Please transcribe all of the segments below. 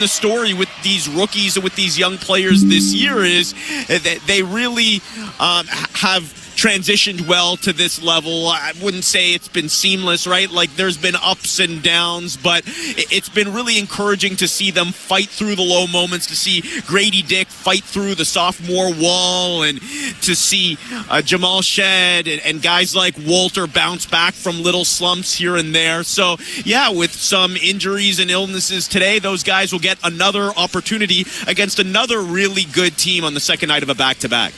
The story with these rookies and with these young players this year is that they really have transitioned well to this level. I wouldn't say it's been seamless, right? Like, there's been ups and downs, but it's been really encouraging to see them fight through the low moments, to see Grady Dick fight through the sophomore wall, and to see Jamal Shed and guys like Walter bounce back from little slumps here and there. So, yeah, with some injuries and illnesses today, those guys will get another opportunity against another really good team on the second night of a back-to-back.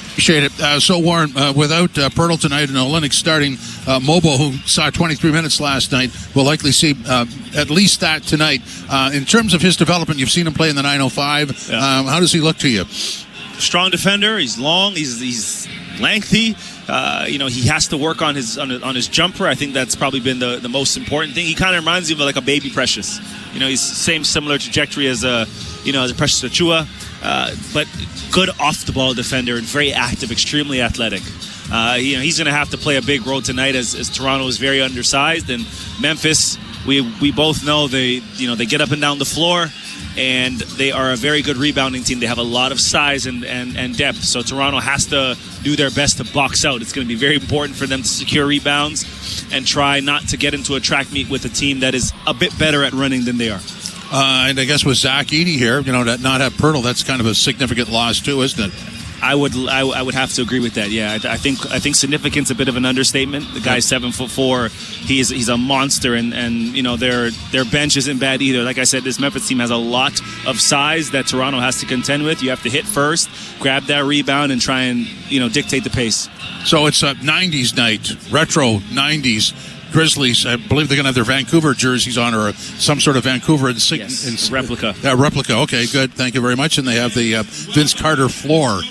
Appreciate it. So, Warren, without Pirtle tonight and Olenek starting, Mobo, who saw 23 minutes last night, will likely see at least that tonight. In terms of his development, you've seen him play in the 905. Yeah. How does he look to you? Strong defender. He's long. He's lengthy. He has to work on his jumper. I think that's probably been the most important thing. He kind of reminds me of like a baby Precious. He's similar trajectory as a Precious Achua. But good off-the-ball defender and very active, extremely athletic. He's going to have to play a big role tonight as Toronto is very undersized. And Memphis, we both know they get up and down the floor, and they are a very good rebounding team. They have a lot of size and depth. So Toronto has to do their best to box out. It's going to be very important for them to secure rebounds and try not to get into a track meet with a team that is a bit better at running than they are. And I guess with Zach Edey here, to not have Pirtle, that's kind of a significant loss too, isn't it? I would have to agree with that. Yeah, I think significant's a bit of an understatement. The guy's 7'4". He's a monster, and their bench isn't bad either. Like I said, this Memphis team has a lot of size that Toronto has to contend with. You have to hit first, grab that rebound, and try and dictate the pace. So it's a 90's night, retro 90's. Grizzlies, I believe they're going to have their Vancouver jerseys on, or some sort of Vancouver replica. Replica. Okay, good. Thank you very much. And they have the Vince Carter floor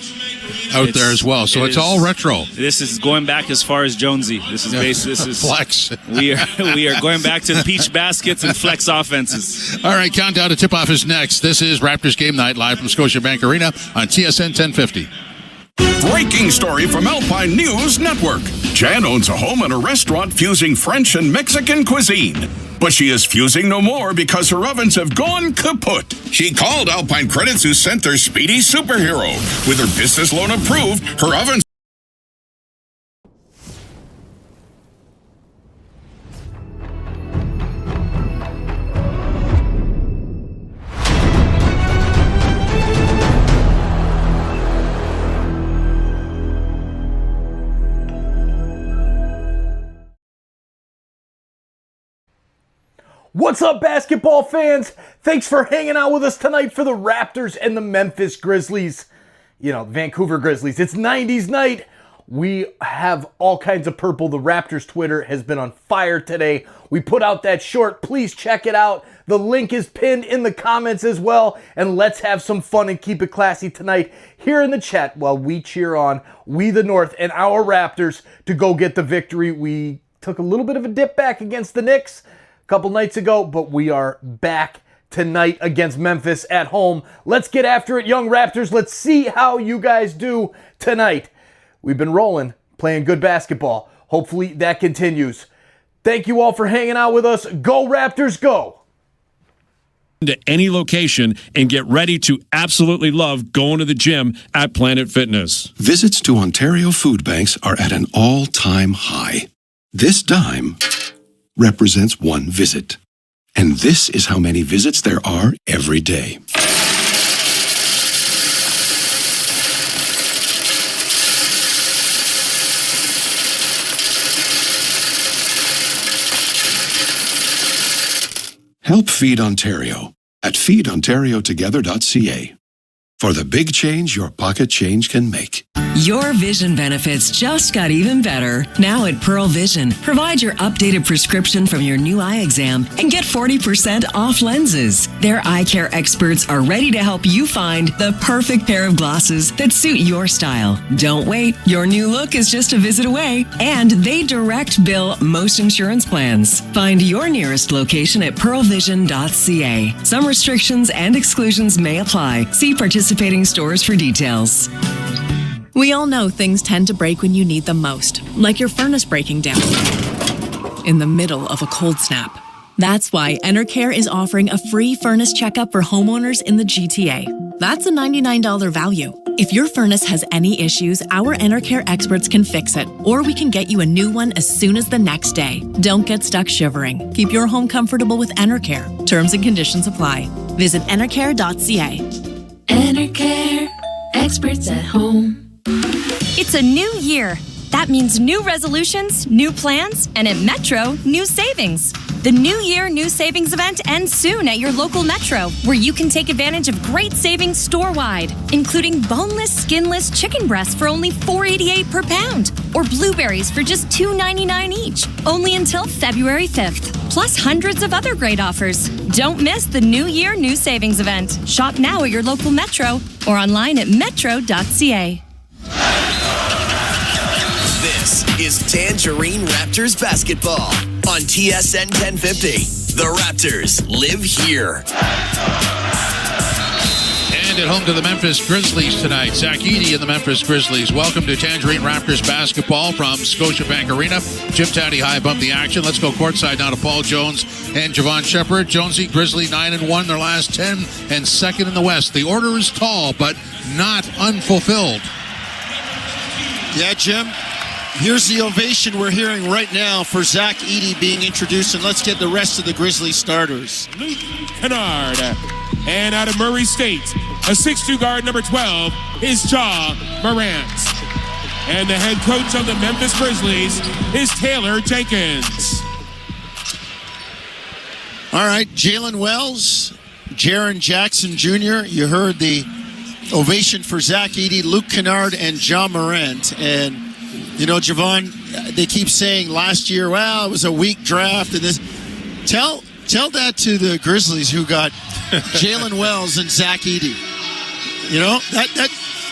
out there as well. So it's all retro. This is going back as far as Jonesy. This is flex. We are going back to peach baskets and flex offenses. All right, countdown to tip-off is next. This is Raptors Game Night live from Scotiabank Arena on TSN 1050. Breaking story from Alpine News Network. Jan owns a home and a restaurant fusing French and Mexican cuisine. But she is fusing no more because her ovens have gone kaput. She called Alpine Credits, who sent their speedy superhero. With her business loan approved, her ovens... What's up, basketball fans? Thanks for hanging out with us tonight for the Raptors and the Memphis Grizzlies. Vancouver Grizzlies. It's 90's night. We have all kinds of purple. The Raptors Twitter has been on fire today. We put out that short. Please check it out. The link is pinned in the comments as well. And let's have some fun and keep it classy tonight here in the chat while we cheer on We the North and our Raptors to go get the victory. We took a little bit of a dip back against the Knicks couple nights ago, but we are back tonight against Memphis at home. Let's get after it, young Raptors. Let's see how you guys do tonight. We've been rolling, playing good basketball. Hopefully that continues. Thank you all for hanging out with us. Go Raptors, go! To any location and get ready to absolutely love going to the gym at Planet Fitness. Visits to Ontario food banks are at an all-time high. This dime represents one visit. And this is how many visits there are every day. Help Feed Ontario at feedontariotogether.ca. For the big change your pocket change can make. Your vision benefits just got even better. Now at Pearl Vision, provide your updated prescription from your new eye exam and get 40% off lenses. Their eye care experts are ready to help you find the perfect pair of glasses that suit your style. Don't wait. Your new look is just a visit away. And they direct bill most insurance plans. Find your nearest location at pearlvision.ca. Some restrictions and exclusions may apply. See participating stores for details. We all know things tend to break when you need them most, like your furnace breaking down in the middle of a cold snap. That's why Enercare is offering a free furnace checkup for homeowners in the GTA. That's a $99 value. If your furnace has any issues, our Enercare experts can fix it, or we can get you a new one as soon as the next day. Don't get stuck shivering. Keep your home comfortable with Enercare. Terms and conditions apply. Visit enercare.ca. Enercare, experts at home. It's a new year. That means new resolutions, new plans, and at Metro, new savings. The New Year New Savings event ends soon at your local Metro, where you can take advantage of great savings store-wide, including boneless, skinless chicken breasts for only $4.88 per pound, or blueberries for just $2.99 each, only until February 5th. Plus hundreds of other great offers. Don't miss the New Year New Savings event. Shop now at your local Metro or online at metro.ca. This is Tangerine Raptors basketball on TSN 1050. The Raptors live here. And at home to the Memphis Grizzlies tonight. Zach Edey and the Memphis Grizzlies. Welcome to Tangerine Raptors basketball from Scotiabank Arena. Jim Taddy high above the action. Let's go courtside now to Paul Jones and Javon Shepard. Jonesy, Grizzly 9-1, their last 10 and second in the West. The order is tall, but not unfulfilled. Yeah, Jim. Here's the ovation we're hearing right now for Zach Edey being introduced, and let's get the rest of the Grizzly starters. Luke Kennard. And out of Murray State, a 6'2" guard, number 12, is Ja Morant. And the head coach of the Memphis Grizzlies is Taylor Jenkins. All right, Jalen Wells, Jaren Jackson Jr., you heard the ovation for Zach Edey, Luke Kennard, and Ja Morant. And you know, Javon, they keep saying last year, well, it was a weak draft. And this. Tell that to the Grizzlies who got Jalen Wells and Zach Edey. You know, that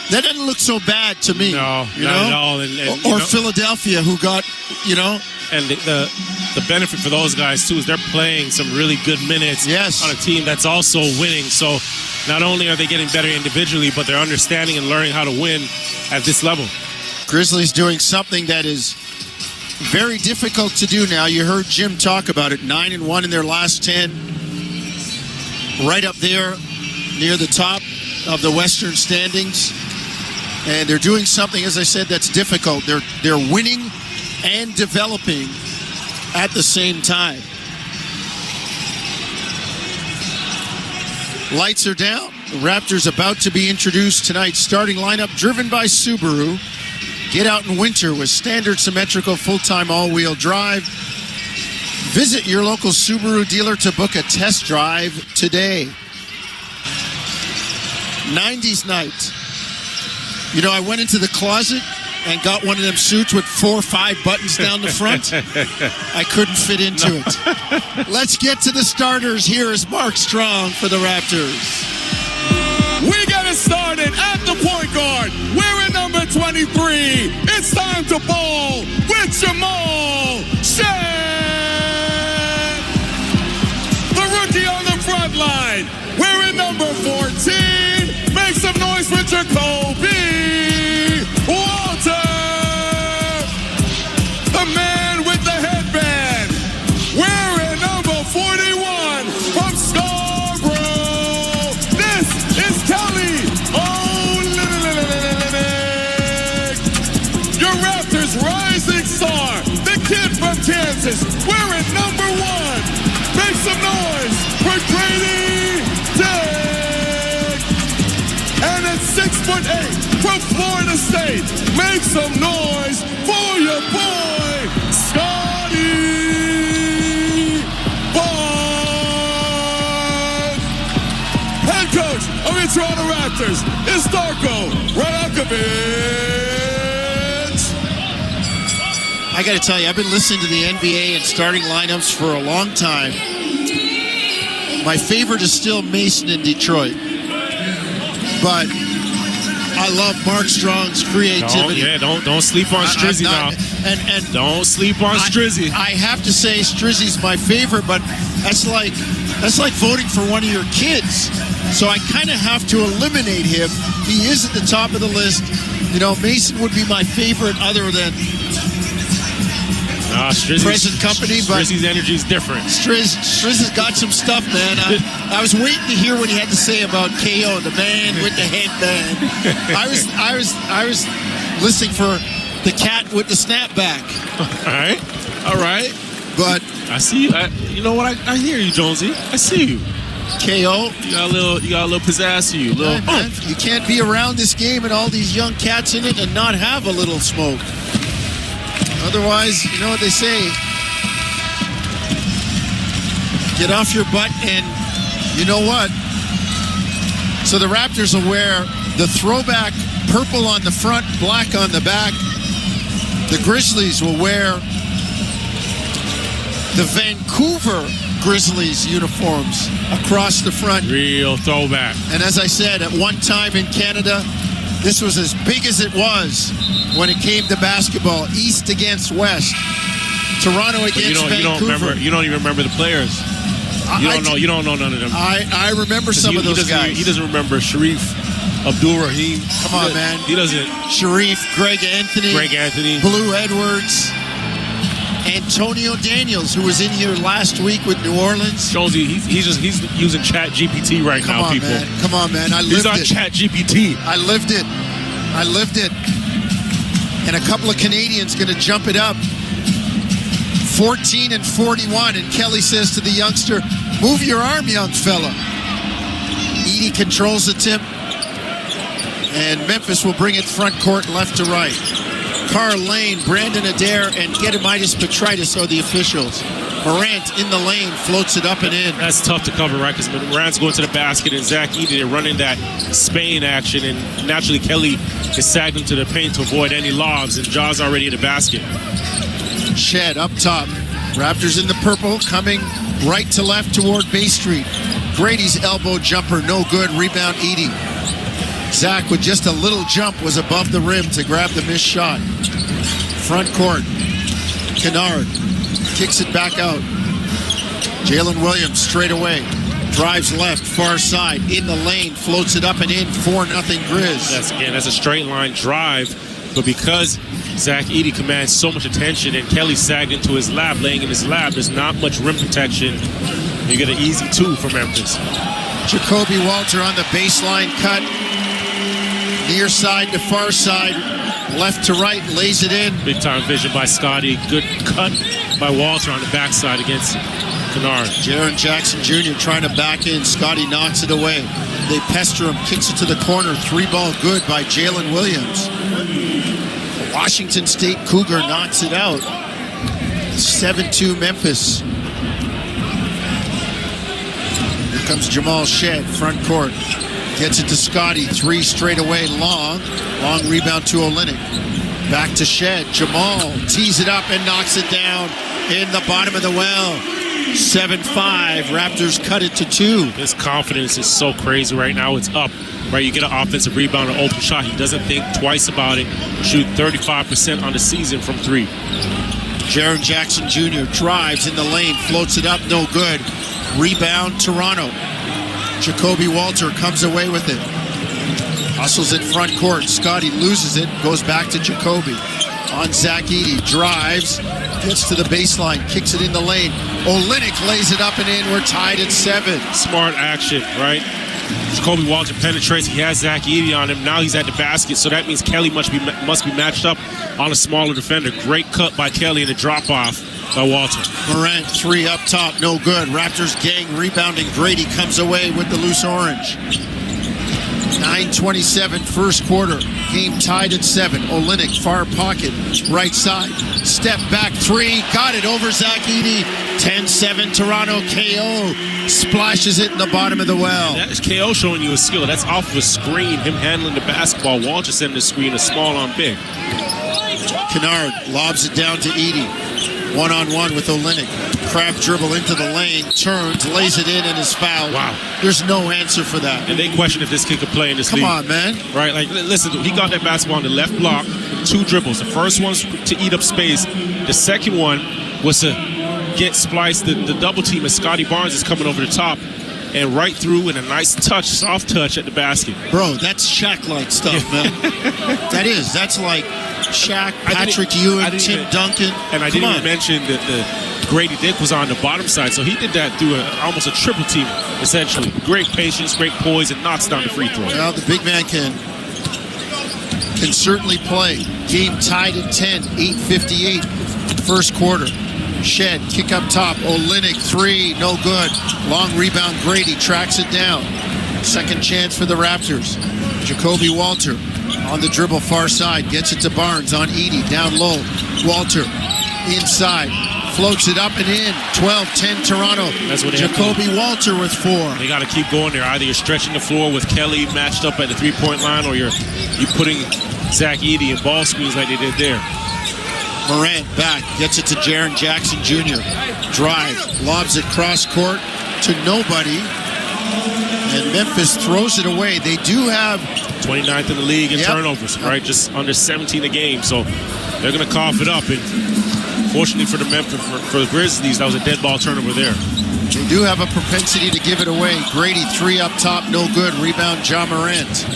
doesn't look so bad to me. No, you not know? at all. And or Philadelphia who got, you know. And the benefit for those guys, too, is they're playing some really good minutes on a team that's also winning. So not only are they getting better individually, but they're understanding and learning how to win at this level. Grizzlies doing something that is very difficult to do now. You heard Jim talk about it. 9-1 in their last 10. Right up there near the top of the Western standings. And they're doing something, as I said, that's difficult. They're winning and developing at the same time. Lights are down. The Raptors about to be introduced tonight. Starting lineup driven by Subaru. Get out in winter with standard symmetrical full-time all-wheel drive. Visit your local Subaru dealer to book a test drive today. 90's night. You know, I went into the closet and got one of them suits with 4 or 5 buttons down the front. I couldn't fit into it. Let's get to the starters. Here is Mark Strong for the Raptors. We got it started at the point guard. Wearing number 23. It's time to ball with Jamal Shead. The rookie on the front line. Wearing number 14. Make some noise for Jacoby Walter. The man with the headband. Wearing number 41 from Scarborough. This is Kelly Olynyk. Your Raptors rising star. The kid from Kansas. Wearing number 1. Make some noise for Grady Dick. And at 6'8" from Florida State. Make some noise for your boy, Scotty Barnes. Head coach of the Toronto Raptors is Darko Rajakovic. I got to tell you, I've been listening to the NBA and starting lineups for a long time. My favorite is still Mason in Detroit. But I love Mark Strong's creativity. Don't sleep on Strizzy now. And don't sleep on Strizzy. I have to say Strizzy's my favorite, but that's like voting for one of your kids. So I kind of have to eliminate him. He is at the top of the list. You know, Mason would be my favorite other than present company, but Strizzy's energy is different. Striz has got some stuff, man. I was waiting to hear what he had to say about KO, the man with the headband. I was listening for the cat with the snapback. All right. But I see you. You know what? I hear you, Jonesy. I see you. KO, you got a little pizzazz to you. Man, you can't be around this game and all these young cats in it and not have a little smoke. Otherwise, you know what they say. Get off your butt, and you know what? So the Raptors will wear the throwback purple on the front, black on the back. The Grizzlies will wear the Vancouver Grizzlies uniforms across the front. Real throwback. And as I said, at one time in Canada, this was as big as it was when it came to basketball. East against West. Toronto against Vancouver. You don't even remember the players. You don't know none of them. I remember some of those guys. He doesn't remember Sharif Abdul-Rahim. Come on, man. He doesn't. Sharif, Greg Anthony. Blue Edwards. Antonio Daniels, who was in here last week with New Orleans. Jonesy, he's using Chat GPT right now, people. Come on, man. I lived it. He's on Chat GPT. I lived it. And a couple of Canadians going to jump it up. 14 and 41. And Kelly says to the youngster, move your arm, young fella. Edey controls the tip. And Memphis will bring it front court left to right. Carl Lane, Brandon Adair, and Gedimitis Petritis are the officials. Morant in the lane, floats it up and in. That's tough to cover, right? Because Morant's going to the basket and Zach Edey are running that Spain action, and naturally Kelly is sagged into the paint to avoid any lobs, and Jaw's already in the basket. Shed up top. Raptors in the purple, coming right to left toward Bay Street. Grady's elbow jumper, no good. Rebound Edey. Zach, with just a little jump, was above the rim to grab the missed shot. Front court. Kennard kicks it back out. Jalen Williams straight away. Drives left, far side, in the lane, floats it up and in, 4-0 Grizz. That's a straight line drive, but because Zach Edey commands so much attention and Kelly sagged into his lap, laying in his lap, there's not much rim protection. You get an easy 2 for Memphis. Jacoby Walter on the baseline cut. Near side to far side, left to right, lays it in. Big time vision by Scotty. Good cut by Walter on the backside against Kennard. Jaren Jackson Jr. trying to back in. Scotty knocks it away. They pester him, kicks it to the corner. 3-ball good by Jalen Williams. Washington State Cougar knocks it out. 7-2 Memphis. Here comes Jamal Shed, front court. Gets it to Scotty, 3 straight away, long rebound to Olynyk. Back to Shed, Jamal tees it up and knocks it down in the bottom of the well. 7-5, Raptors cut it to 2. His confidence is so crazy right now, it's up. Right, you get an offensive rebound or open shot, he doesn't think twice about it. Shoot 35% on the season from 3. Jaren Jackson Jr. drives in the lane, floats it up, no good. Rebound, Toronto. Jacoby Walter comes away with it. Hustles it front court. Scotty loses it. Goes back to Jacoby. On Zach Edey. Drives. Gets to the baseline. Kicks it in the lane. Olynyk lays it up and in. We're tied at 7. Smart action, right? Jacoby Walter penetrates. He has Zach Edey on him. Now he's at the basket, so that means Kelly must be matched up on a smaller defender. Great cut by Kelly and a drop-off by Walter. Morant, 3 up top, no good. Raptors gang rebounding. Grady comes away with the loose orange. 9:27 first quarter. Game tied at 7. Olynyk, far pocket, right side. Step back 3. Got it over Zach Edey. 10-7 Toronto. KO splashes it in the bottom of the well. That's KO showing you a skill. That's off of a screen. Him handling the basketball. Walter sending the screen a small on big. Kennard lobs it down to Edey. 1-on-1 with Olynyk. Crab dribble into the lane, turns, lays it in, and is fouled. Wow. There's no answer for that. And they question if this kid could play in this league. Come on, man. Right, like, listen, he got that basketball on the left block, 2 dribbles. The first one's to eat up space. The second one was to get spliced the double team as Scotty Barnes is coming over the top. and right through with a nice touch, soft touch at the basket. Bro, that's Shaq-like stuff, man. That's like Shaq, Patrick Ewing, Tim Duncan. And I didn't even mention that the Grady Dick was on the bottom side, so he did that through almost a triple team, essentially. Great patience, great poise, and knocks down the free throw. Well, the big man can certainly play. Game tied at 10, 8:58, first quarter. Shed, kick up top. Olynyk, three, no good. Long rebound, Grady tracks it down. Second chance for the Raptors. Jacoby Walter on the dribble, far side, gets it to Barnes on Edey, down low. Walter inside, floats it up and in. 12-10 Toronto. That's what Jacoby Walter with 4. They got to keep going there. Either you're stretching the floor with Kelly matched up at the three-point line, or you're putting Zach Edey in ball screens like they did there. Morant back, gets it to Jaren Jackson Jr. Drive, lobs it cross court to nobody. And Memphis throws it away. They do have 29th in the league in turnovers, right? Just under 17 a game. So they're going to cough it up. And fortunately for the Memphis, for the Grizzlies, that was a dead ball turnover there. They do have a propensity to give it away. Grady, 3 up top, no good. Rebound, Ja Morant.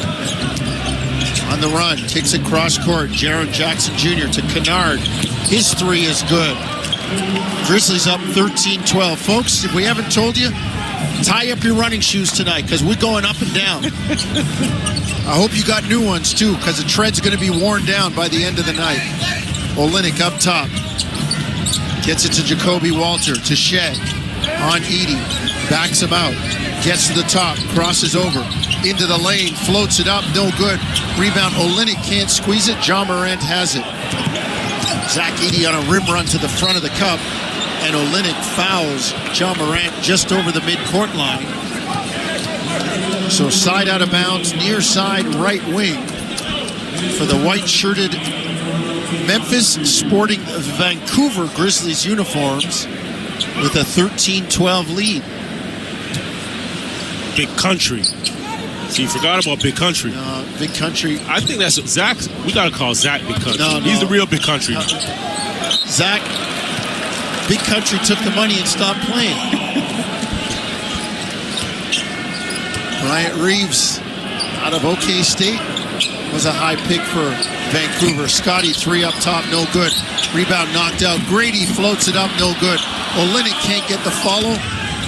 On the run, kicks it cross court. Jaren Jackson Jr. to Kennard. His 3 is good. Grizzlies up 13-12. Folks, if we haven't told you, tie up your running shoes tonight because we're going up and down. I hope you got new ones too because the tread's going to be worn down by the end of the night. Olynyk up top. Gets it to Jacoby Walter to Shed. On Edey. Backs him out. Gets to the top. Crosses over. Into the lane. Floats it up. No good. Rebound. Olynyk can't squeeze it. Ja Morant has it. Zach Edey on a rim run to the front of the cup. And Olynyk fouls Ja Morant just over the midcourt line. So side out of bounds, near side right wing for the white-shirted Memphis sporting Vancouver Grizzlies uniforms with a 13-12 lead. Big country. So you forgot about Big Country. Big Country. I think that's Zach. We got to call Zach Big Country. No. He's the real Big Country. Zach, Big Country took the money and stopped playing. Bryant Reeves out of OK State was a high pick for Vancouver. Scotty, 3 up top, no good. Rebound knocked out. Grady floats it up, no good. Olynyk can't get the follow.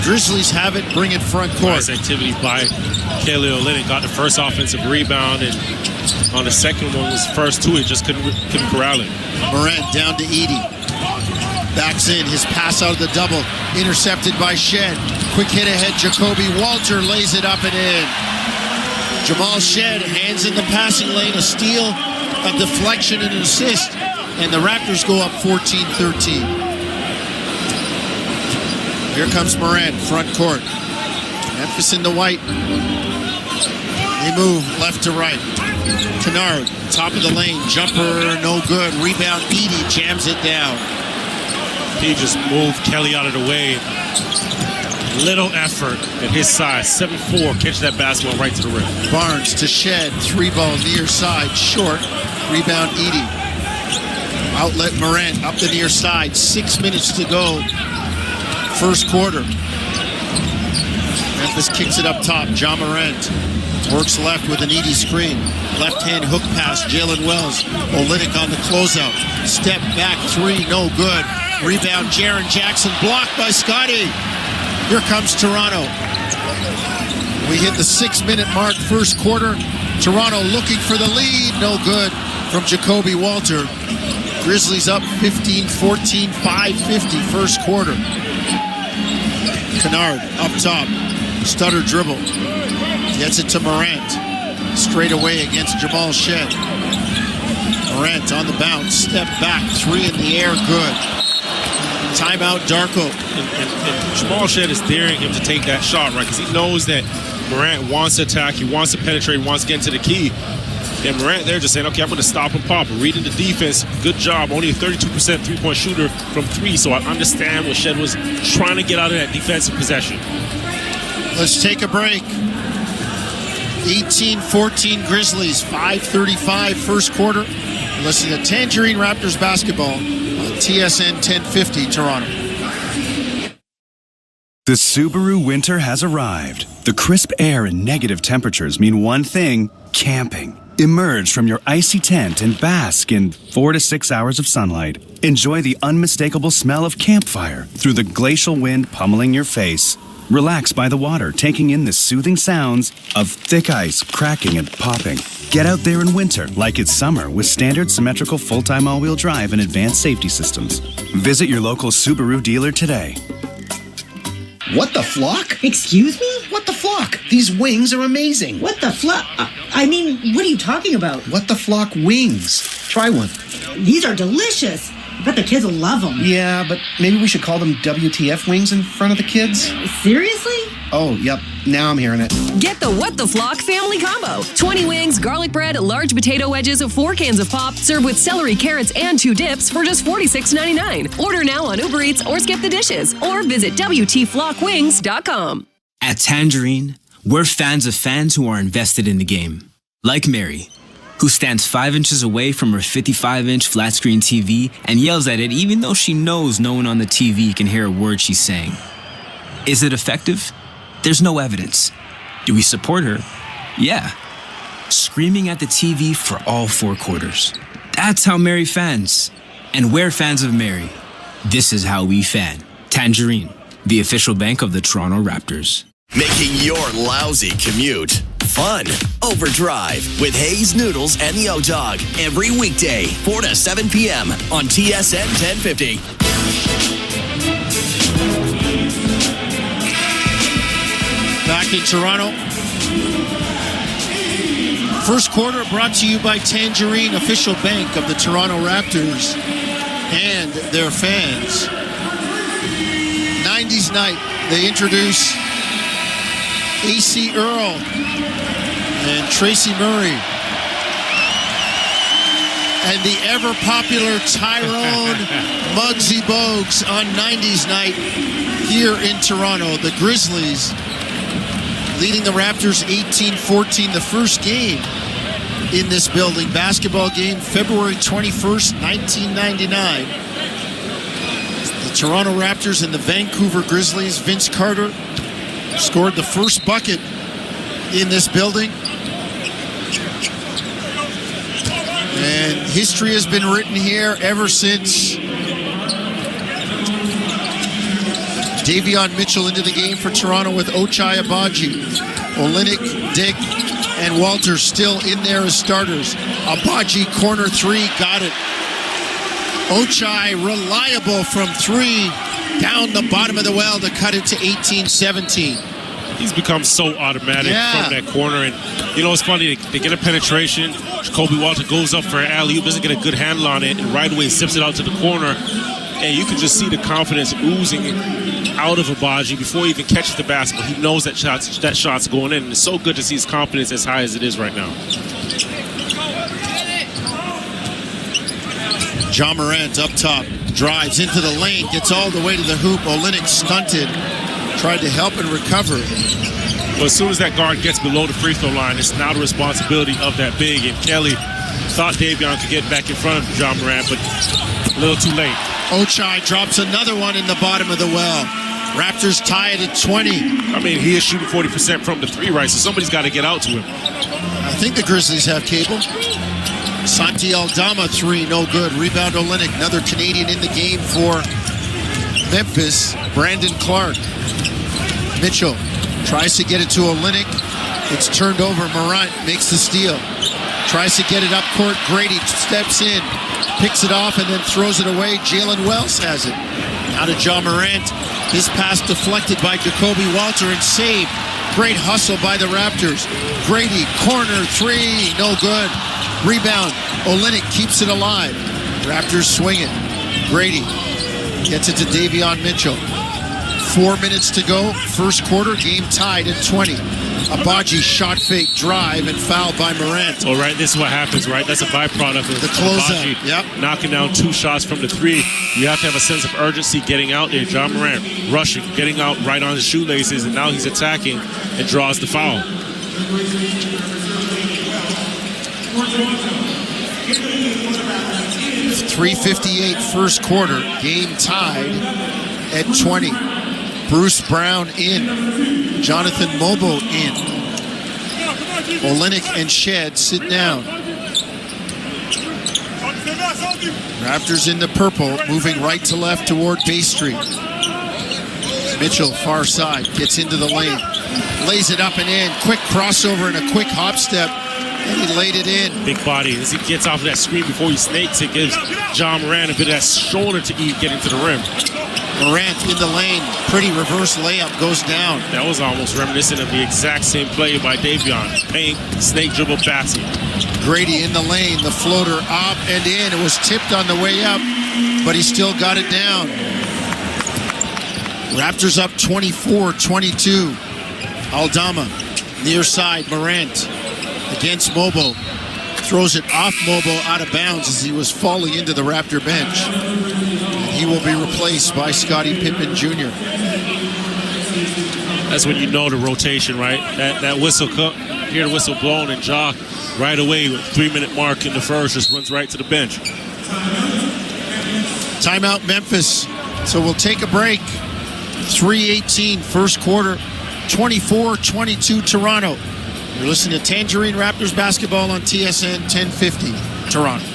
Grizzlies have it, bring it front court. Nice activity by Kelly Olynyk. Got the first offensive rebound, and on the second one was first 2. He just couldn't corral it. Morant down to Edey. Backs in, his pass out of the double. Intercepted by Shed. Quick hit ahead, Jacoby Walter lays it up and in. Jamal Shed hands in the passing lane, a steal, a deflection, and an assist. And the Raptors go up 14-13. Here comes Morant, front court. Memphis in the white. They move left to right. Kennard, top of the lane, jumper, no good. Rebound, Edey jams it down. He just moved Kelly out of the way. Little effort at his size. 7'4", catch that basketball right to the rim. Barnes to Shed, 3-ball near side, short. Rebound, Edey. Outlet Morant up the near side. 6 minutes to go. First quarter. Memphis kicks it up top. Ja Morant works left with an Edey screen. Left-hand hook pass, Jalen Wells. Olynyk on the closeout. Step back 3, no good. Rebound, Jaren Jackson, blocked by Scotty. Here comes Toronto. We hit the 6-minute mark, first quarter. Toronto looking for the lead, no good from Jacoby Walter. Grizzlies up 15-14, 5:50 first quarter. Kennard up top, stutter dribble. Gets it to Morant. Straight away against Jamal Shed. Morant on the bounce, step back, 3 in the air, good. Timeout, Darko. And Jamal Shed is daring him to take that shot, right? Because he knows that Morant wants to attack, he wants to penetrate, he wants to get into the key. And Morant there just saying, okay, I'm going to stop and pop. Reading the defense, good job. Only a 32% three-point shooter from 3, so I understand what Shed was trying to get out of that defensive possession. Let's take a break. 18-14 Grizzlies, 5:35 first quarter. Listen to Tangerine Raptors basketball on TSN 1050 Toronto. The Subaru winter has arrived. The crisp air and negative temperatures mean one thing: camping. Emerge from your icy tent and bask in 4 to 6 hours of sunlight. Enjoy the unmistakable smell of campfire through the glacial wind pummeling your face. Relax by the water, taking in the soothing sounds of thick ice cracking and popping. Get out there in winter like it's summer with standard symmetrical full-time all-wheel drive and advanced safety systems. Visit your local Subaru dealer today. What the flock? Excuse me? What the flock? These wings are amazing. What the flock? I mean, what are you talking about? What the flock wings? Try one. These are delicious. I bet the kids will love them. Yeah, but maybe we should call them WTF wings in front of the kids? Seriously? Oh, yep. Now I'm hearing it. Get the What the Flock family combo. 20 wings, garlic bread, large potato wedges, 4 cans of pop, served with celery, carrots, and 2 dips for just $46.99. Order now on Uber Eats or skip the dishes. Or visit WTFlockwings.com. At Tangerine, we're fans of fans who are invested in the game. Like Mary, who stands 5 inches away from her 55-inch flat-screen TV and yells at it even though she knows no one on the TV can hear a word she's saying. Is it effective? There's no evidence. Do we support her? Yeah. Screaming at the TV for all 4 quarters. That's how Mary fans. And we're fans of Mary. This is how we fan. Tangerine, the official bank of the Toronto Raptors. Making your lousy commute fun. Overdrive with Hayes Noodles and the O-Dog every weekday, 4 to 7 p.m. on TSN 1050. Back in Toronto. First quarter brought to you by Tangerine, official bank of the Toronto Raptors and their fans. 90's night, they introduce A.C. Earl and Tracy Murray and the ever-popular Tyrone Muggsy Bogues on 90's night here in Toronto. The Grizzlies leading the Raptors 18-14, the first game in this building. Basketball game, February 21st, 1999. The Toronto Raptors and the Vancouver Grizzlies. Vince Carter scored the first bucket in this building. And history has been written here ever since Davion Mitchell into the game for Toronto with Ochai Agbaji. Olynyk, Dick, and Walter still in there as starters. Agbaji, corner 3, got it. Ochai, reliable from 3, down the bottom of the well to cut it to 18-17. He's become so automatic from that corner. And, you know, it's funny. They get a penetration. Jacoby Walter goes up for an alley-oop, doesn't get a good handle on it, and right away zips it out to the corner. And you can just see the confidence oozing out of Agbaji before he even catches the basket. He knows that shot's going in. And it's so good to see his confidence as high as it is right now. Ja Morant up top, drives into the lane, gets all the way to the hoop. Olynyk stunted, tried to help and recover. Well, as soon as that guard gets below the free throw line, it's now the responsibility of that big. And Kelly thought Davion could get back in front of Ja Morant, but a little too late. Ochai drops another one in the bottom of the well. Raptors tie it at 20. I mean, he is shooting 40% from the 3, right? So somebody's got to get out to him. I think the Grizzlies have cable. Santi Aldama 3, no good. Rebound Olynyk, another Canadian in the game for Memphis. Brandon Clark. Mitchell tries to get it to Olynyk. It's turned over. Morant makes the steal. Tries to get it up court. Grady steps in, picks it off, and then throws it away. Jalen Wells has it. Out of Ja Morant. His pass deflected by Jacoby Walter and saved. Great hustle by the Raptors. Grady, corner 3, no good. Rebound. Olynyk keeps it alive. Raptors swing it. Grady gets it to Davion Mitchell. 4 minutes to go. First quarter, game tied at 20. Agbaji shot fake drive and foul by Morant. All right, this is what happens, right? That's a byproduct of the closeout. Yep. Knocking down 2 shots from the 3. You have to have a sense of urgency getting out there. Ja Morant rushing, getting out right on his shoelaces, and now he's attacking and draws the foul. 3:58 first quarter, game tied at 20. Bruce Brown in. Jonathan Mobo in. Olynyk and Shed sit down. Raptors in the purple, moving right to left toward Bay Street. Mitchell, far side, gets into the lane. Lays it up and in. Quick crossover and a quick hop step. And he laid it in. Big body. As he gets off of that screen before he snakes, it gives John Morant a bit of that shoulder to eat getting to the rim. Morant in the lane. Pretty reverse layup goes down. That was almost reminiscent of the exact same play by Davion. Paint, snake dribble, basket. Grady in the lane. The floater up and in. It was tipped on the way up, but he still got it down. Raptors up 24-22. Aldama, near side, Morant against Mobo. Throws it off Mobo out of bounds as he was falling into the Raptor bench. And he will be replaced by Scottie Pippen Jr. That's when you know the rotation, right? That whistle, hear the whistle blown, and Ja right away with 3-minute mark in the first just runs right to the bench. Timeout Memphis. So we'll take a break. 3:18 first quarter. 24-22 Toronto. You're listening to Tangerine Raptors basketball on TSN 1050 Toronto.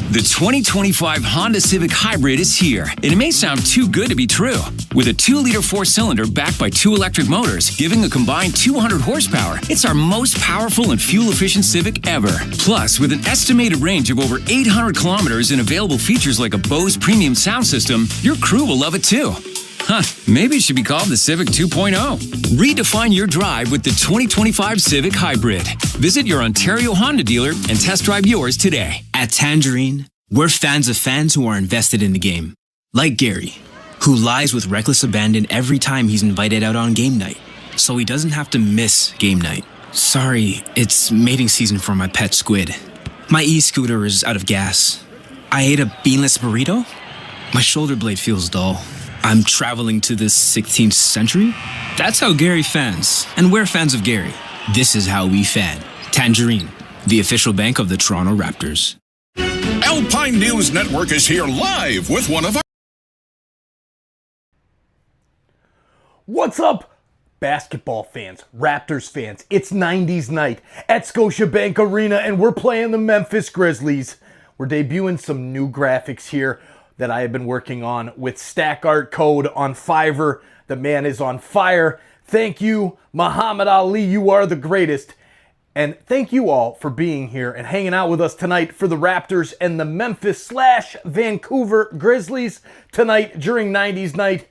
The 2025 Honda Civic Hybrid is here, and it may sound too good to be true. With a 2-liter 4-cylinder backed by 2 electric motors, giving a combined 200 horsepower, it's our most powerful and fuel-efficient Civic ever. Plus, with an estimated range of over 800 kilometers and available features like a Bose premium sound system, your crew will love it too. Huh, maybe it should be called the Civic 2.0. Redefine your drive with the 2025 Civic Hybrid. Visit your Ontario Honda dealer and test drive yours today. At Tangerine, we're fans of fans who are invested in the game. Like Gary, who lies with reckless abandon every time he's invited out on game night, so he doesn't have to miss game night. Sorry, it's mating season for my pet squid. My e-scooter is out of gas. I ate a beanless burrito. My shoulder blade feels dull. I'm traveling to the 16th century? That's how Gary fans. And we're fans of Gary. This is how we fan. Tangerine, the official bank of the Toronto Raptors. Alpine News Network is here live with one of our... What's up, basketball fans, Raptors fans? It's 90's night at Scotiabank Arena, and we're playing the Memphis Grizzlies. We're debuting some new graphics here that I have been working on with Stack Art Code on Fiverr. The man is on fire. Thank you, Muhammad Ali. You are the greatest. And thank you all for being here and hanging out with us tonight for the Raptors and the Memphis/Vancouver Grizzlies tonight during 90's night.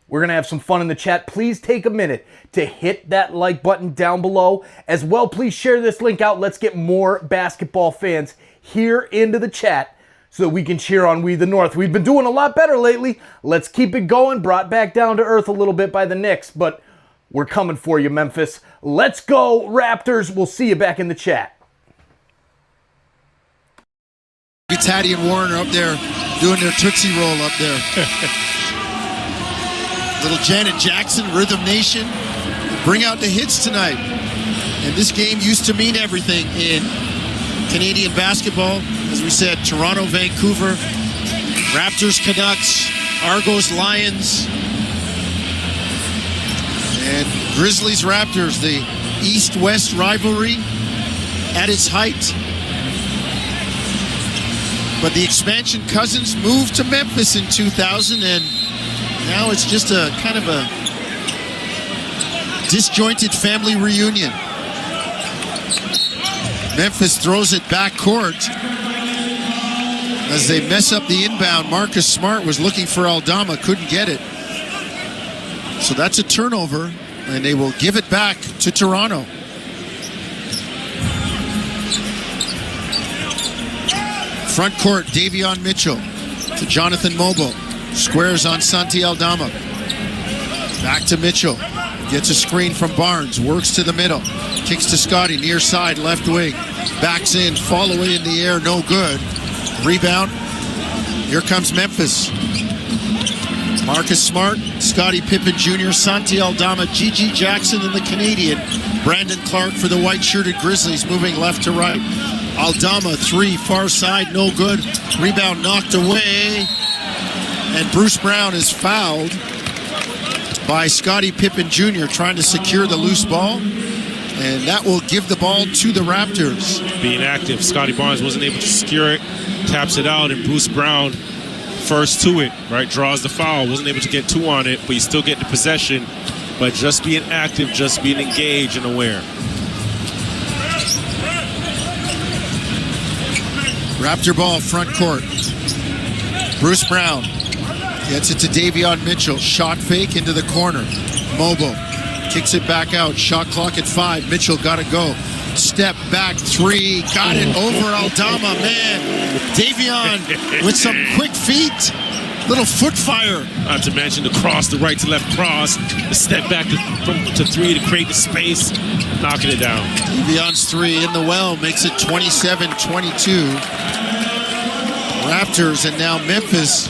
We're going to have some fun in the chat. Please take a minute to hit that like button down below. As well, please share this link out. Let's get more basketball fans here into the chat so that we can cheer on We the North. We've been doing a lot better lately. Let's keep it going. Brought back down to earth a little bit by the Knicks, but we're coming for you, Memphis. Let's go, Raptors. We'll see you back in the chat. Taddy and Warren are up there doing their Tootsie Roll up there. Little Janet Jackson, Rhythm Nation. Bring out the hits tonight. And this game used to mean everything in Canadian basketball. As we said, Toronto, Vancouver, Raptors, Canucks, Argos, Lions, and Grizzlies, Raptors, the East-West rivalry at its height. But the expansion cousins moved to Memphis in 2000, and now it's just a kind of a disjointed family reunion. Memphis throws it back court. As they mess up the inbound, Marcus Smart was looking for Aldama, couldn't get it. So that's a turnover, and they will give it back to Toronto. Front court, Davion Mitchell to Jonathan Mobo. Squares on Santi Aldama. Back to Mitchell. Gets a screen from Barnes. Works to the middle. Kicks to Scotty, near side, left wing. Backs in, fall away in the air, no good. Rebound. Here comes Memphis. Marcus Smart, Scottie Pippen Jr., Santi Aldama, Gigi Jackson, and the Canadian Brandon Clark for the white-shirted Grizzlies, moving left to right. Aldama, three, far side, no good. Rebound knocked away. And Bruce Brown is fouled. by Scottie Pippen Jr. trying to secure the loose ball. And that will give the ball to the Raptors. Being active, Scottie Barnes wasn't able to secure it, taps it out, and Bruce Brown first to it, right? Draws the foul, wasn't able to get two on it, but you still get the possession. But just being active, just being engaged and aware. Raptor ball, front court. Bruce Brown gets it to Davion Mitchell. Shot fake into the corner. Mobile. Kicks it back out. Shot clock at 5. Mitchell got to go. Step back 3. Got it over Aldama. Man, Davion with some quick feet. Little foot fire. Not to mention the cross, the right to left cross. The step back to 3 to create the space. Knocking it down. Davion's 3 in the well. Makes it 27-22. Raptors, and now Memphis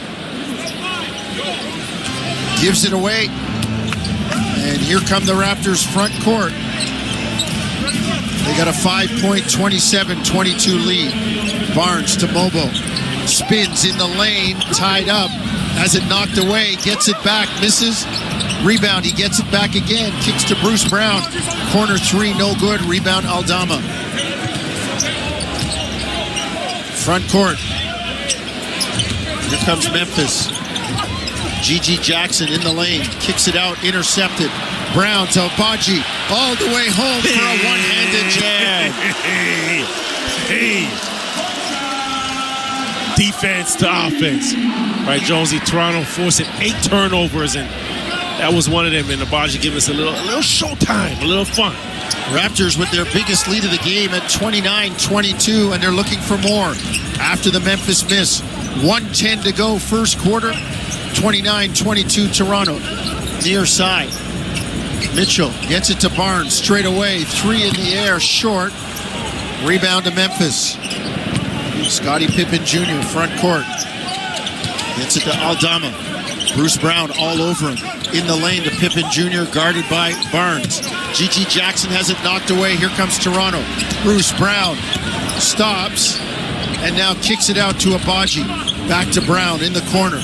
gives it away. And here come the Raptors front court. They got a 5-point, 27-22 lead. Barnes to Mobile. Spins in the lane, tied up. Has it knocked away, gets it back, misses. Rebound, he gets it back again. Kicks to Bruce Brown. Corner 3, no good. Rebound, Aldama. Front court. Here comes Memphis. G.G. Jackson in the lane. Kicks it out, intercepted. Brown to Baji. All the way home for a one-handed jam. Defense to offense. Right, Jonesy, Toronto forcing 8 turnovers, and that was one of them. And Abaji giving us a little showtime, a little fun. Raptors with their biggest lead of the game at 29-22, and they're looking for more after the Memphis miss. 1:10 to go, first quarter. 29-22 Toronto. Near side. Mitchell gets it to Barnes straight away. 3 in the air, short. Rebound to Memphis. Scottie Pippen Jr. front court. Gets it to Aldama. Bruce Brown all over him. In the lane to Pippen Jr. guarded by Barnes. G.G. Jackson has it knocked away. Here comes Toronto. Bruce Brown stops and now kicks it out to Abaji. Back to Brown in the corner.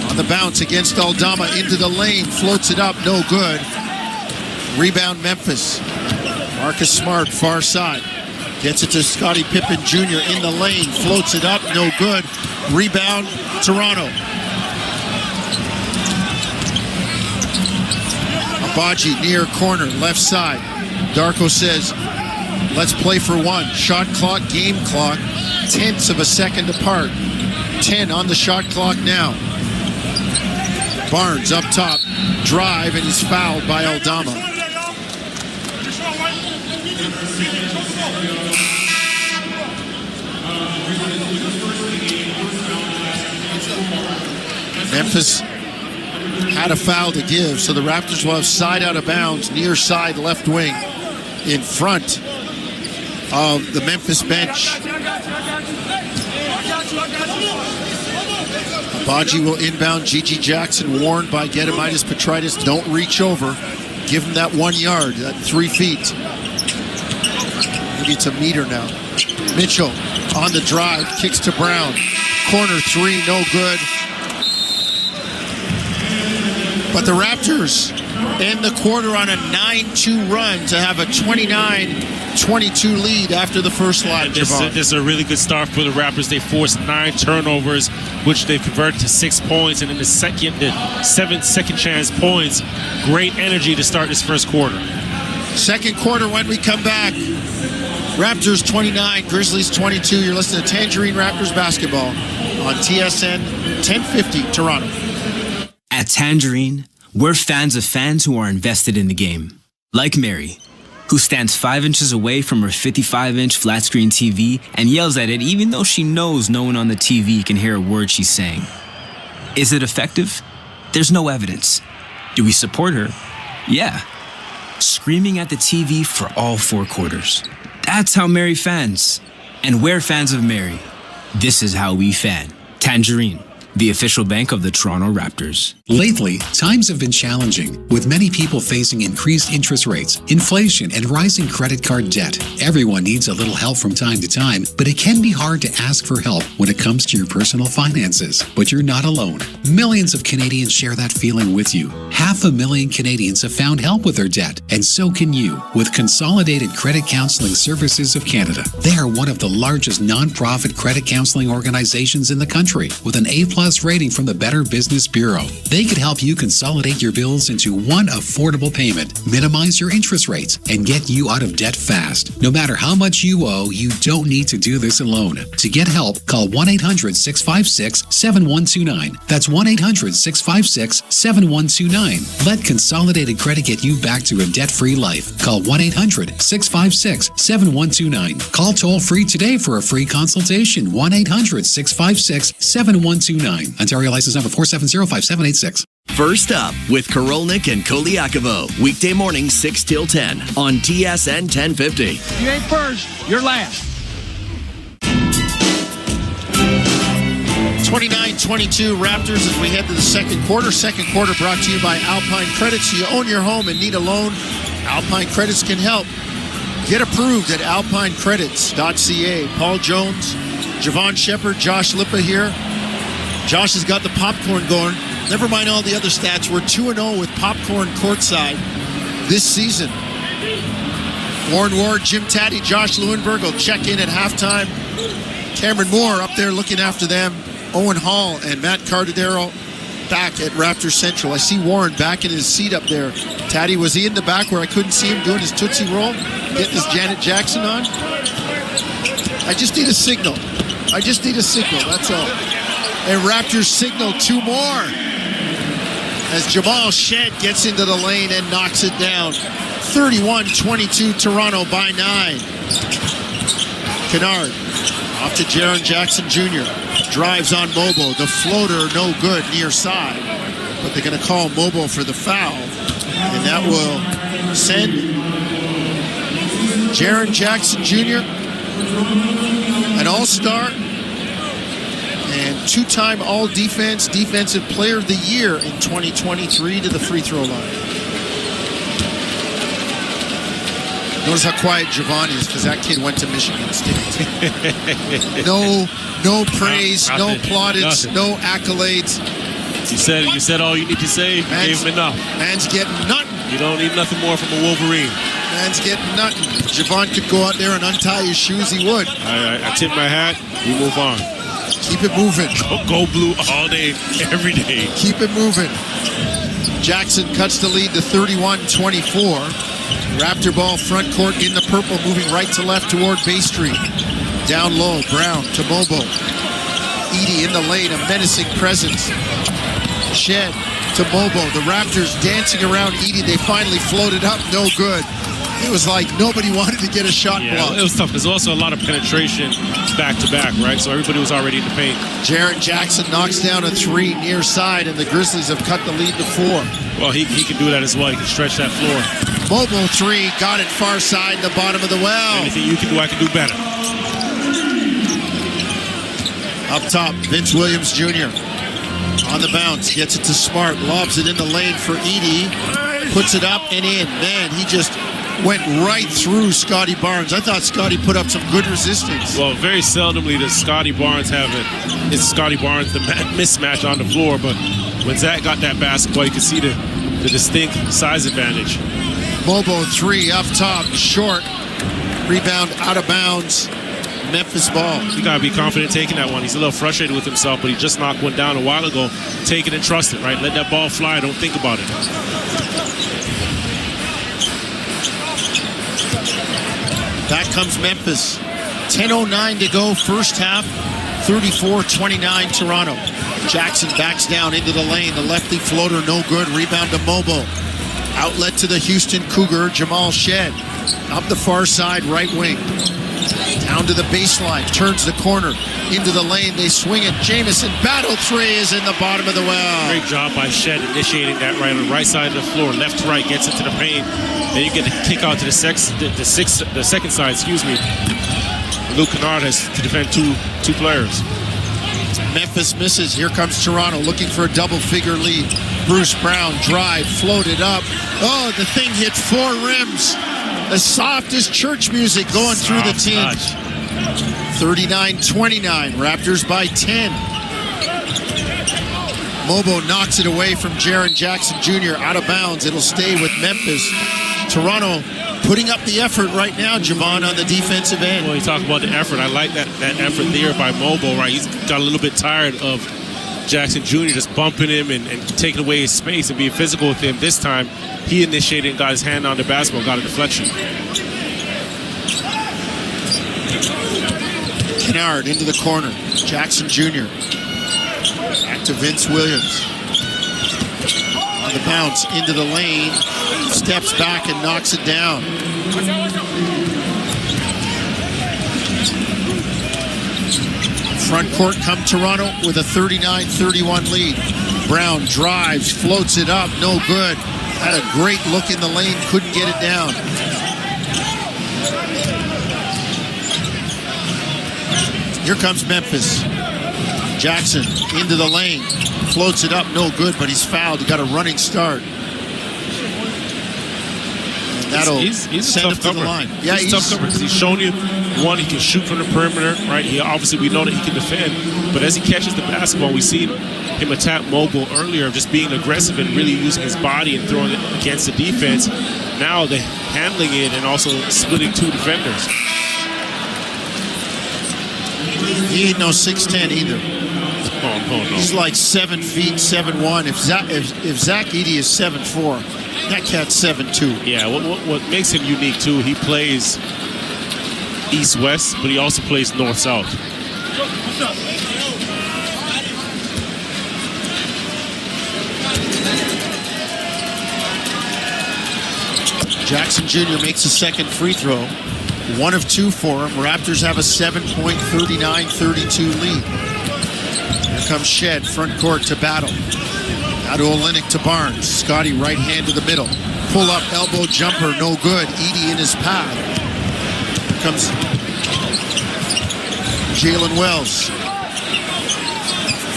On the bounce against Aldama into the lane. Floats it up. No good. Rebound Memphis. Marcus Smart far side. Gets it to Scottie Pippen Jr. in the lane. Floats it up. No good. Rebound Toronto. Abaji near corner. Left side. Darko says, let's play for one. Shot clock, game clock. Tenths of a second apart. 10 on the shot clock now. Barnes up top. Drive, and he's fouled by Aldama. Memphis had a foul to give, so the Raptors will have side out of bounds, near side left wing, in front of the Memphis bench. Abaji will inbound. G.G. Jackson warned by Gedimitis Petritis, don't reach over. Give him that 1 yard, that 3 feet. Maybe it's a meter now. Mitchell on the drive, kicks to Brown. Corner 3, no good. But the Raptors end the quarter on a 9-2 run to have a 29-22 lead after the first line. This is a really good start for the Raptors. They forced 9 turnovers, which they converted to 6 points, and in the 7 second chance points. Great energy to start this first quarter. Second quarter when we come back. Raptors 29, Grizzlies 22. You're listening to Tangerine Raptors basketball on TSN 1050 Toronto. At Tangerine, we're fans of fans who are invested in the game. Like Mary, who stands 5 inches away from her 55-inch flat-screen TV and yells at it even though she knows no one on the TV can hear a word she's saying. Is it effective? There's no evidence. Do we support her? Yeah. Screaming at the TV for all 4 quarters. That's how Mary fans. And we're fans of Mary. This is how we fan. Tangerine. the official bank of the Toronto Raptors. Lately, times have been challenging, with many people facing increased interest rates, inflation, and rising credit card debt. Everyone needs a little help from time to time, but it can be hard to ask for help when it comes to your personal finances. But you're not alone. Millions of Canadians share that feeling with you. 500,000 Canadians have found help with their debt, and so can you with Consolidated Credit Counseling Services of Canada. They are one of the largest non-profit credit counseling organizations in the country, with an A+ rating from the Better Business Bureau. They could help you consolidate your bills into one affordable payment, minimize your interest rates, and get you out of debt fast. No matter how much you owe, you don't need to do this alone. To get help, call 1-800-656-7129. That's 1-800-656-7129. Let Consolidated Credit get you back to a debt-free life. Call 1-800-656-7129. Call toll-free today for a free consultation. 1-800-656-7129. Ontario license number 4705786. First up with Korolnik and Koliakovo. Weekday morning 6 till 10 on TSN 1050. You ain't first, you're last. 29-22 Raptors as we head to the second quarter. Second quarter brought to you by Alpine Credits. You own your home and need a loan? Alpine Credits can help. Get approved at alpinecredits.ca. Paul Jones, Javon Shepard, Josh Lippa here. Josh has got the popcorn going. Never mind all the other stats. We're 2-0 with popcorn courtside this season. Warren Ward, Jim Taddy, Josh Lewenberg will check in at halftime. Cameron Moore up there looking after them. Owen Hall and Matt Cardadero back at Raptors Central. I see Warren back in his seat up there. Taddy, was he in the back where I couldn't see him doing his Tootsie Roll? Getting his Janet Jackson on? I just need a signal. That's all. And Raptors signal 2 more as Jamal Shed gets into the lane and knocks it down. 31-22 Toronto by 9. Kennard off to Jaren Jackson Jr. Drives on Mobo. The floater no good near side. But they're going to call Mobo for the foul. And that will send Jaren Jackson Jr., an all-star, and 2-time All-Defense Defensive Player of the Year in 2023 to the free throw line. Notice how quiet Javon is because that kid went to Michigan State. No praise, no plaudits, no accolades. You said all you need to say. You gave him enough. Man's getting nothing. You don't need nothing more from a Wolverine. Man's getting nothing. If Javon could go out there and untie his shoes, he would. I tip my hat. We move on. Keep it moving. Go blue all day, every day. Keep it moving. Jackson cuts the lead to 31-24. Raptor ball front court in the purple, moving right to left toward Bay Street. Down low, Brown to Mobo. Edey in the lane, a menacing presence. Shed to Mobo. The Raptors dancing around Edey. They finally floated up, no good. It was like nobody wanted to get a shot blocked. It was tough. There's also a lot of penetration back-to-back, right? So everybody was already in the paint. Jaren Jackson knocks down a 3 near side, and the Grizzlies have cut the lead to 4. Well, he can do that as well. He can stretch that floor. Mobo 3, got it far side, the bottom of the well. Anything you can do, I can do better. Up top, Vince Williams Jr. on the bounce, gets it to Smart, lobs it in the lane for Edey, puts it up and in. Man, he just went right through Scotty Barnes. I thought Scotty put up some good resistance. Well, very seldomly does Scotty Barnes have it. It's Scotty Barnes, the mismatch on the floor, but when Zach got that basketball, you could see the distinct size advantage. Mobo 3 up top, short. Rebound out of bounds. Memphis ball. You got to be confident taking that one. He's a little frustrated with himself, but he just knocked one down a while ago. Take it and trust it, right? Let that ball fly. Don't think about it. Back comes Memphis. 10:09 to go, first half. 34-29 Toronto. Jackson backs down into the lane. The lefty floater no good. Rebound to Mobo. Outlet to the Houston Cougar, Jamal Shed. Up the far side, right wing. Down to the baseline, turns the corner, into the lane, they swing it. Jamison, battle 3 is in the bottom of the well. Great job by Shed initiating that right on the right side of the floor, left to right, gets into the paint. Then you get the kick out to the second side, excuse me. Luke Kennard has to defend two players. Memphis misses. Here comes Toronto looking for a double-figure lead. Bruce Brown, drive, floated up. Oh, the thing hit 4 rims. As soft as church music going through the team. 39-29, Raptors by 10. Mobo knocks it away from Jaren Jackson Jr. out of bounds. It'll stay with Memphis. Toronto putting up the effort right now, Javon, on the defensive end. Well, you talk about the effort. I like that effort there by Mobo, right? He's got a little bit tired of Jackson Jr. just bumping him and taking away his space and being physical with him. This time, he initiated and got his hand on the basketball, got a deflection. Kennard into the corner. Jackson Jr. Back to Vince Williams. On the bounce into the lane. Steps back and knocks it down. Front court come Toronto with a 39-31 lead. Brown drives, floats it up, no good. Had a great look in the lane, couldn't get it down. Here comes Memphis. Jackson into the lane, floats it up, no good, but he's fouled. He got a running start. That'll send him to the line. Yeah, he's a tough cover because he's shown you, one, he can shoot from the perimeter, right? We know that he can defend, but as he catches the basketball, we see him attack Mobo earlier, just being aggressive and really using his body and throwing it against the defense. Now they're handling it and also splitting 2 defenders. He ain't no 6'10" either. Oh, no. He's like 7 feet, 7'1". If Zach Edey is 7'4", that cat's 7'2". Yeah, what makes him unique too, he plays east-west, but he also plays north-south. Jackson Jr. makes a second free throw. 1 of 2 for him. Raptors have a 7-point, 39-32 lead. Here comes Shed, front court to Battle. Now to Olynyk to Barnes. Scotty right hand to the middle. Pull up, elbow jumper, no good. Edey in his path. Here comes Jalen Wells.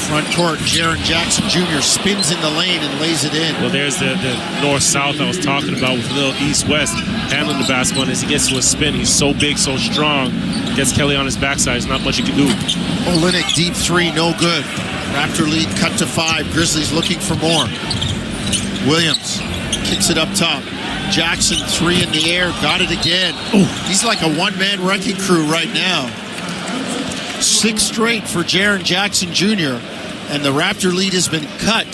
Front court, Jaren Jackson Jr. spins in the lane and lays it in. Well, there's the north-south I was talking about with a little east-west handling the basketball. And as he gets to a spin, he's so big, so strong. Gets Kelly on his backside. There's not much he can do. Olynyk, deep 3, no good. Raptor lead cut to 5. Grizzlies looking for more. Williams kicks it up top. Jackson, 3 in the air, got it again. Ooh, he's like a one-man wrecking crew right now. 6 straight for Jaren Jackson Jr. And the Raptor lead has been cut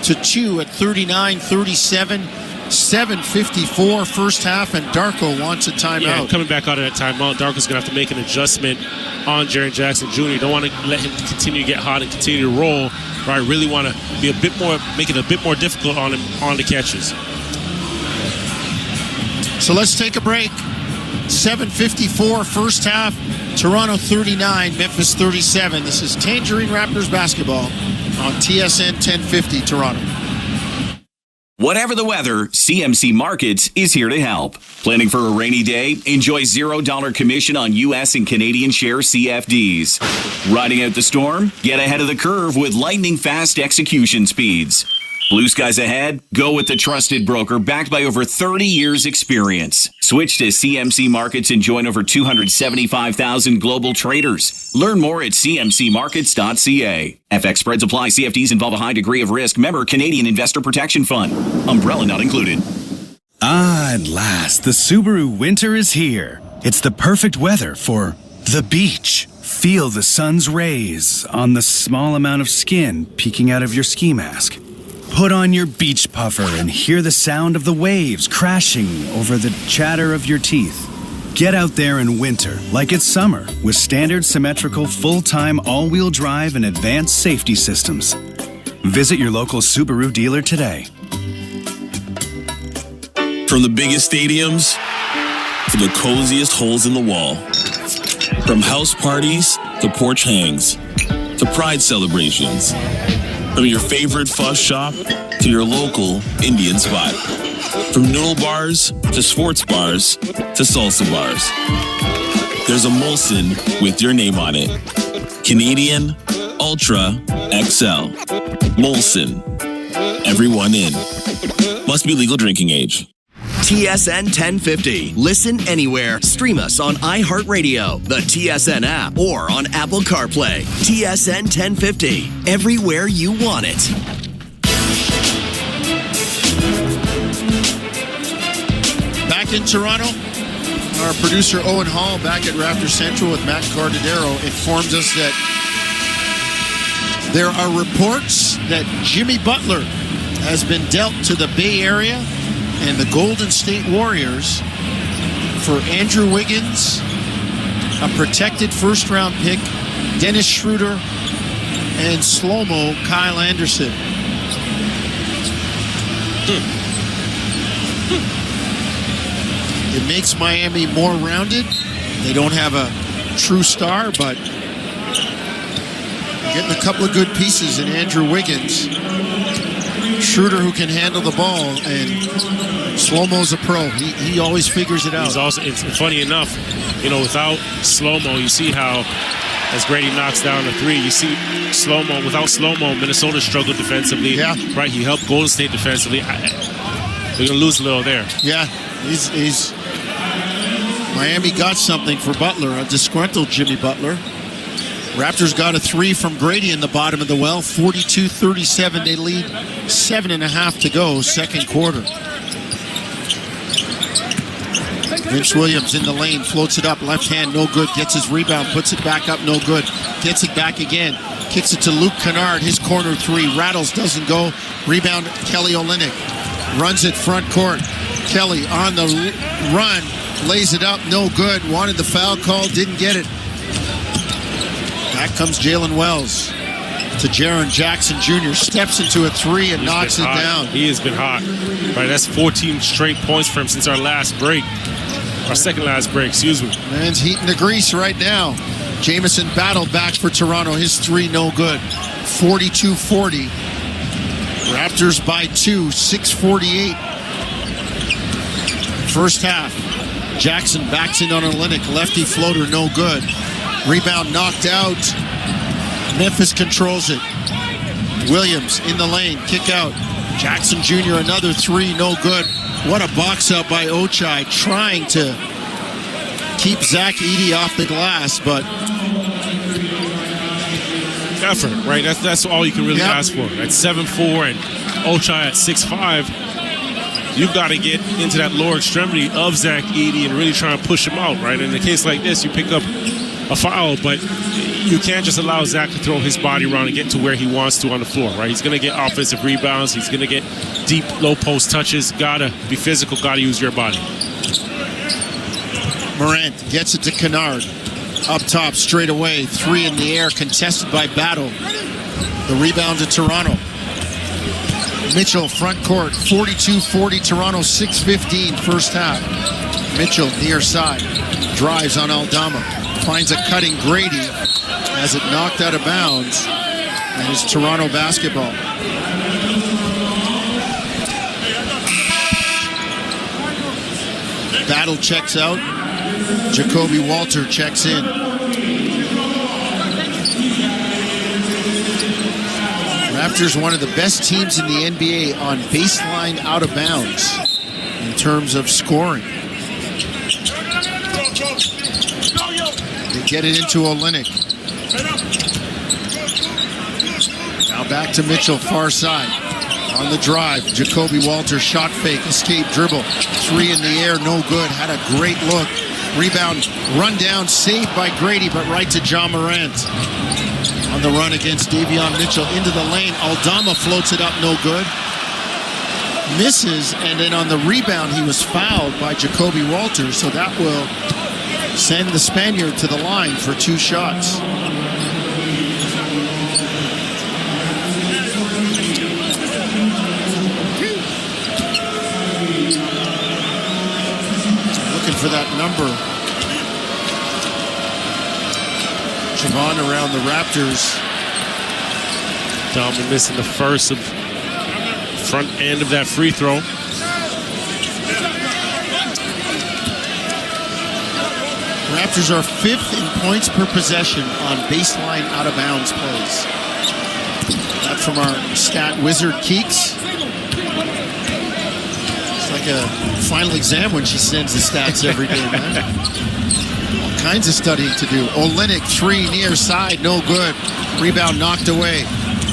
to 2 at 39-37. 7:54 first half, and Darko wants a timeout. Yeah, coming back out of that timeout, Darko's going to have to make an adjustment on Jaren Jackson Jr. You don't want to let him continue to get hot and continue to roll. Right, really want to be a bit more, make it a bit more difficult on him on the catches. So let's take a break. 7:54 first half. Toronto 39, Memphis 37. This is Tangerine Raptors basketball on TSN 1050 Toronto. Whatever the weather, CMC Markets is here to help. Planning for a rainy day? Enjoy $0 commission on U.S. and Canadian share CFDs. Riding out the storm? Get ahead of the curve with lightning-fast execution speeds. Blue skies ahead? Go with the trusted broker backed by over 30 years experience. Switch to CMC Markets and join over 275,000 global traders. Learn more at cmcmarkets.ca. FX spreads apply. CFDs involve a high degree of risk. Member Canadian Investor Protection Fund. Umbrella not included. Ah, at last, the Subaru winter is here. It's the perfect weather for the beach. Feel the sun's rays on the small amount of skin peeking out of your ski mask. Put on your beach puffer and hear the sound of the waves crashing over the chatter of your teeth. Get out there in winter like it's summer with standard symmetrical full-time all-wheel drive and advanced safety systems. Visit your local Subaru dealer today. From the biggest stadiums to the coziest holes in the wall. From house parties to porch hangs to pride celebrations. From your favorite fuss shop to your local Indian spot. From noodle bars to sports bars to salsa bars. There's a Molson with your name on it. Canadian, Ultra XL. Molson. Everyone in. Must be legal drinking age. TSN 1050. Listen anywhere. Stream us on iHeartRadio, the TSN app, or on Apple CarPlay. TSN 1050. Everywhere you want it. Back in Toronto, our producer Owen Hall back at Raptor Central with Matt Cardadero informs us that there are reports that Jimmy Butler has been dealt to the Bay Area and the Golden State Warriors for Andrew Wiggins, a protected first-round pick, Dennis Schroeder, and slow-mo Kyle Anderson. It makes Miami more rounded. They don't have a true star, but getting a couple of good pieces in Andrew Wiggins. Schroeder, who can handle the ball, and Slow-Mo's a pro. He always figures it out. He's also, it's funny enough, without Slow-Mo, you see how, as Grady knocks down the three, you see Slow-Mo. Without Slow-Mo, Minnesota struggled defensively. Yeah. Right, he helped Golden State defensively. They're going to lose a little there. Yeah, he's Miami got something for Butler, a disgruntled Jimmy Butler. Raptors got a three from Grady in the bottom of the well, 42-37. They lead 7.5 to go, second quarter. Vince Williams in the lane, floats it up, left hand, no good. Gets his rebound, puts it back up, no good. Gets it back again, kicks it to Luke Kennard, his corner three, rattles, doesn't go. Rebound, Kelly Olynyk, runs it front court. Kelly on the run, lays it up, no good. Wanted the foul call, didn't get it. Back comes Jalen Wells to Jaren Jackson Jr. Steps into a three and knocks it down. He has been hot. Right, that's 14 straight points for him since our last break. Our second last break, excuse me. Man's heating the grease right now. Jamison battled back for Toronto. His three no good. 42-40. Raptors by 2, 6:48. First half. Jackson backs in on Olynyk. Lefty floater, no good. Rebound knocked out. Memphis controls it. Williams in the lane, kick out. Jackson Jr. another three, no good. What a box out by Ochai, trying to keep Zach Edey off the glass, but effort, right? That's all you can really ask for. At 7'4" and Ochai at 6'5", you've got to get into that lower extremity of Zach Edey and really try and push him out, right? In a case like this, you pick up a foul, but you can't just allow Zach to throw his body around and get to where he wants to on the floor, right? He's going to get offensive rebounds. He's going to get deep, low post touches. Got to be physical. Got to use your body. Morant gets it to Kennard. Up top, straight away. Three in the air, contested by Battle. The rebound to Toronto. Mitchell, front court, 42-40, Toronto, 6:15, first half. Mitchell, near side, drives on Aldama. Finds a cutting Grady, has it knocked out of bounds, and it's Toronto basketball. Battle checks out. Jacoby Walter checks in. Raptors, one of the best teams in the NBA on baseline out of bounds in terms of scoring. They get it into Olynyk. Now back to Mitchell, far side. On the drive, Jacoby Walter, shot fake, escape, dribble. Three in the air, no good. Had a great look. Rebound, run down, saved by Grady, but right to John Morant. On the run against Davion Mitchell, into the lane. Aldama floats it up, no good. Misses, and then on the rebound, he was fouled by Jacoby Walter, so that will send the Spaniard to the line for two shots. Looking for that number. Javon around the Raptors. Dalman missing the first of front end of that free throw. Raptors are 5th in points per possession on baseline out-of-bounds plays. from our stat wizard, Keeks. It's like a final exam when she sends the stats every day, man. All kinds of studying to do. Olynyk, 3 near side, no good. Rebound knocked away.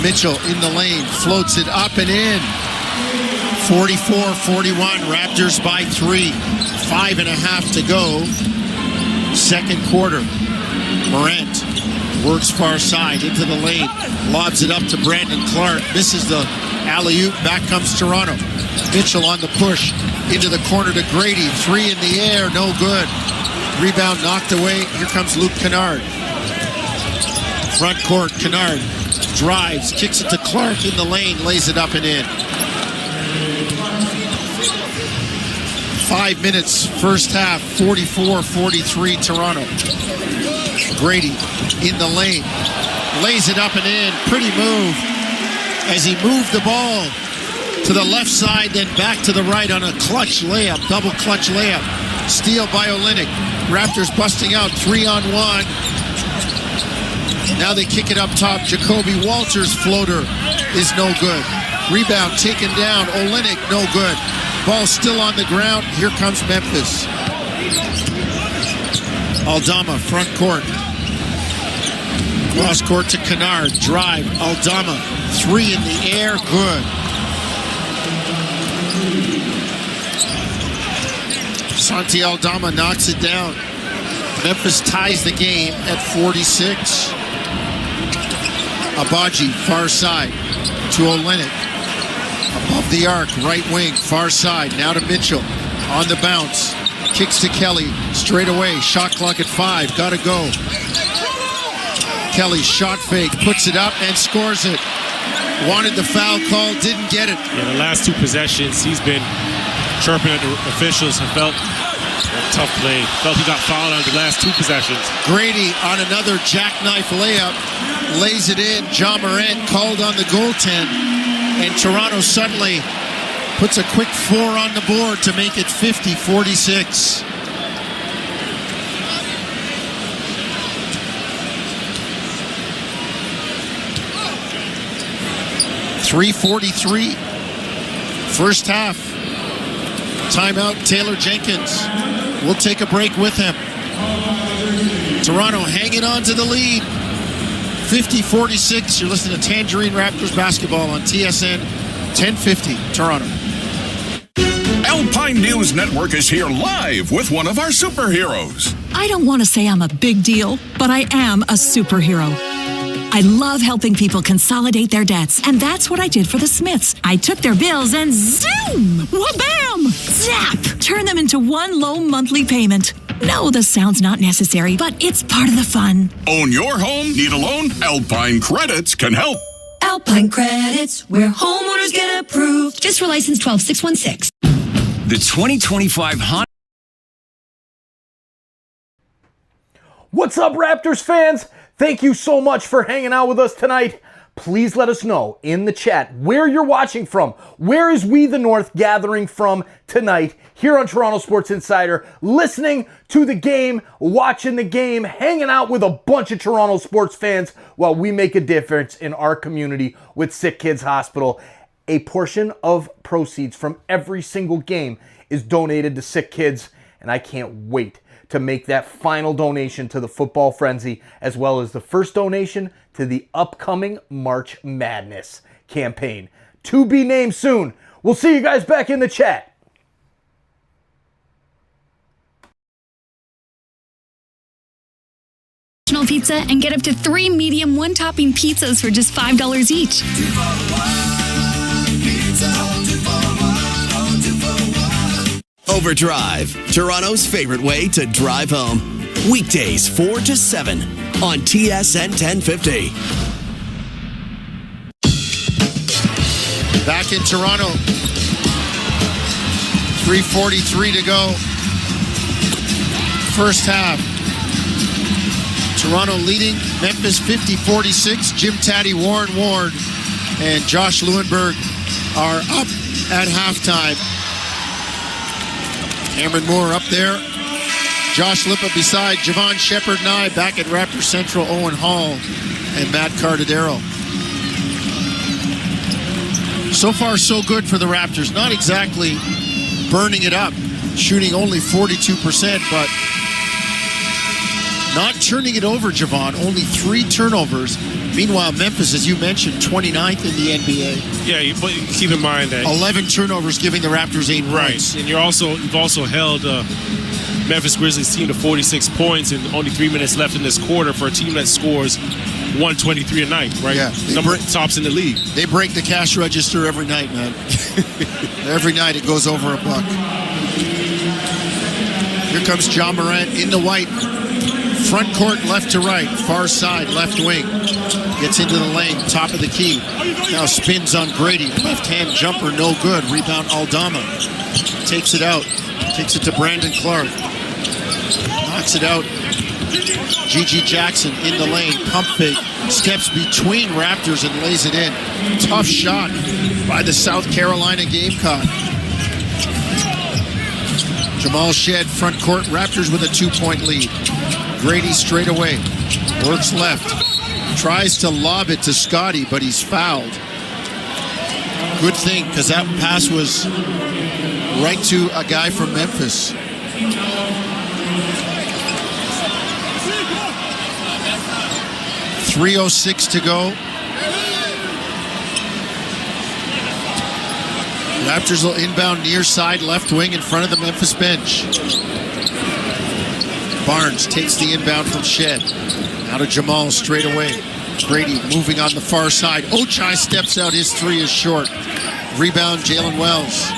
Mitchell in the lane, floats it up and in. 44-41, Raptors by 3. 5.5 to go. Second quarter. Morant works far side into the lane. Lobs it up to Brandon Clark. Misses the alley-oop. Back comes Toronto. Mitchell on the push. Into the corner to Grady. 3 in the air. No good. Rebound knocked away. Here comes Luke Kennard. Front court. Kennard drives. Kicks it to Clark in the lane. Lays it up and in. 5 minutes, first half, 44-43 Toronto. Grady in the lane, lays it up and in. Pretty move as he moved the ball to the left side, then back to the right on a clutch layup, double clutch layup. Steal by Olynyk. Raptors busting out 3-on-1. Now they kick it up top. Jacoby Walters' floater is no good. Rebound taken down. Olynyk, no good. Ball still on the ground. Here comes Memphis. Aldama, front court. Cross court to Kennard. Drive. Aldama. 3 in the air. Good. Santi Aldama knocks it down. Memphis ties the game at 46. Abaji, far side to Olynyk. Above the arc, right wing, far side. Now to Mitchell. On the bounce. Kicks to Kelly. Straight away. Shot clock at 5. Gotta go. Kelly, shot fake. Puts it up and scores it. Wanted the foul call. Didn't get it. Yeah, the last 2 possessions, he's been chirping at the officials. Have felt a tough play. Felt he got fouled on the last 2 possessions. Grady on another jackknife layup. Lays it in. Ja Morant called on the goaltend. And Toronto suddenly puts a quick 4 on the board to make it 50-46. .343 first half. Timeout, Taylor Jenkins. We'll take a break with him. Toronto hanging on to the lead. 50-46. You're listening to Tangerine Raptors basketball on TSN 1050 Toronto. Alpine News Network is here live with one of our superheroes. I don't want to say I'm a big deal, but I am a superhero. I love helping people consolidate their debts, and that's what I did for the Smiths. I took their bills and zoom! Wha-bam! Zap! Turn them into one low monthly payment. No, the sound's not necessary, but it's part of the fun. Own your home? Need a loan? Alpine Credits can help. Alpine Credits, where homeowners get approved. Just for license 12616. The 2025 Honda. What's up, Raptors fans? Thank you so much for hanging out with us tonight. Please let us know in the chat where you're watching from. Where is We the North gathering from tonight here on Toronto Sports Insider, listening to the game, watching the game, hanging out with a bunch of Toronto sports fans while we make a difference in our community with SickKids Hospital. A portion of proceeds from every single game is donated to SickKids, and I can't wait to make that final donation to the Football Frenzy, as well as the first donation to the upcoming March Madness campaign. To be named soon. We'll see you guys back in the chat. Pizza and get up to 3 medium 1-topping pizzas for just $5 each. Overdrive, Toronto's favorite way to drive home. Weekdays 4 to 7 on TSN 1050. Back in Toronto. 3:43 to go. First half. Toronto leading Memphis 50-46. Jim Taddy, Warren Ward, and Josh Lewenberg are up at halftime. Cameron Moore up there. Josh Lippa beside Javon Shepard and I back at Raptor Central, Owen Hall and Matt Cardadero. So far, so good for the Raptors. Not exactly burning it up, shooting only 42%, but not turning it over, Javon. Only 3 turnovers. Meanwhile, Memphis, as you mentioned, 29th in the NBA. Yeah, but keep in mind that 11 turnovers, giving the Raptors 8 points. And you've also held Memphis Grizzlies team to 46 points and only 3 minutes left in this quarter for a team that scores 123 a night, right? Yeah. Tops in the league. They break the cash register every night, man. Every night it goes over $1. Here comes Ja Morant in the white. Front court, left to right. Far side, left wing. Gets into the lane, top of the key. Now spins on Grady. Left-hand jumper, no good. Rebound, Aldama. Takes it out. Takes it to Brandon Clark. Knocks it out. GG Jackson in the lane. Pump fake. Steps between Raptors and lays it in. Tough shot by the South Carolina Gamecock. Jamal Shed, front court. Raptors with a 2-point lead. Grady straight away. Works left. Tries to lob it to Scotty, but he's fouled. Good thing, because that pass was right to a guy from Memphis. .306 to go. Raptors will inbound near side, left wing in front of the Memphis bench. Barnes takes the inbound from Shed. Out of Jamal straight away. Grady moving on the far side. Ochai steps out. His 3 is short. Rebound, Jalen Wells.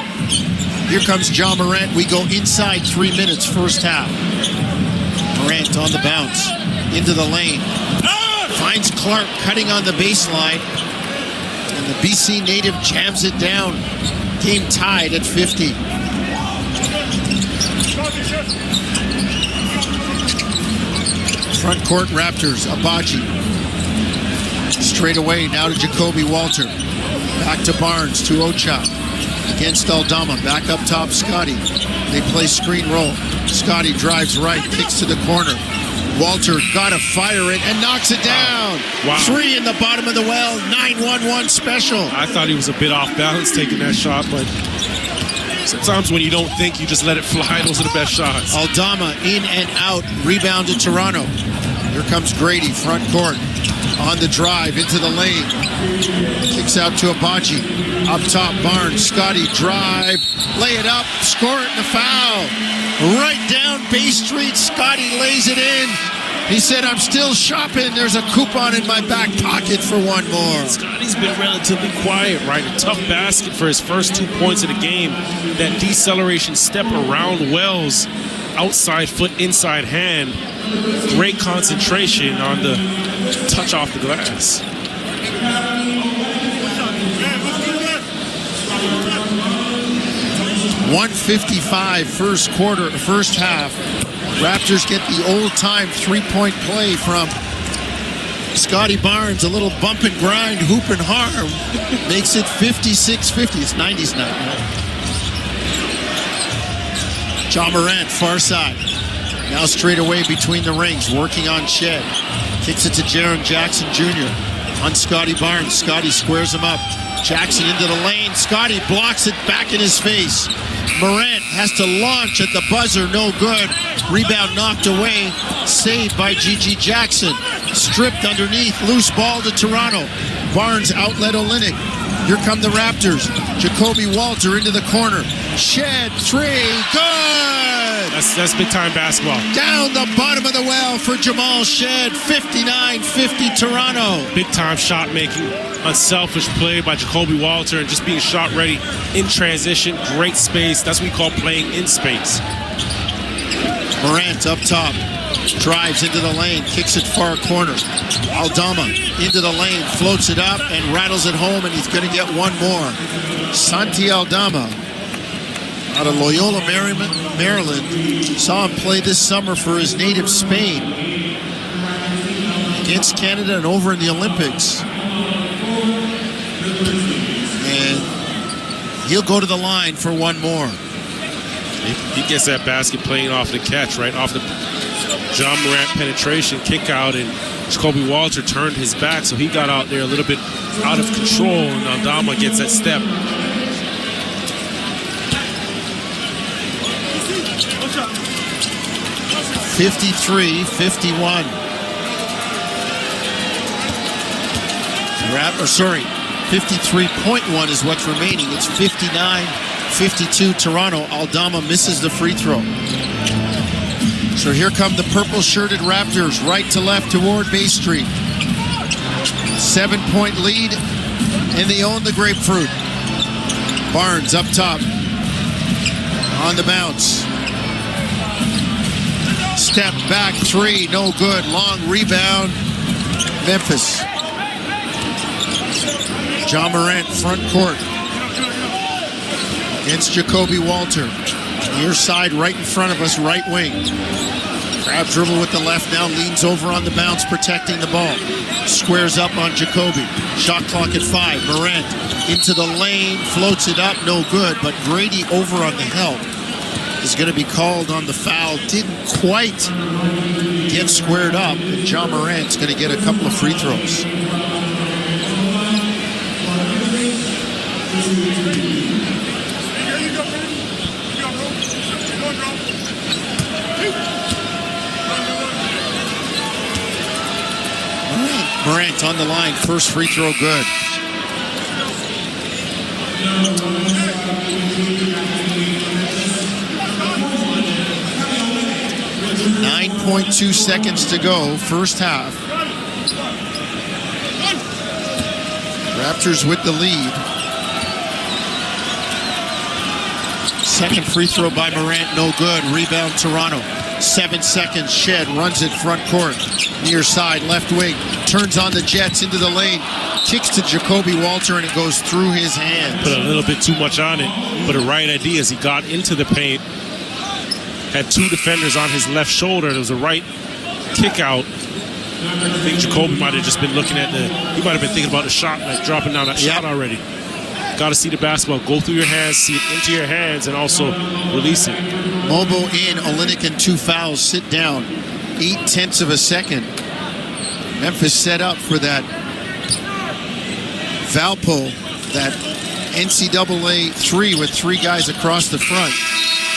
Here comes Ja Morant. We go inside 3 minutes, first half. Morant on the bounce. Into the lane. Finds Clark cutting on the baseline. And the BC native jams it down. Game tied at 50. Front court Raptors, Abaji. Straight away now to Jacoby Walter. Back to Barnes, to Ocha. Against Aldama, back up top Scotty. They play screen roll. Scotty drives right, kicks to the corner. Walter gotta fire it and knocks it down. Wow. 3 in the bottom of the well, 9-1-1 special. I thought he was a bit off balance taking that shot, but sometimes when you don't think, you just let it fly. Those are the best shots. Aldama in and out. Rebound to Toronto. Here comes Grady, front court. On the drive, into the lane. Kicks out to Abaji. Up top, Barnes. Scotty drive. Lay it up. Score it and a foul. Right down Bay Street. Scotty lays it in. He said, I'm still shopping. There's a coupon in my back pocket for one more. Scotty's been relatively quiet, right? A tough basket for his first 2 points of the game. That deceleration step around Wells. Outside foot, inside hand. Great concentration on the touch off the glass. .155 first quarter, first half. Raptors get the old-time three-point play from Scotty Barnes. A little bump and grind, hoop and harm. Makes it 56-50. It's 90's night. Ja Morant, far side. Now straight away between the rings, working on Shed. Kicks it to Jaren Jackson Jr. on Scotty Barnes. Scotty squares him up. Jackson into the lane. Scotty blocks it back in his face. Morant has to launch at the buzzer. No good. Rebound knocked away. Saved by GG Jackson. Stripped underneath. Loose ball to Toronto. Barnes outlet Olynyk. Here come the Raptors. Jacoby Walter into the corner. Shed 3. Good! That's big-time basketball. Down the bottom of the well for Jamal Shed. 59-50 Toronto. Big-time shot-making. Unselfish play by Jacoby Walter and just being shot ready in transition. Great space. That's what we call playing in space. Morant up top. Drives into the lane. Kicks it far corner. Aldama into the lane. Floats it up and rattles it home, and he's going to get one more. Santi Aldama out of Loyola, Maryland. Saw him play this summer for his native Spain against Canada and over in the Olympics. And he'll go to the line for one more. He gets that basket playing off the catch, right? Off the Ja Morant penetration, kick out, and Jacoby Walter turned his back, so he got out there a little bit out of control, and Aldama gets that step. $53-51. 53.1 is what's remaining. It's 59-52 Toronto. Aldama misses the free throw. So here come the purple-shirted Raptors, right to left toward Bay Street. 7-point lead, and they own the grapefruit. Barnes up top. On the bounce. Step back three, no good. Long rebound, Memphis. John Morant, front court. Against Jacoby Walter. Near side, right in front of us, right wing. Grab dribble with the left now, leans over on the bounce, protecting the ball. Squares up on Jacoby. Shot clock at 5. Morant into the lane, floats it up, no good. But Grady over on the help is going to be called on the foul. Didn't quite get squared up. And John Morant's going to get a couple of free throws. Morant on the line, first free throw good. 9.2 seconds to go, first half. Raptors with the lead. Second free throw by Morant, no good. Rebound Toronto. 7 seconds, Shed runs it front court. Near side, left wing. Turns on the Jets into the lane. Kicks to Jacoby Walter, and it goes through his hands. Put a little bit too much on it, but the right idea as he got into the paint. Had two defenders on his left shoulder. There was a right kick out. I think Jacoby might have just been looking at he might have been thinking about the shot, like dropping down that shot already. Got to see the basketball go through your hands, see it into your hands, and also release it. Mobo in, Olynyk and 2 fouls, sit down. 0.8 of a second. Memphis set up for that Valpo, that NCAA 3 with 3 guys across the front.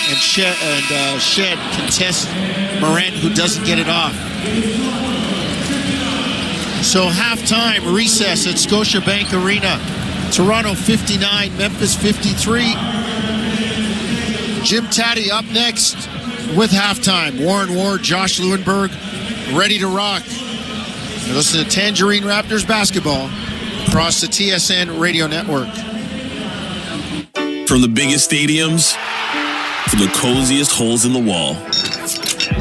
And Shed contests Morant, who doesn't get it off. So halftime recess at Scotiabank Arena. Toronto 59, Memphis 53. Jim Taddy up next with halftime. Warren Ward, Josh Lewenberg, ready to rock. You listen to Tangerine Raptors basketball across the TSN radio network. From the biggest stadiums to the coziest holes in the wall.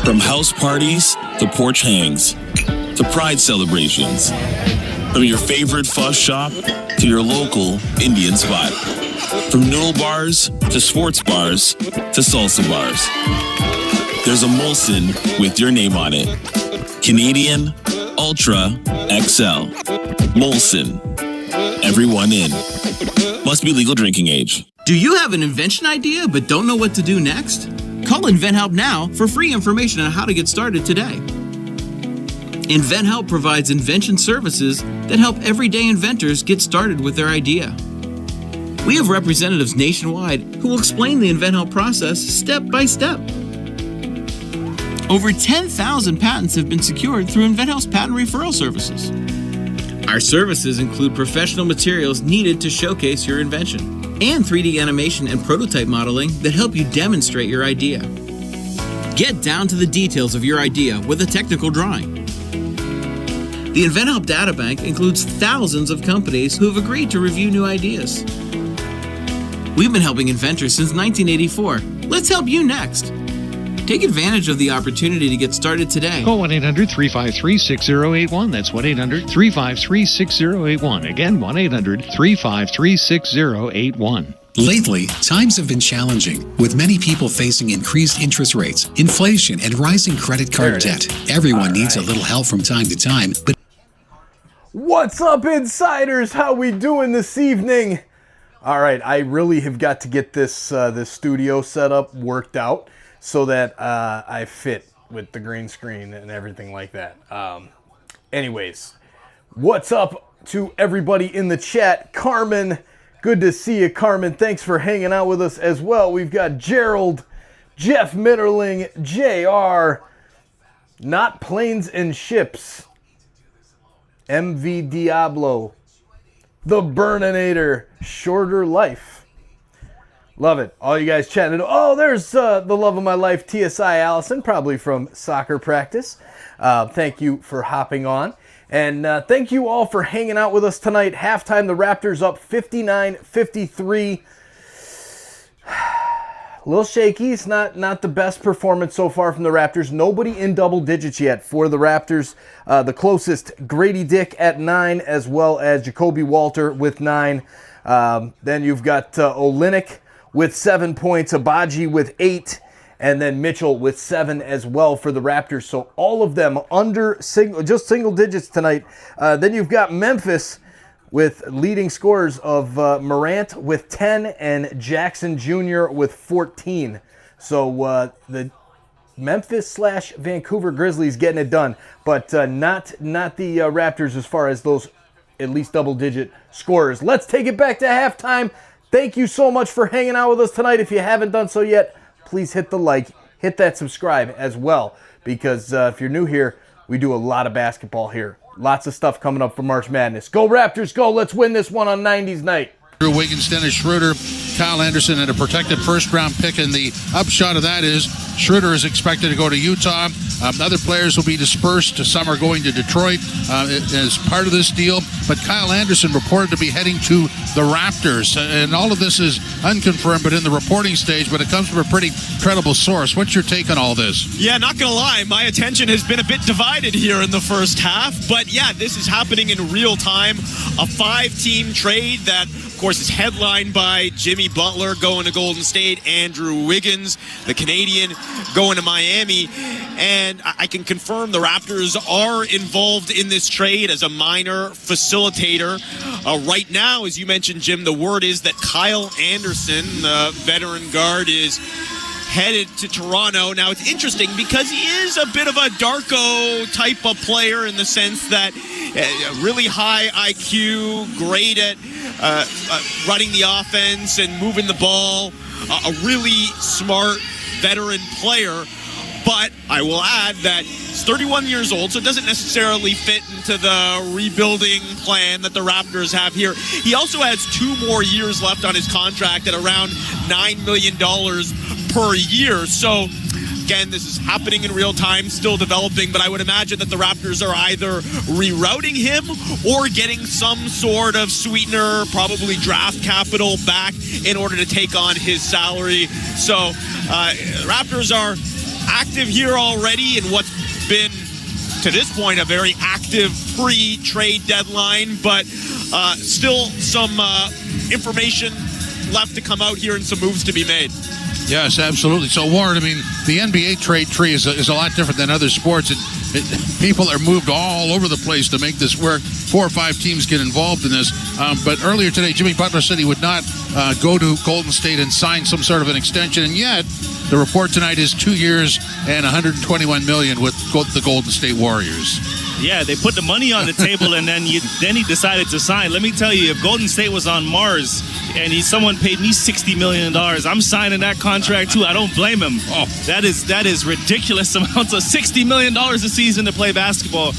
From house parties to porch hangs to pride celebrations. From your favorite fuzz shop to your local Indian spot. From noodle bars to sports bars to salsa bars. There's a Molson with your name on it. Canadian Ultra XL. Molson. Everyone in. Must be legal drinking age. Do you have an invention idea but don't know what to do next? Call InventHelp now for free information on how to get started today. InventHelp provides invention services that help everyday inventors get started with their idea. We have representatives nationwide who will explain the InventHelp process step by step. Over 10,000 patents have been secured through InventHelp's patent referral services. Our services include professional materials needed to showcase your invention and 3D animation and prototype modeling that help you demonstrate your idea. Get down to the details of your idea with a technical drawing. The InventHelp Databank includes thousands of companies who have agreed to review new ideas. We've been helping inventors since 1984. Let's help you next. Take advantage of the opportunity to get started today. Call 1-800-353-6081. That's 1-800-353-6081. Again, 1-800-353-6081. Lately, times have been challenging, with many people facing increased interest rates, inflation, and rising credit card debt. Everyone needs a little help from time to time, but what's up, insiders? How we doing this evening? All right, I really have got to get this studio set up, worked out, so that I fit with the green screen and everything like that. Anyways, what's up to everybody in the chat? Carmen, good to see you, Carmen. Thanks for hanging out with us as well. We've got Gerald, Jeff Mitterling, JR, Not Planes and Ships, MV Diablo, The Burninator, Shorter Life. Love it. All you guys chatting. Oh, there's the love of my life, TSI Allison, probably from soccer practice. Thank you for hopping on. And thank you all for hanging out with us tonight. Halftime, the Raptors up 59-53. A little shaky. It's not the best performance so far from the Raptors. Nobody in double digits yet for the Raptors. The closest, Grady Dick at 9, as well as Jacoby Walter with 9. Then you've got Olynyk with 7 points, Abaji with 8, and then Mitchell with 7 as well for the Raptors. So all of them under just single digits tonight. Then you've got Memphis with leading scorers of Morant with 10 and Jackson Jr. with 14. So the Memphis/Vancouver Grizzlies getting it done, but not the Raptors as far as those at least double-digit scorers. Let's take it back to halftime. Thank you so much for hanging out with us tonight. If you haven't done so yet, please hit the like, hit that subscribe as well, because if you're new here, we do a lot of basketball here. Lots of stuff coming up for March Madness. Go Raptors, go. Let's win this one on 90's night. Wiggins, Dennis Schroeder, Kyle Anderson, and a protected first-round pick. And the upshot of that is Schroeder is expected to go to Utah. Other players will be dispersed. Some are going to Detroit as part of this deal. But Kyle Anderson reported to be heading to the Raptors. And all of this is unconfirmed, but in the reporting stage. But it comes from a pretty credible source. What's your take on all this? Yeah, not going to lie. My attention has been a bit divided here in the first half. But yeah, this is happening in real time. A 5-team trade that, of course, is headlined by Jimmy Butler going to Golden State, Andrew Wiggins, the Canadian, going to Miami. And I can confirm the Raptors are involved in this trade as a minor facilitator. Right now, as you mentioned, Jim, the word is that Kyle Anderson, the veteran guard, is headed to Toronto. Now, it's interesting because he is a bit of a Darko type of player in the sense that really high IQ, great at running the offense and moving the ball, a really smart veteran player. But I will add that he's 31 years old, so it doesn't necessarily fit into the rebuilding plan that the Raptors have here. He also has 2 more years left on his contract at around $9 million per year. So, again, this is happening in real time, still developing, but I would imagine that the Raptors are either rerouting him or getting some sort of sweetener, probably draft capital back in order to take on his salary. So, Raptors are active here already in what's been, to this point, a very active pre-trade deadline, but still some information left to come out here and some moves to be made. Yes, absolutely. So, Warren, I mean, the NBA trade tree is a lot different than other sports. People are moved all over the place to make this work. 4 or 5 teams get involved in this. But earlier today, Jimmy Butler said he would not go to Golden State and sign some sort of an extension. And yet, the report tonight is 2 years and $121 million with the Golden State Warriors. Yeah, they put the money on the table, and then he decided to sign. Let me tell you, if Golden State was on Mars and someone paid me $60 million, I'm signing that contract too. I don't blame him. Oh, that is ridiculous amounts of $60 million a season to play basketball.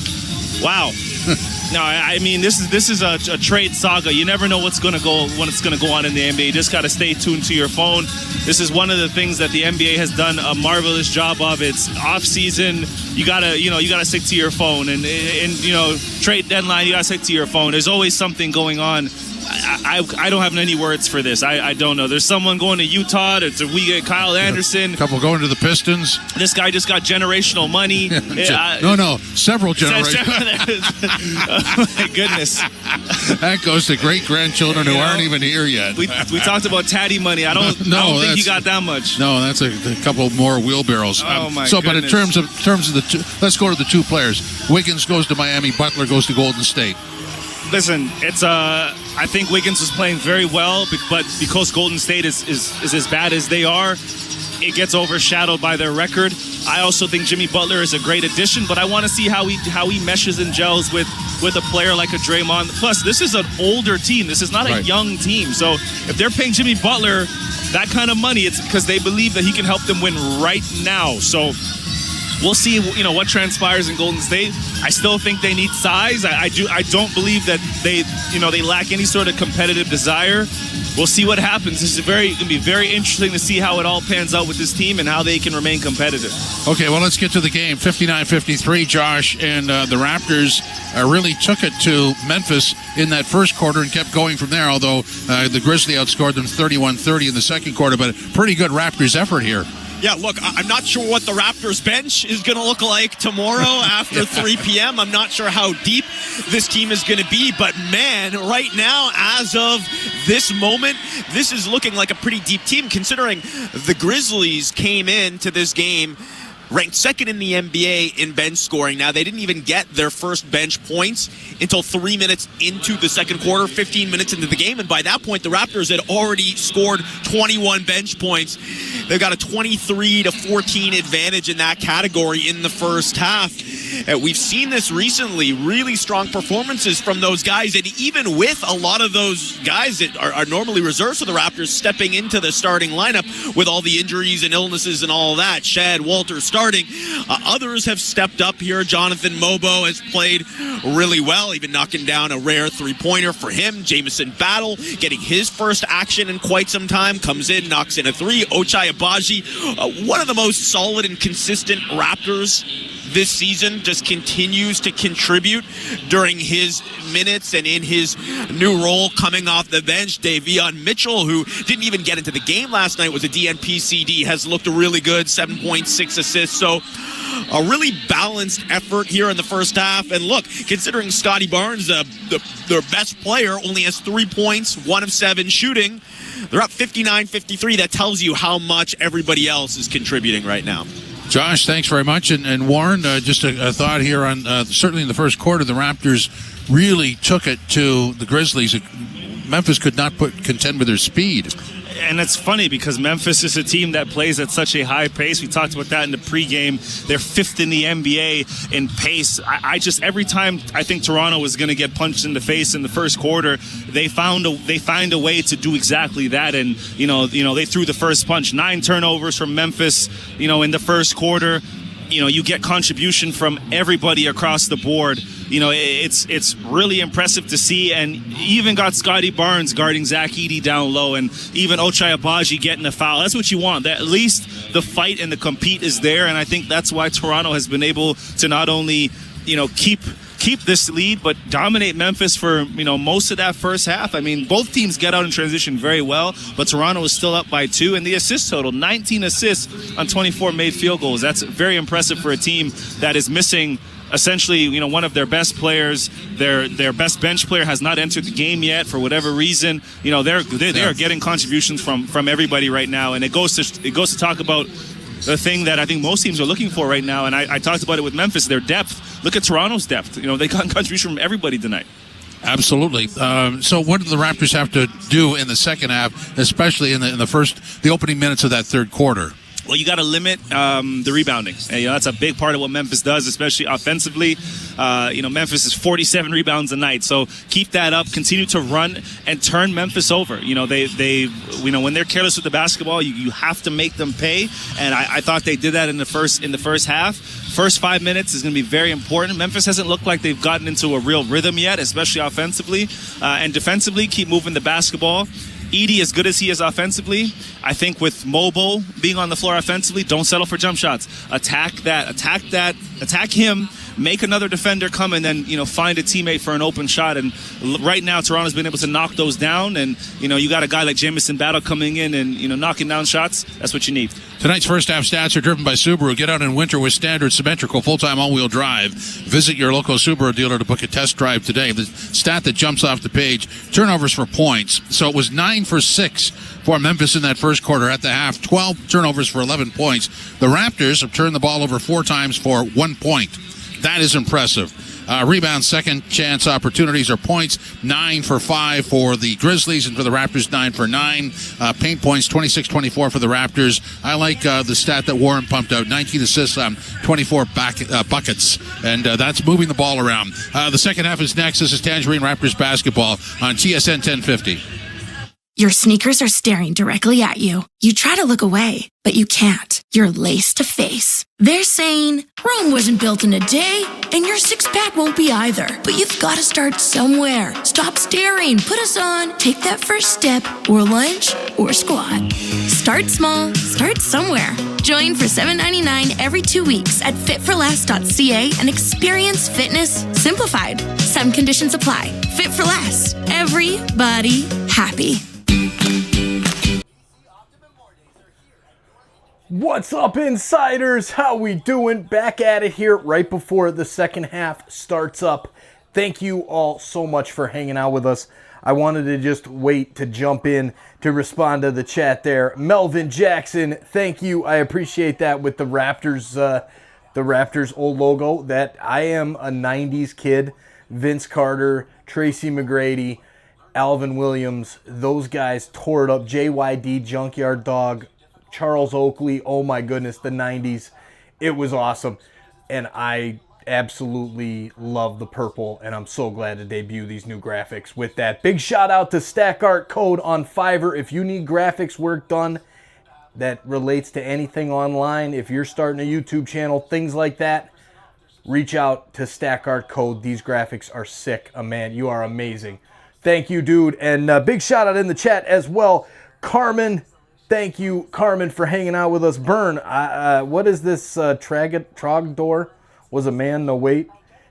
Wow. No, I mean this is a trade saga. You never know when it's going to go on in the NBA. You just got to stay tuned to your phone. This is one of the things that the NBA has done a marvelous job of. It's off season. You gotta stick to your phone, and trade deadline. You gotta stick to your phone. There's always something going on. I don't have any words for this. I don't know. There's someone going to Utah. We get Kyle Anderson. A couple going to the Pistons. This guy just got generational money. Several generations. Oh, my goodness. That goes to great-grandchildren who aren't even here yet. We talked about Taddy money. I don't think he got that much. No, that's a couple more wheelbarrows. Oh, my goodness. But in terms of the two, let's go to the 2 players. Wiggins goes to Miami. Butler goes to Golden State. Listen, it's I think Wiggins was playing very well, but because Golden State is as bad as they are, it gets overshadowed by their record. I also think Jimmy Butler is a great addition, but I want to see how he meshes and gels with a player like a Draymond. Plus, this is an older team. This is not a young team. So if they're paying Jimmy Butler that kind of money, it's because they believe that he can help them win right now. So we'll see, what transpires in Golden State. I still think they need size. I don't believe that they lack any sort of competitive desire. We'll see what happens. This is going to be very interesting to see how it all pans out with this team and how they can remain competitive. Okay, well, let's get to the game. 59-53, Josh, and the Raptors really took it to Memphis in that first quarter and kept going from there, although the Grizzlies outscored them 31-30 in the second quarter, but pretty good Raptors effort here. Yeah, look, I'm not sure what the Raptors bench is going to look like tomorrow after 3 p.m. I'm not sure how deep this team is going to be, but man, right now, as of this moment, this is looking like a pretty deep team, considering the Grizzlies came into this game ranked second in the NBA in bench scoring. Now, they didn't even get their first bench points until 3 minutes into the second quarter, 15 minutes into the game. And by that point, the Raptors had already scored 21 bench points. They've got a 23-14 advantage in that category in the first half. We've seen this recently, really strong performances from those guys. And even with a lot of those guys that are normally reserved for the Raptors stepping into the starting lineup with all the injuries and illnesses and all that, Shad, Walter starting. Others have stepped up here. Jonathan Mobo has played really well, even knocking down a rare three-pointer for him. Jamison Battle getting his first action in quite some time. Comes in, knocks in a three. Ochai Agbaji, one of the most solid and consistent Raptors this season, just continues to contribute during his minutes and in his new role coming off the bench. Davion Mitchell, who didn't even get into the game last night, was a DNP-CD, has looked really good, 7.6 assists. So a really balanced effort here in the first half. And look, considering Scotty Barnes, their best player, only has 3 points, 1 of 7 shooting, they're up 59-53. That tells you how much everybody else is contributing right now. Josh, thanks very much. And Warren, just a thought here on certainly in the first quarter, the Raptors really took it to the Grizzlies. Memphis could not contend with their speed. And it's funny because Memphis is a team that plays at such a high pace. We talked about that in the pregame. They're 5th in the NBA in pace. I just, every time I think Toronto was going to get punched in the face in the first quarter, they find a way to do exactly that. And they threw the first punch. 9 turnovers from Memphis, in the first quarter. You get contribution from everybody across the board. It's really impressive to see, and even got Scotty Barnes guarding Zach Edey down low, and even Ochai Agbaji getting a foul. That's what you want. At least the fight and the compete is there, and I think that's why Toronto has been able to not only keep this lead, but dominate Memphis for most of that first half. I mean, both teams get out in transition very well, but Toronto is still up by 2, and the assist total, 19 assists on 24 made field goals. That's very impressive for a team that is missing essentially, one of their best players. Their best bench player has not entered the game yet for whatever reason. They are getting contributions from everybody right now, and it goes to talk about the thing that I think most teams are looking for right now, and I talked about it with Memphis, their depth. Look at Toronto's depth. They got contribution from everybody tonight. Absolutely. So what do the Raptors have to do in the second half, especially in the opening minutes of that third quarter? Well, you got to limit the rebounding. That's a big part of what Memphis does, especially offensively. Memphis is 47 rebounds a night, so keep that up. Continue to run and turn Memphis over. They when they're careless with the basketball, you have to make them pay. And I thought they did that in the first half. First 5 minutes is going to be very important. Memphis hasn't looked like they've gotten into a real rhythm yet, especially offensively and defensively. Keep moving the basketball. Edey, as good as he is offensively, I think with Mobo being on the floor offensively, don't settle for jump shots. Attack him, make another defender come, and then find a teammate for an open shot. And right now, Toronto's been able to knock those down. And you got a guy like Jamison Battle coming in and knocking down shots. That's what you need. Tonight's first half stats are driven by Subaru. Get out in winter with standard symmetrical full-time all-wheel drive. Visit your local Subaru dealer to book a test drive today. The stat that jumps off the page: turnovers for points. So it was 9 for 6 for Memphis in that first quarter. At the half, 12 turnovers for 11 points. The Raptors have turned the ball over 4 times for 1 point. That is impressive. Rebounds, second chance opportunities or points, 9 for 5 for the Grizzlies, and for the Raptors, 9 for 9. Paint points, 26-24 for the Raptors. I like the stat that Warren pumped out, 19 assists on 24 buckets, and that's moving the ball around. The second half is next. This is Tangerine Raptors basketball on TSN 1050. Your sneakers are staring directly at you. You try to look away, but you can't. You're lace to face. They're saying, Rome wasn't built in a day, and your six-pack won't be either. But you've got to start somewhere. Stop staring. Put us on. Take that first step, or lunge, or squat. Start small. Start somewhere. Join for $7.99 every 2 weeks at fitforless.ca and experience fitness simplified. Some conditions apply. Fit for Less. Everybody happy. What's up, insiders? How we doing? Back at it here right before the second half starts up. Thank you all so much for hanging out with us. I wanted to just wait to jump in to respond to the chat there. Melvin Jackson, thank you. I appreciate that with the Raptors old logo. That I am a 90s kid. Vince Carter, Tracy McGrady, Alvin Williams, those guys tore it up. JYD, Junkyard Dog, Charles Oakley, oh my goodness, the 90s. It was awesome. And I absolutely love the purple, and I'm so glad to debut these new graphics with that. Big shout out to Stack Art Code on Fiverr. If you need graphics work done that relates to anything online, if you're starting a YouTube channel, things like that, reach out to Stack Art Code. These graphics are sick. Man, you are amazing. Thank you, dude. And big shout out in the chat as well. Carmen, thank you, Carmen, for hanging out with us. Burn, what is this? Trogdor was a man, no wait.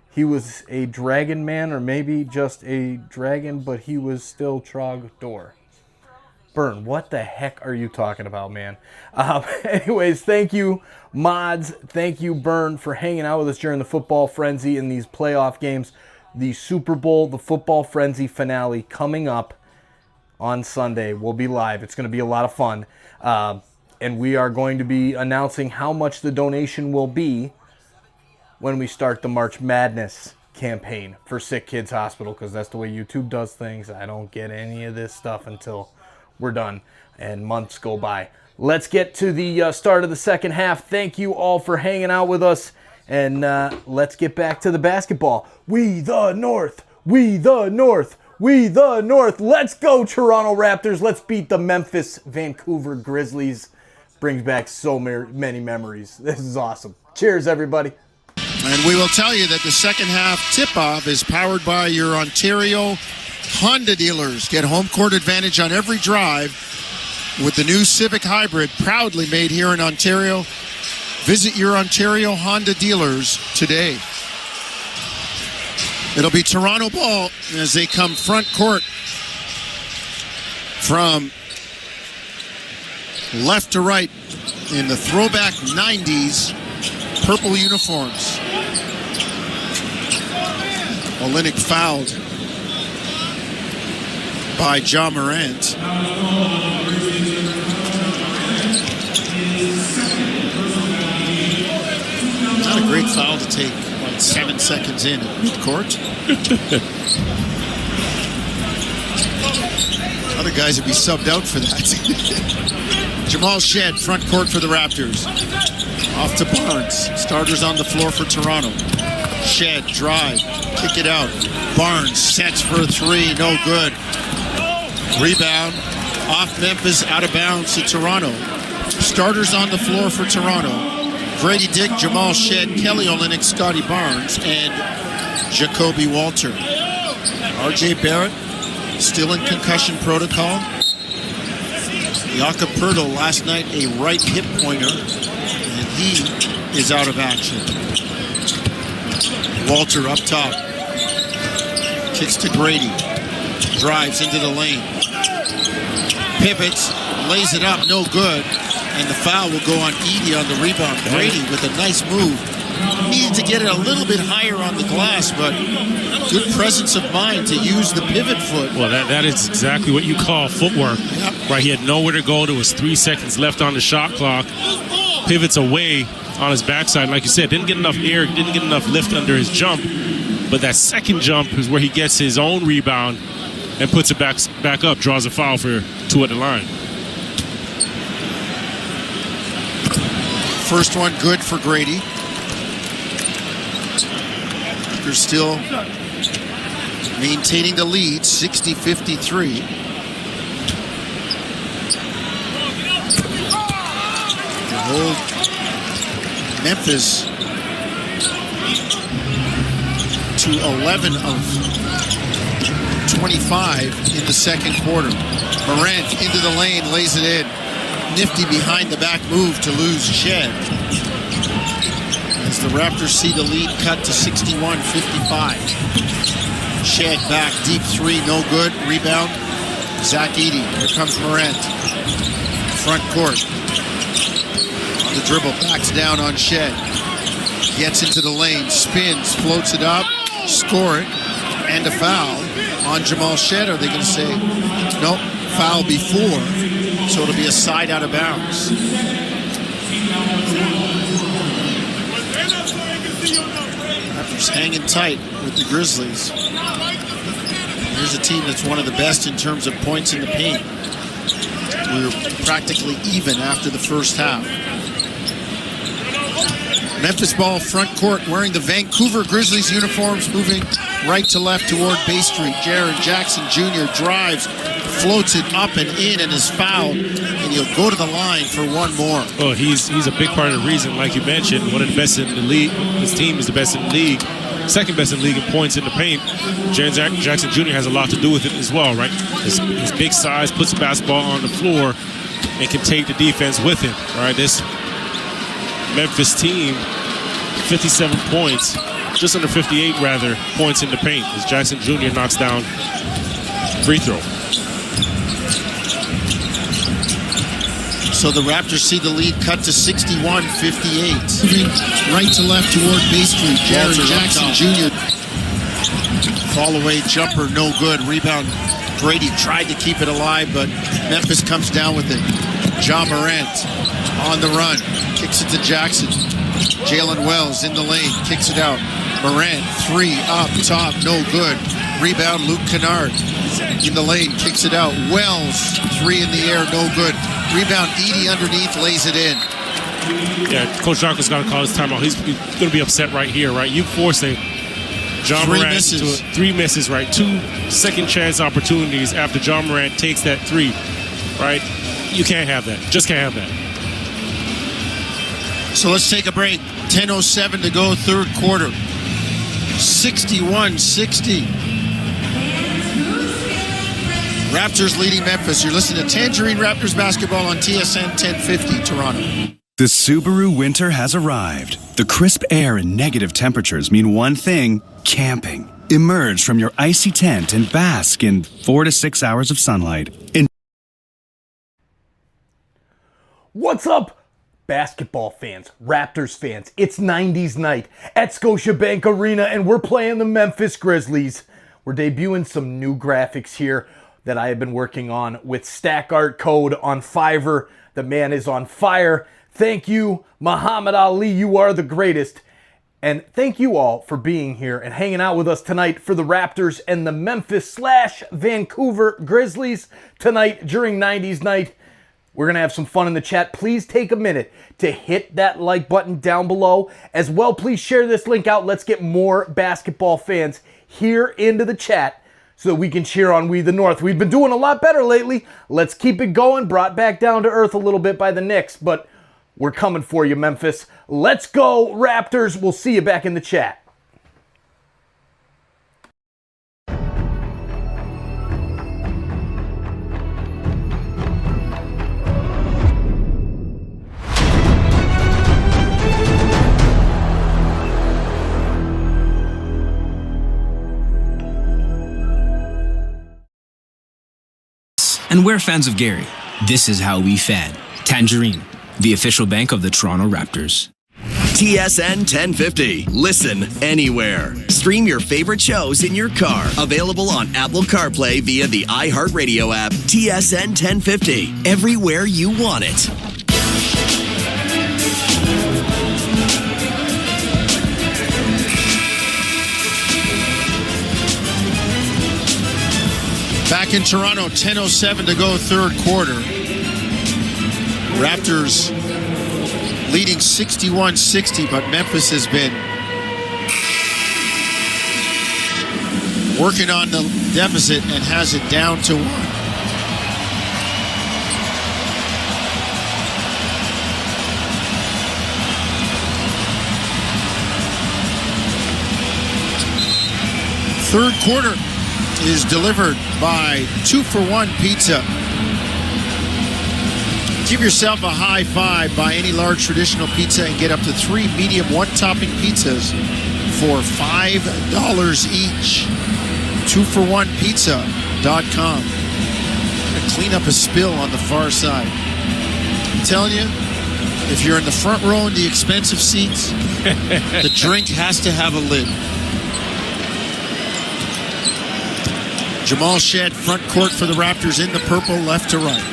He was a dragon man, or maybe just a dragon, but he was still Trogdor. Burn, what the heck are you talking about, man? Anyways, thank you, mods. Thank you, Burn, for hanging out with us during the football frenzy in these playoff games. The Super Bowl, the football frenzy finale coming up on Sunday will be live. It's going to be a lot of fun. And we are going to be announcing how much the donation will be when we start the March Madness campaign for SickKids Hospital, because that's the way YouTube does things. I don't get any of this stuff until we're done and months go by. Let's get to the start of the second half. Thank you all for hanging out with us. And let's get back to the basketball. We the North, we the North, we the North. Let's go, Toronto Raptors. Let's beat the Memphis Vancouver Grizzlies. Brings back so many memories. This is awesome. Cheers, everybody. And we will tell you that the second half tip-off is powered by your Ontario Honda dealers. Get home court advantage on every drive with the new Civic Hybrid, proudly made here in Ontario. Visit your Ontario Honda dealers today. It'll be Toronto ball as they come front court from left to right in the throwback 90s purple uniforms. Olynyk fouled by Ja Morant. Not a great foul to take 7 seconds in at midcourt. Other guys would be subbed out for that. Jamal Shed, front court for the Raptors. Off to Barnes. Starters on the floor for Toronto. Shed, drive, kick it out. Barnes sets for a three, no good. Rebound, off Memphis, out of bounds to Toronto. Starters on the floor for Toronto. Grady Dick, Jamal Shed, Kelly Olynyk, Scotty Barnes, and Jacoby Walter. R.J. Barrett still in concussion protocol. Jakob Poeltl last night a right hip pointer, and he is out of action. Walter up top. Kicks to Grady. Drives into the lane. Pivots, lays it up, no good. And the foul will go on Edey on the rebound. Grady with a nice move. Needed to get it a little bit higher on the glass, but good presence of mind to use the pivot foot. Well, that is exactly what you call footwork. Yep. Right, he had nowhere to go. There was 3 seconds left on the shot clock. Pivots away on his backside. Like you said, didn't get enough air, didn't get enough lift under his jump. But that second jump is where he gets his own rebound and puts it back up, draws a foul for 2 at the line. First one good for Grady. They're still maintaining the lead, 60-53. They hold Memphis to 11 of 25 in the second quarter. Morant into the lane, lays it in. Nifty behind the back move to lose Shed. As the Raptors see the lead cut to 61-55. Shed back, deep three, no good. Rebound, Zach Edey. Here comes Morant. Front court. On the dribble, backs down on Shed. Gets into the lane, spins, floats it up, score it, and a foul on Jamal Shed. Are they going to say, nope, foul before, so it'll be a side out of bounds. Raptors hanging tight with the Grizzlies. Here's a team that's one of the best in terms of points in the paint. We were practically even after the first half. Memphis ball front court wearing the Vancouver Grizzlies uniforms, moving right to left toward Bay Street. Jaren Jackson Jr. drives, floats it up and in, and is fouled, and he'll go to the line for one more. Well, he's a big part of the reason, like you mentioned, one of the best in the league. His team is the best in the league, second best in the league in points in the paint. Jaren Jackson Jr. has a lot to do with it as well, right? His big size puts the basketball on the floor and can take the defense with him, right? This Memphis team, 57 points, just under 58 rather, points in the paint as Jackson Jr. knocks down free throw. So the Raptors see the lead cut to 61-58. Moving right to left toward Bay Street. Jaren Jackson Jr. Fall away jumper, no good. Rebound, Brady tried to keep it alive, but Memphis comes down with it. Ja Morant on the run, kicks it to Jackson. Jalen Wells in the lane, kicks it out. Morant, three up top, no good. Rebound, Luke Kennard in the lane, kicks it out. Wells, three in the air, no good. Rebound, Edey underneath, lays it in. Yeah, Coach Jonker's got to call his timeout. He's going to be upset right here, right? You force a John Morant to three misses, right? 2 second chance opportunities after John Morant takes that three, right? You can't have that. Just can't have that. So let's take a break. 10:07 to go, third quarter. 61-60. Raptors leading Memphis. You're listening to Tangerine Raptors basketball on TSN 1050 Toronto. The Subaru winter has arrived. The crisp air and negative temperatures mean one thing: camping. Emerge from your icy tent and bask in 4 to 6 hours of sunlight. What's up, basketball fans, Raptors fans? It's 90's night at Scotiabank Arena, and we're playing the Memphis Grizzlies. We're debuting some new graphics here that I have been working on with Stack Art Code on Fiverr. The man is on fire. Thank you, Muhammad Ali. You are the greatest. And thank you all for being here and hanging out with us tonight for the Raptors and the Memphis/Vancouver Grizzlies tonight during 90's night. We're going to have some fun in the chat. Please take a minute to hit that like button down below. As well, please share this link out. Let's get more basketball fans here into the chat so that we can cheer on We the North. We've been doing a lot better lately. Let's keep it going. Brought back down to earth a little bit by the Knicks, but we're coming for you, Memphis. Let's go, Raptors. We'll see you back in the chat. And we're fans of Gary. This is how we fan. Tangerine, the official bank of the Toronto Raptors. TSN 1050. Listen anywhere. Stream your favorite shows in your car. Available on Apple CarPlay via the iHeartRadio app. TSN 1050. Everywhere you want it. Back in Toronto, 10:07 to go, third quarter. Raptors leading 61-60, but Memphis has been working on the deficit and has it down to 1. Third quarter is delivered by 2-for-1 Pizza. Give yourself a high five by any large traditional pizza and get up to 3 medium one-topping pizzas for $5 each. 2for1pizza.com. Clean up a spill on the far side. I'm telling you, if you're in the front row in the expensive seats, the drink has to have a lid. Jamal Shed, front court for the Raptors in the purple, left to right.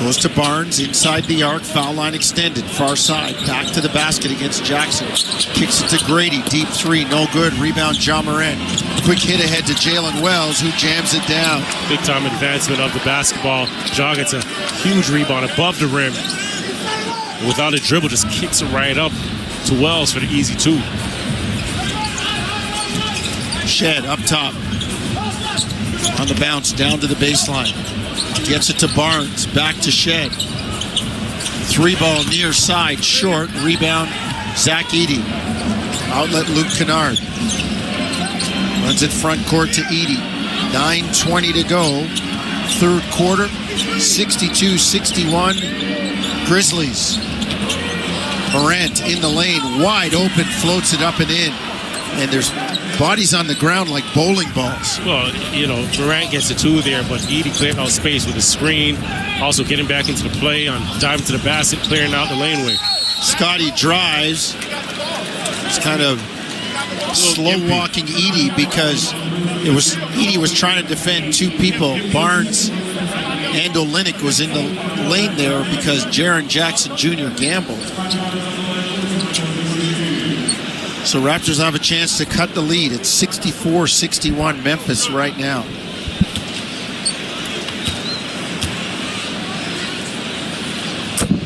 Goes to Barnes, inside the arc, foul line extended, far side, back to the basket against Jackson. Kicks it to Grady, deep three, no good, rebound Ja Morant. Quick hit ahead to Jalen Wells, who jams it down. Big time advancement of the basketball. Ja gets a huge rebound above the rim. Without a dribble, just kicks it right up to Wells for the easy 2. Shed up top. On the bounce, down to the baseline. Gets it to Barnes, back to Shed. 3-ball near side, short, rebound, Zach Edey. Outlet Luke Kennard. Runs it front court to Edey. 9:20 to go. Third quarter, 62-61. Grizzlies. Morant in the lane, wide open, floats it up and in. And there's bodies on the ground like bowling balls. Well, you know, Morant gets the 2 there, but Edey clearing out space with a screen. Also getting back into the play on diving to the basket, clearing out the laneway. Scotty drives. It's kind of slow walking Edey because Edey was trying to defend 2 people. Barnes and Olynyk was in the lane there because Jaren Jackson Jr. gambled. So Raptors have a chance to cut the lead. It's 64-61 Memphis right now.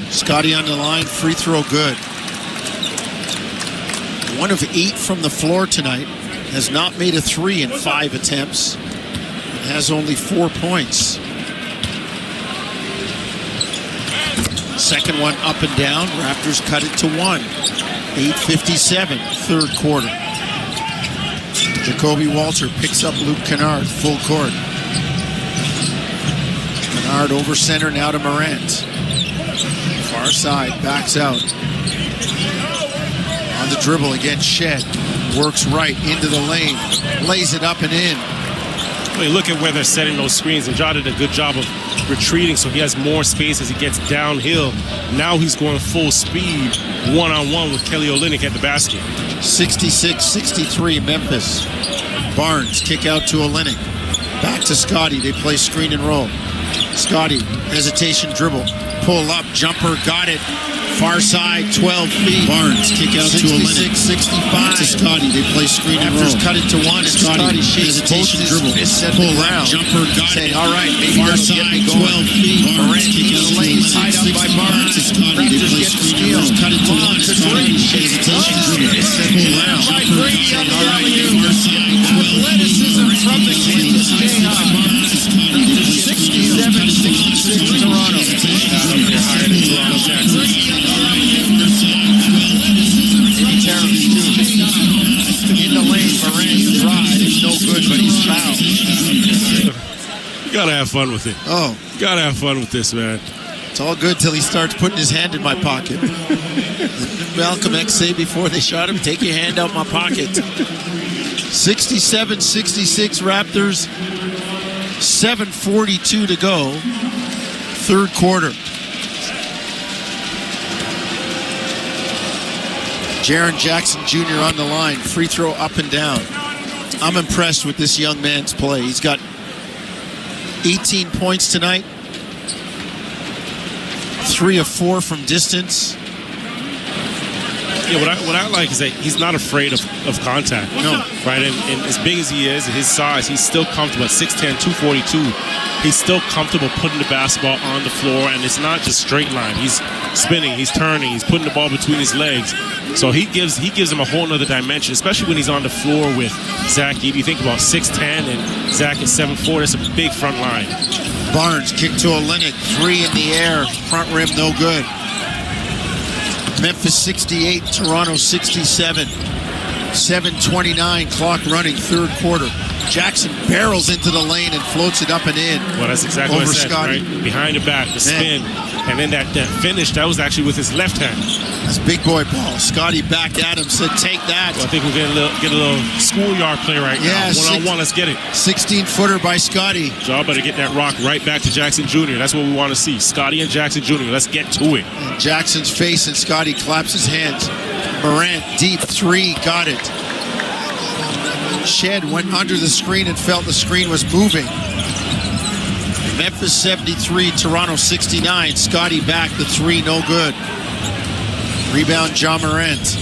Scotty on the line, free throw good. 1 of 8 from the floor tonight. Has not made a 3 in 5 attempts. Has only 4 points. Second one up and down. Raptors cut it to 1. 8:57, third quarter. Jacoby Walter picks up Luke Kennard, full court. Kennard over center, now to Morant. Far side, backs out. On the dribble against Shed. Works right into the lane. Lays it up and in. Well, you look at where they're setting those screens, and Ja did a good job of retreating, so he has more space as he gets downhill. Now he's going full speed, one-on-one with Kelly Olynyk at the basket. 66-63 Memphis. Barnes kick out to Olynyk. Back to Scotty. They play screen and roll. Scotty, hesitation dribble. Pull up, jumper, got it. Far side, 12 feet. Barnes kick out to Olynyk. 66-65 to Scotty. They play screen and roll. Cut it to 1. Scotty shakes hesitation dribble. Pull up, jumper, got it. All right, maybe far side, 12 feet. Morant kick out the lane, tied up by Barnes. Raptors get the steal. Cut it to 1. Scotty hesitation dribble. Pull out, jumper, all right, far side, 12 feet. From the Kings, 67-66 Toronto. In the lane, Morant's drive is no good, but he's fouled. You gotta have fun with it. Oh. You gotta have fun with this, man. It's all good till he starts putting his hand in my pocket. Malcolm X say before they shot him, take your hand out my pocket. 67-66 Raptors. 7:42 to go. Third quarter. Jaren Jackson Jr. on the line. Free throw up and down. I'm impressed with this young man's play. He's got 18 points tonight. 3 of 4 from distance. Yeah, what I like is that he's not afraid of contact. No. Right? And as big as he is, at his size, he's still comfortable at 6'10", 242. He's still comfortable putting the basketball on the floor, and it's not just straight line. He's spinning, he's turning, he's putting the ball between his legs. So he gives him a whole other dimension, especially when he's on the floor with Zach Edey. You think about 6'10", and Zach is 7'4". That's a big front line. Barnes, kick to Olynyk, 3 in the air, front rim, no good. Memphis 68, Toronto 67. 7:29, clock running, third quarter. Jackson barrels into the lane and floats it up and in. Well, that's exactly over what I said, Scotty. right? Behind the back, the spin, and then that finish, that was actually with his left hand. That's big boy ball. Scotty back at him, said, take that. Well, I think we're going to get a little schoolyard play right now. One-on-one, let's get it. 16-footer by Scotty. Y'all better get that rock right back to Jackson Jr. That's what we want to see. Scotty and Jackson Jr., let's get to it. And Jackson's face, and Scotty claps his hands. Morant, deep 3, got it. Shed went under the screen and felt the screen was moving. Memphis 73, Toronto 69. Scotty back, the 3, no good. Rebound, John Morant.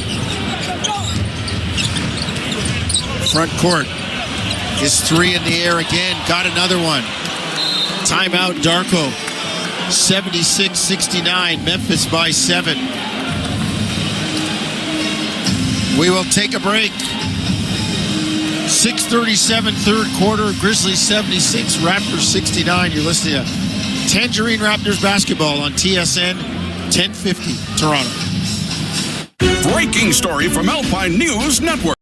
Front court. His 3 in the air again. Got another one. Timeout, Darko. 76-69. Memphis by 7. We will take a break. 6:37, third quarter. Grizzlies 76, Raptors 69. You're listening to Tangerine Raptors basketball on TSN 1050 Toronto. Breaking story from Alpine News Network.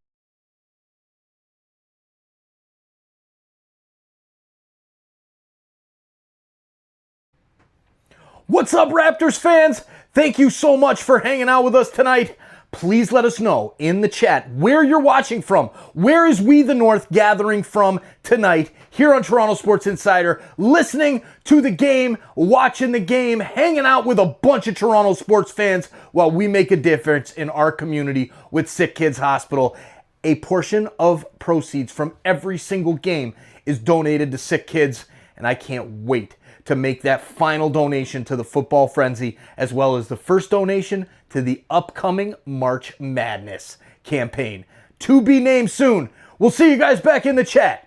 What's up, Raptors fans? Thank you so much for hanging out with us tonight. Please let us know in the chat where you're watching from. Where is We the North gathering from tonight here on Toronto Sports Insider, listening to the game, watching the game, hanging out with a bunch of Toronto sports fans while we make a difference in our community with SickKids Hospital. A portion of proceeds from every single game is donated to SickKids, and I can't wait to make that final donation to the Football Frenzy, as well as the first donation to the upcoming March Madness campaign. To be named soon. We'll see you guys back in the chat.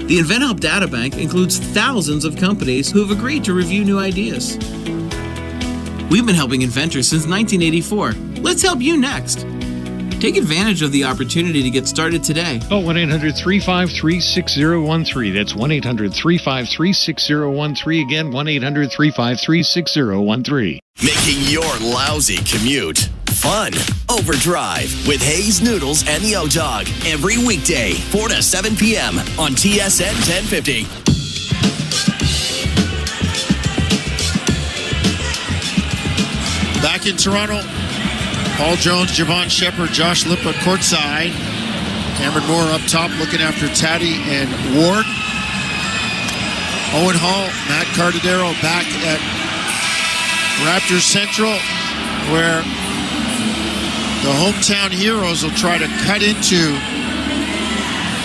The InventHelp Databank includes thousands of companies who have agreed to review new ideas. We've been helping inventors since 1984. Let's help you next. Take advantage of the opportunity to get started today. Call 1-800-353-6013. That's 1-800-353-6013. Again, 1-800-353-6013. Making your lousy commute fun. Overdrive with Hayes Noodles and the O-Dog every weekday, 4 to 7 p.m. on TSN 1050. Back in Toronto, Paul Jones, Javon Shepard, Josh Lipa courtside. Cameron Moore up top looking after Taddy and Ward. Owen Hall, Matt Cardadero back at Raptors Central, where the hometown heroes will try to cut into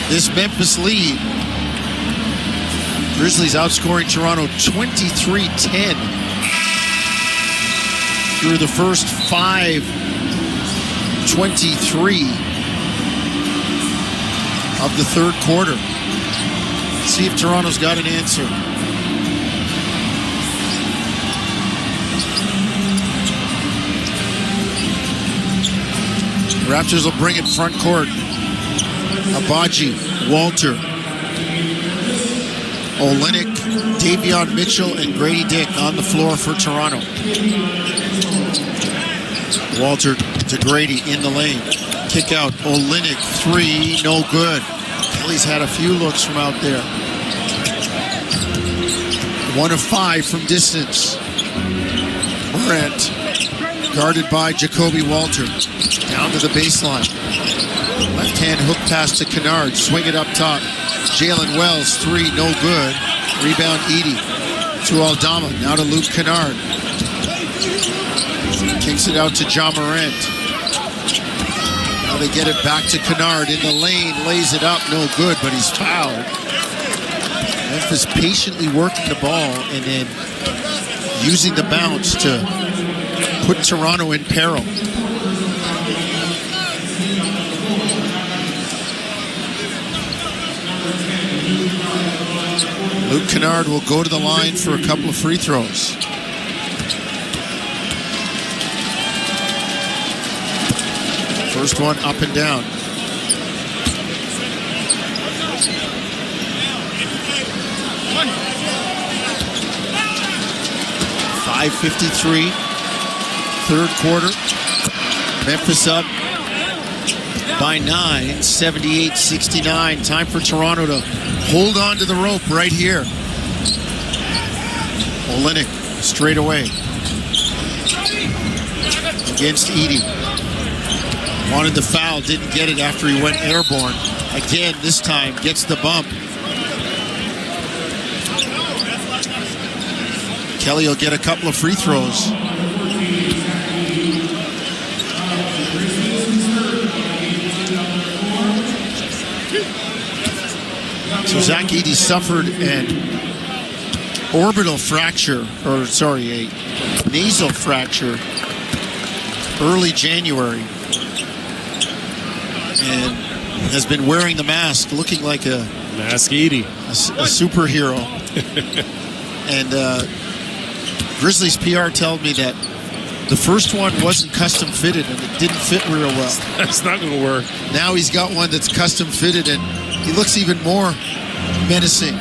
this Memphis lead. Grizzlies outscoring Toronto 23-10 through the first 5:23 of the third quarter. Let's see if Toronto's got an answer. Raptors will bring it front court. Abaji, Walter, Olynyk, Davion Mitchell, and Grady Dick on the floor for Toronto. Walter to Grady in the lane. Kick out, Olynyk, 3, no good. Kelly's had a few looks from out there. 1 of 5 from distance. Morant, guarded by Jacoby Walter. Down to the baseline. Left-hand hook pass to Kennard. Swing it up top. Jalen Wells, 3, no good. Rebound Edey to Aldama. Now to Luke Kennard. Kicks it out to John Morant. Now they get it back to Kennard in the lane. Lays it up. No good, but he's fouled. Memphis patiently working the ball and then using the bounce to put Toronto in peril. Luke Kennard will go to the line for a couple of free throws. First one up and down. .553, third quarter. Memphis up by 9, 78-69. Time for Toronto to hold on to the rope right here. Olynyk straight away against Edey. Wanted the foul, didn't get it after he went airborne. Again, this time gets the bump. Kelly will get a couple of free throws. So Zach Edey suffered an orbital fracture, a nasal fracture early January, and has been wearing the mask, looking like a Mask Edey, a superhero. And Grizzlies PR told me that the first one wasn't custom fitted and it didn't fit real well. That's not going to work. Now he's got one that's custom fitted and he looks even more menacing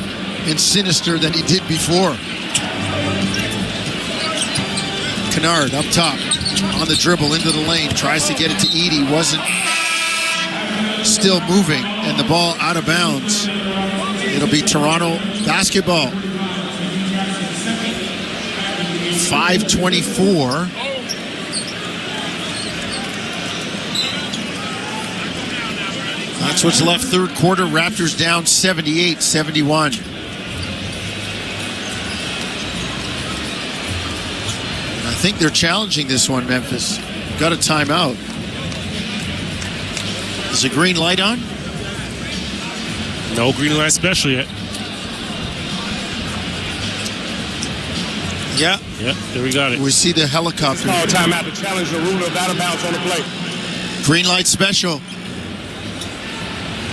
and sinister than he did before. Kennard up top on the dribble into the lane, tries to get it to Edey, wasn't still moving, and the ball out of bounds. It'll be Toronto basketball. 5:24. That's what's left third quarter. Raptors down 78-71. I think they're challenging this one, Memphis. Got a timeout. Is the green light on? No green light special yet. Yeah. Yep, there we got it. We see the helicopter. Call timeout to challenge the rule of out of bounds on the play. Green light special.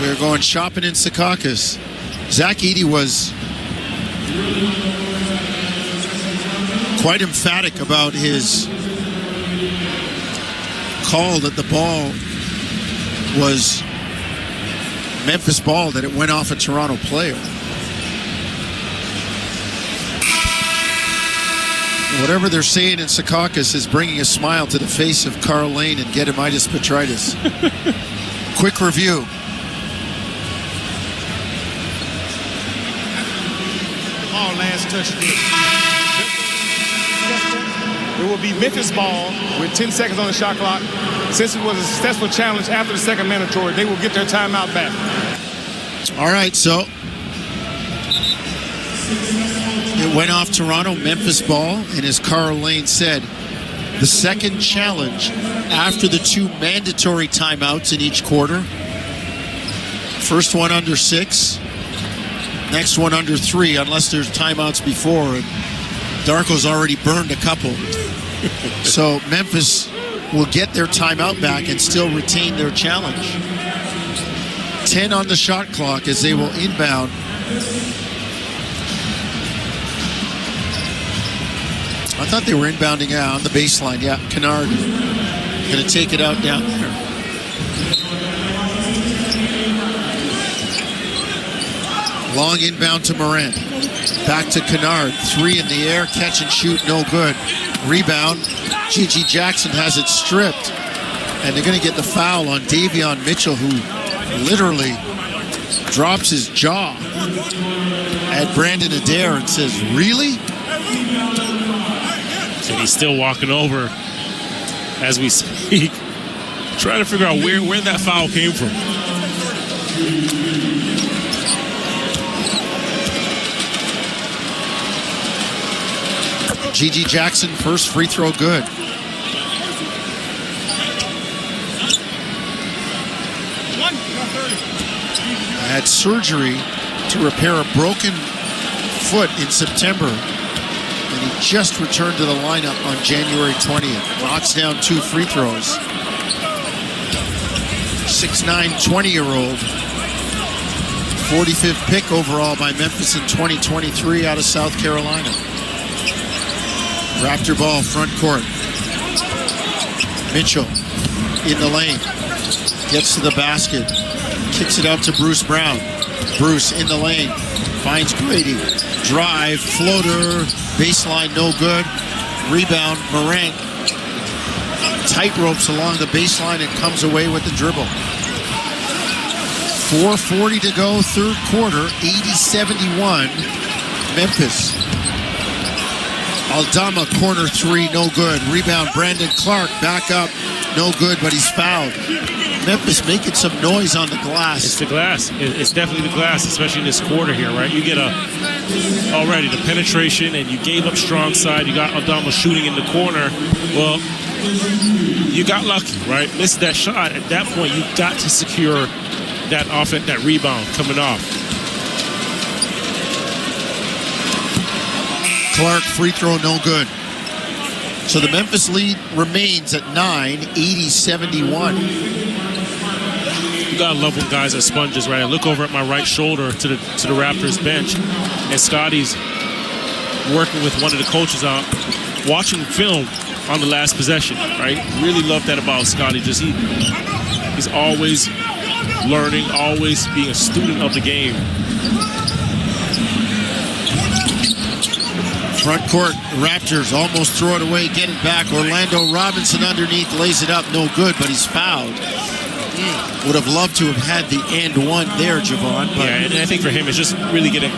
We're going shopping in Secaucus. Zach Edey was quite emphatic about his call that the ball was Memphis ball, that it went off a Toronto player. Whatever they're saying in Secaucus is bringing a smile to the face of Carl Lane and Gedimitis Petritis. Quick review. Ball last touch. It will be Memphis ball with 10 seconds on the shot clock. Since it was a successful challenge after the second mandatory, they will get their timeout back. All right, so it went off Toronto, Memphis ball, and as Carl Lane said, the second challenge after the two mandatory timeouts in each quarter. First one under 6, next one under 3, unless there's timeouts before. And Darko's already burned a couple. So Memphis will get their timeout back and still retain their challenge. 10 on the shot clock as they will inbound. I thought they were inbounding on the baseline. Yeah, Kennard going to take it out down there. Long inbound to Morant. Back to Kennard. 3 in the air. Catch and shoot. No good. Rebound. Gigi Jackson has it stripped. And they're going to get the foul on Davion Mitchell, who literally drops his jaw at Brandon Adair and says, "Really?" And he's still walking over as we speak, trying to figure out where that foul came from. Gigi Jackson, first free throw good. had surgery to repair a broken foot in September, and he just returned to the lineup on January 20th. Knocks down 2 free throws. 6'9", 20-year-old. 45th pick overall by Memphis in 2023 out of South Carolina. Raptor ball, front court. Mitchell in the lane. Gets to the basket. Kicks it out to Bruce Brown. Bruce in the lane. Finds Grady. Drive, floater, baseline, no good. Rebound, Morant. Tight ropes along the baseline and comes away with the dribble. 4:40 to go, third quarter, 80-71, Memphis. Aldama, corner 3, no good. Rebound, Brandon Clark, back up, no good, but he's fouled. Memphis making some noise on the glass. It's the glass. It's definitely the glass, especially in this quarter here, right? You get already the penetration, and you gave up strong side. You got Aldama shooting in the corner. Well, you got lucky, right? Missed that shot. At that point, you got to secure that offense, that rebound coming off. Clark, free throw, no good. So the Memphis lead remains at 9, 80-71. You gotta love when guys are sponges, right? I look over at my right shoulder to the Raptors bench, and Scotty's working with one of the coaches out, watching film on the last possession, right? Really love that about Scotty. Just he's always learning, always being a student of the game. Front court, Raptors almost throw it away, get it back. Orlando Robinson underneath, lays it up, no good, but he's fouled. Would have loved to have had the and one there, Javon. But yeah, and I think for him, it's just really getting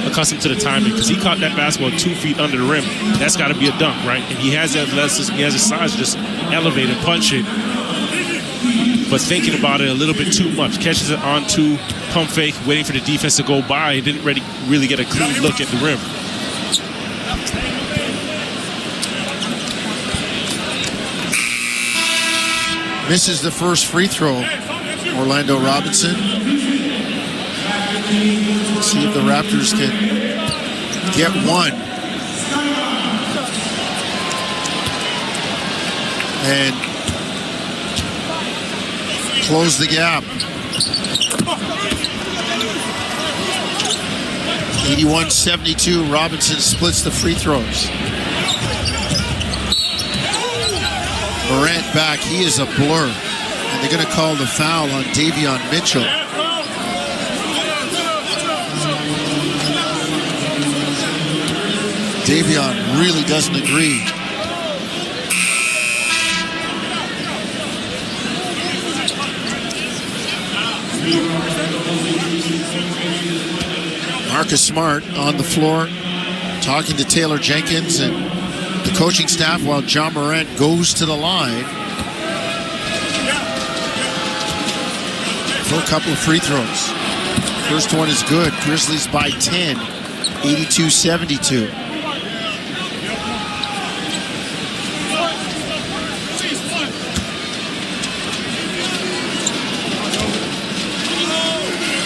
accustomed to the timing, because he caught that basketball 2 feet under the rim. That's got to be a dunk, right? And he has that athleticism, he has the size to just elevate and punch it. But thinking about it a little bit too much. Catches it on 2, pump fake, waiting for the defense to go by. He didn't really get a clean look at the rim. Misses the first free throw, Orlando Robinson. Let's see if the Raptors can get one. And close the gap. 81-72, Robinson splits the free throws. Morant back, he is a blur. And they're going to call the foul on Davion Mitchell. Davion really doesn't agree. Marcus Smart on the floor, talking to Taylor Jenkins and the coaching staff while John Morant goes to the line for a couple of free throws. First one is good. Grizzlies by 10, 82-72.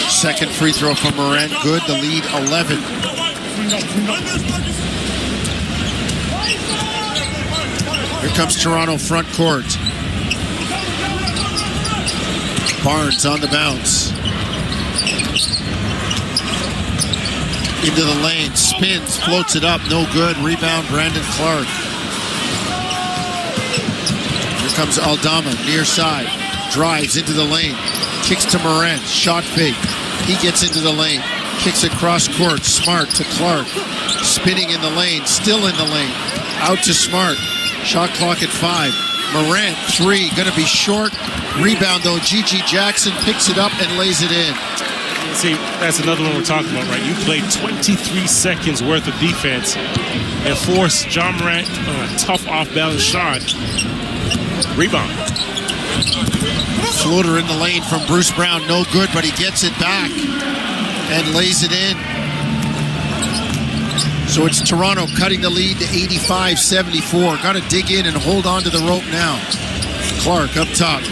Second free throw from Morant, good. The lead 11. Here comes Toronto front court. Barnes on the bounce. Into the lane, spins, floats it up, no good. Rebound, Brandon Clark. Here comes Aldama, near side. Drives into the lane, kicks to Morant, shot fake. He gets into the lane, kicks across court. Smart to Clark, spinning in the lane, still in the lane. Out to Smart. Shot clock at 5. Morant, 3, gonna be short. Rebound though, G.G. Jackson picks it up and lays it in. See, that's another one we're talking about, right? You played 23 seconds worth of defense and forced John Morant on a tough off-balance shot. Rebound. Floater in the lane from Bruce Brown, no good, but he gets it back and lays it in. So it's Toronto cutting the lead to 85-74. Got to dig in and hold on to the rope now. Clark up top.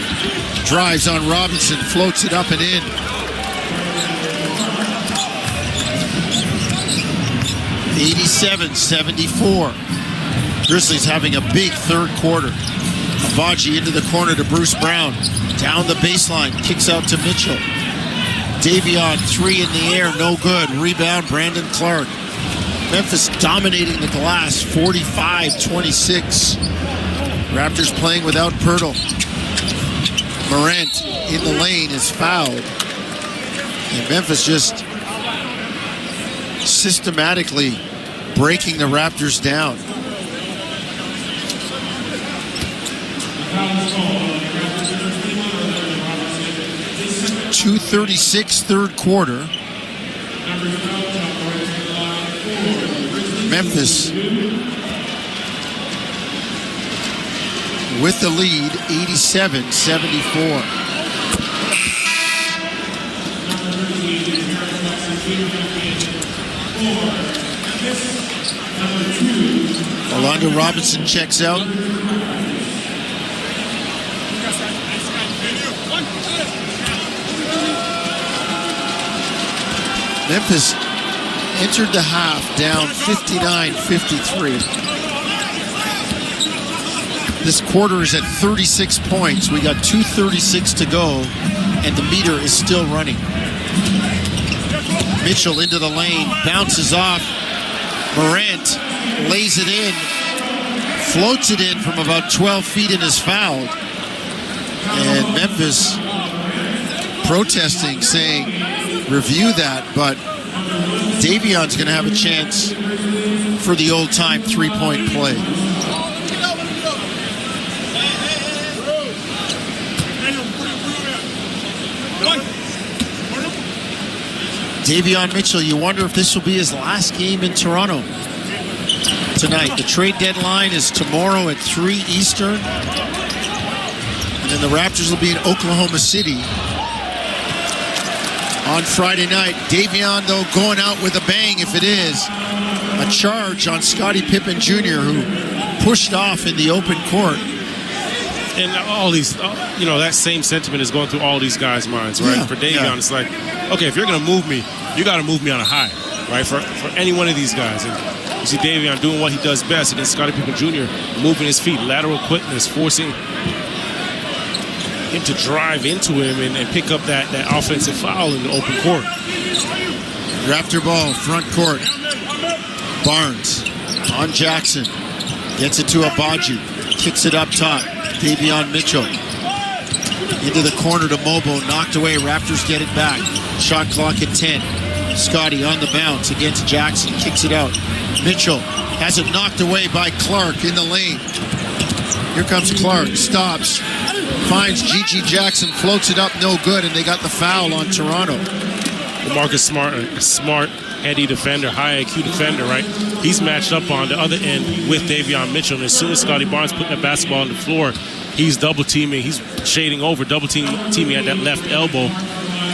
Drives on Robinson. Floats it up and in. 87-74. Grizzlies having a big third quarter. Abaji into the corner to Bruce Brown. Down the baseline, kicks out to Mitchell. Davion, three in the air, no good. Rebound, Brandon Clark. Memphis dominating the glass, 45-26. Raptors playing without Pirtle. Morant in the lane is fouled. And Memphis just systematically breaking the Raptors down. .236 third quarter. Memphis with the lead, 87-74. Orlando Robinson checks out. Memphis entered the half down 59-53. This quarter is at 36 points. We got 2:36 to go, and the meter is still running. Mitchell into the lane, bounces off. Morant lays it in, floats it in from about 12 feet and is fouled. And Memphis protesting, saying, review that, but Davion's going to have a chance for the old-time three-point play. Davion Mitchell, you wonder if this will be his last game in Toronto tonight. The trade deadline is tomorrow at 3 Eastern. And then the Raptors will be in Oklahoma City on Friday night. Davion, though, going out with a bang if it is. A charge on Scottie Pippen Jr., who pushed off in the open court. And all these, that same sentiment is going through all these guys' minds, right? Yeah, for Davion, it's like, okay, if you're going to move me, you got to move me on a high, right? For any one of these guys. And you see Davion doing what he does best against Scottie Pippen Jr., moving his feet, lateral quickness, forcing him to drive into him and pick up that offensive foul in the open court. Raptor ball, front court. Barnes on Jackson. Gets it to Abaji. Kicks it up top. Davion Mitchell. Into the corner to Mobo. Knocked away. Raptors get it back. Shot clock at 10. Scottie on the bounce against Jackson. Kicks it out. Mitchell has it knocked away by Clark in the lane. Here comes Clark. Stops. Finds Gigi Jackson. Floats it up. No good. And they got the foul on Toronto. Marcus Smart, smart, heady defender, high IQ defender, right? He's matched up on the other end with Davion Mitchell. And as soon as Scottie Barnes put that basketball on the floor, he's double teaming. He's shading over, double teaming at that left elbow.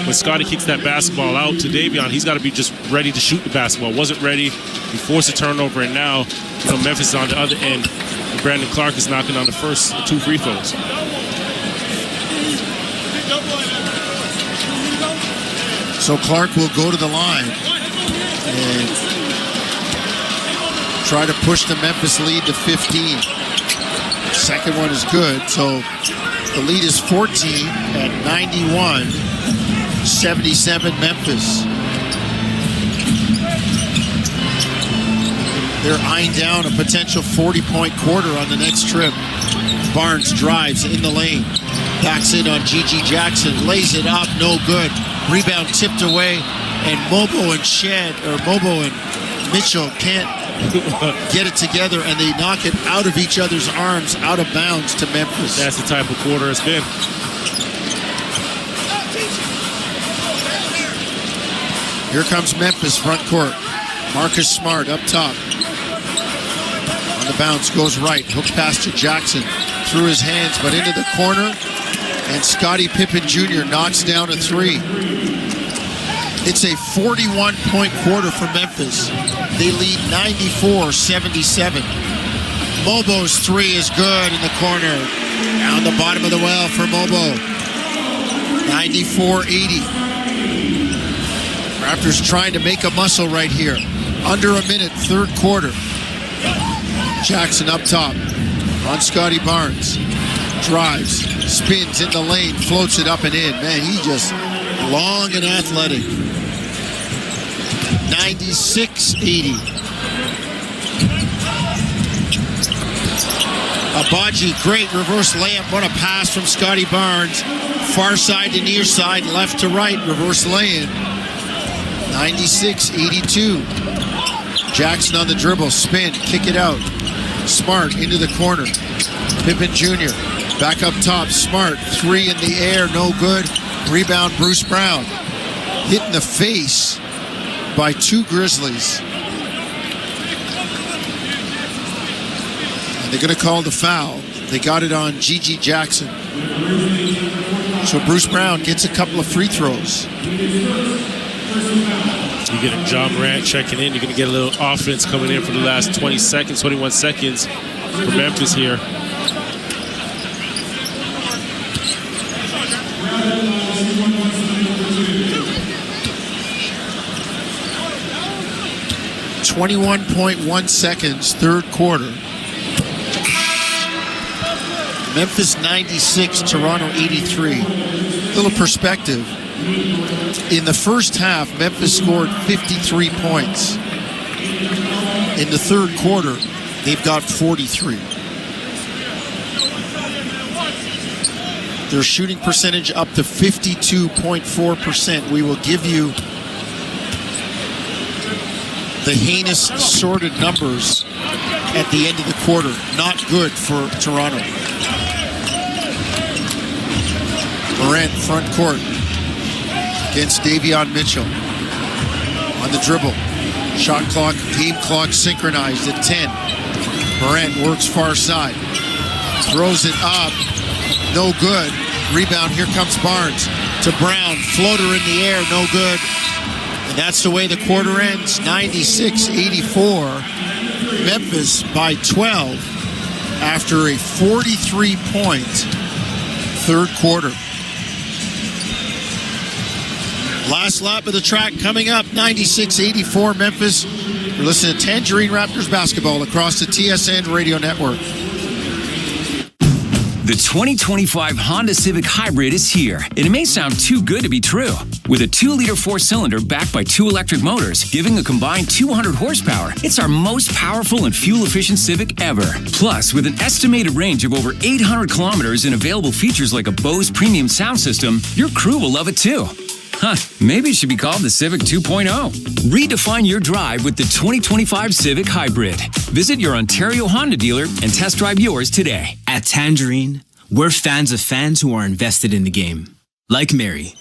When Scottie kicks that basketball out to Davion, he's got to be just ready to shoot the basketball. Wasn't ready. He forced a turnover, and now Memphis is on the other end. And Brandon Clark is knocking on the first 2 free throws. So Clark will go to the line and try to push the Memphis lead to 15. Second one is good, so the lead is 14 at 91-77 Memphis. They're eyeing down a potential 40-point quarter on the next trip. Barnes drives in the lane. Backs in on Gigi Jackson. Lays it up. No good. Rebound tipped away. And Mobo and Mitchell can't get it together. And they knock it out of each other's arms, out of bounds to Memphis. That's the type of quarter it's been. Here comes Memphis front court. Marcus Smart up top. On the bounce, goes right. Hook pass to Jackson. Through his hands, but into the corner. And Scottie Pippen Jr. knocks down a three. It's a 41-point quarter for Memphis. They lead 94-77. Mobo's three is good in the corner. Down the bottom of the well for Mobo. 94-80. Raptors trying to make a muscle right here. Under a minute, third quarter. Jackson up top on Scotty Barnes. Drives, spins in the lane, floats it up and in. Man, he just long and athletic. 96-80. Abaji, great reverse layup. What a pass from Scotty Barnes. Far side to near side, left to right, reverse lay-in. 96-82. Jackson on the dribble, spin, kick it out. Smart into the corner. Pippen Jr. back up top. Smart, three in the air, no good. Rebound, Bruce Brown. Hit in the face by two Grizzlies. And they're going to call the foul. They got it on Gigi Jackson. So Bruce Brown gets a couple of free throws. You get a John Morant checking in. You're going to get a little offense coming in for the last 20 seconds, 21 seconds for Memphis here. .1 seconds, third quarter. Memphis 96, Toronto 83. Little perspective. In the first half, Memphis scored 53 points. In the third quarter, they've got 43. Their shooting percentage up to 52.4%. We will give you the heinous, sordid numbers at the end of the quarter. Not good for Toronto. Morant front court against Davion Mitchell. On the dribble. Shot clock, game clock synchronized at 10. Morant works far side. Throws it up. No good. Rebound, here comes Barnes. To Brown. Floater in the air, no good. And that's the way the quarter ends. 96-84. Memphis by 12 after a 43-point third quarter. Last lap of the track coming up, 96-84 Memphis. You're listening to Tangerine Raptors basketball across the TSN radio network. The 2025 Honda Civic Hybrid is here, and it may sound too good to be true. With a 2-liter 4-cylinder backed by 2 electric motors, giving a combined 200 horsepower, it's our most powerful and fuel-efficient Civic ever. Plus, with an estimated range of over 800 kilometers and available features like a Bose premium sound system, your crew will love it too. Huh, maybe it should be called the Civic 2.0. Redefine your drive with the 2025 Civic Hybrid. Visit your Ontario Honda dealer and test drive yours today. At Tangerine, we're fans of fans who are invested in the game. Like Mary,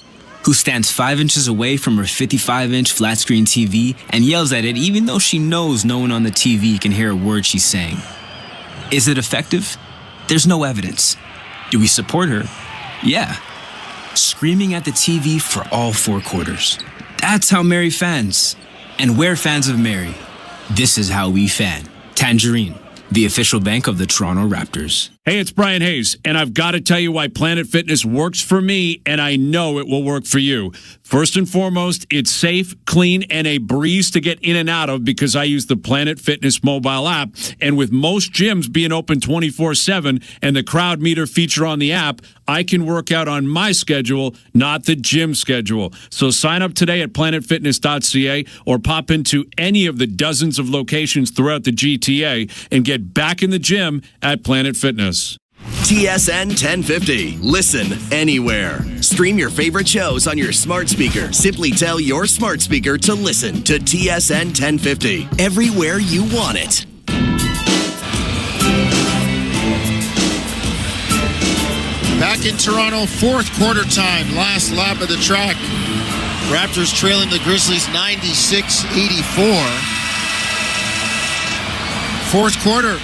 who stands 5 inches away from her 55-inch flat-screen TV and yells at it even though she knows no one on the TV can hear a word she's saying. Is it effective? There's no evidence. Do we support her? Yeah. Screaming at the TV for all 4 quarters. That's how Mary fans. And we're fans of Mary. This is how we fan. Tangerine, the official bank of the Toronto Raptors. Hey, it's Brian Hayes, and I've got to tell you why Planet Fitness works for me, and I know it will work for you. First and foremost, it's safe, clean, and a breeze to get in and out of because I use the Planet Fitness mobile app. And with most gyms being open 24/7 and the crowd meter feature on the app, I can work out on my schedule, not the gym schedule. So sign up today at planetfitness.ca or pop into any of the dozens of locations throughout the GTA and get back in the gym at Planet Fitness. TSN 1050. Listen anywhere. Stream your favorite shows on your smart speaker. Simply tell your smart speaker to listen to TSN 1050 everywhere you want it. Back in Toronto, fourth quarter time. Last lap of the track. Raptors trailing the Grizzlies 96-84. Fourth quarter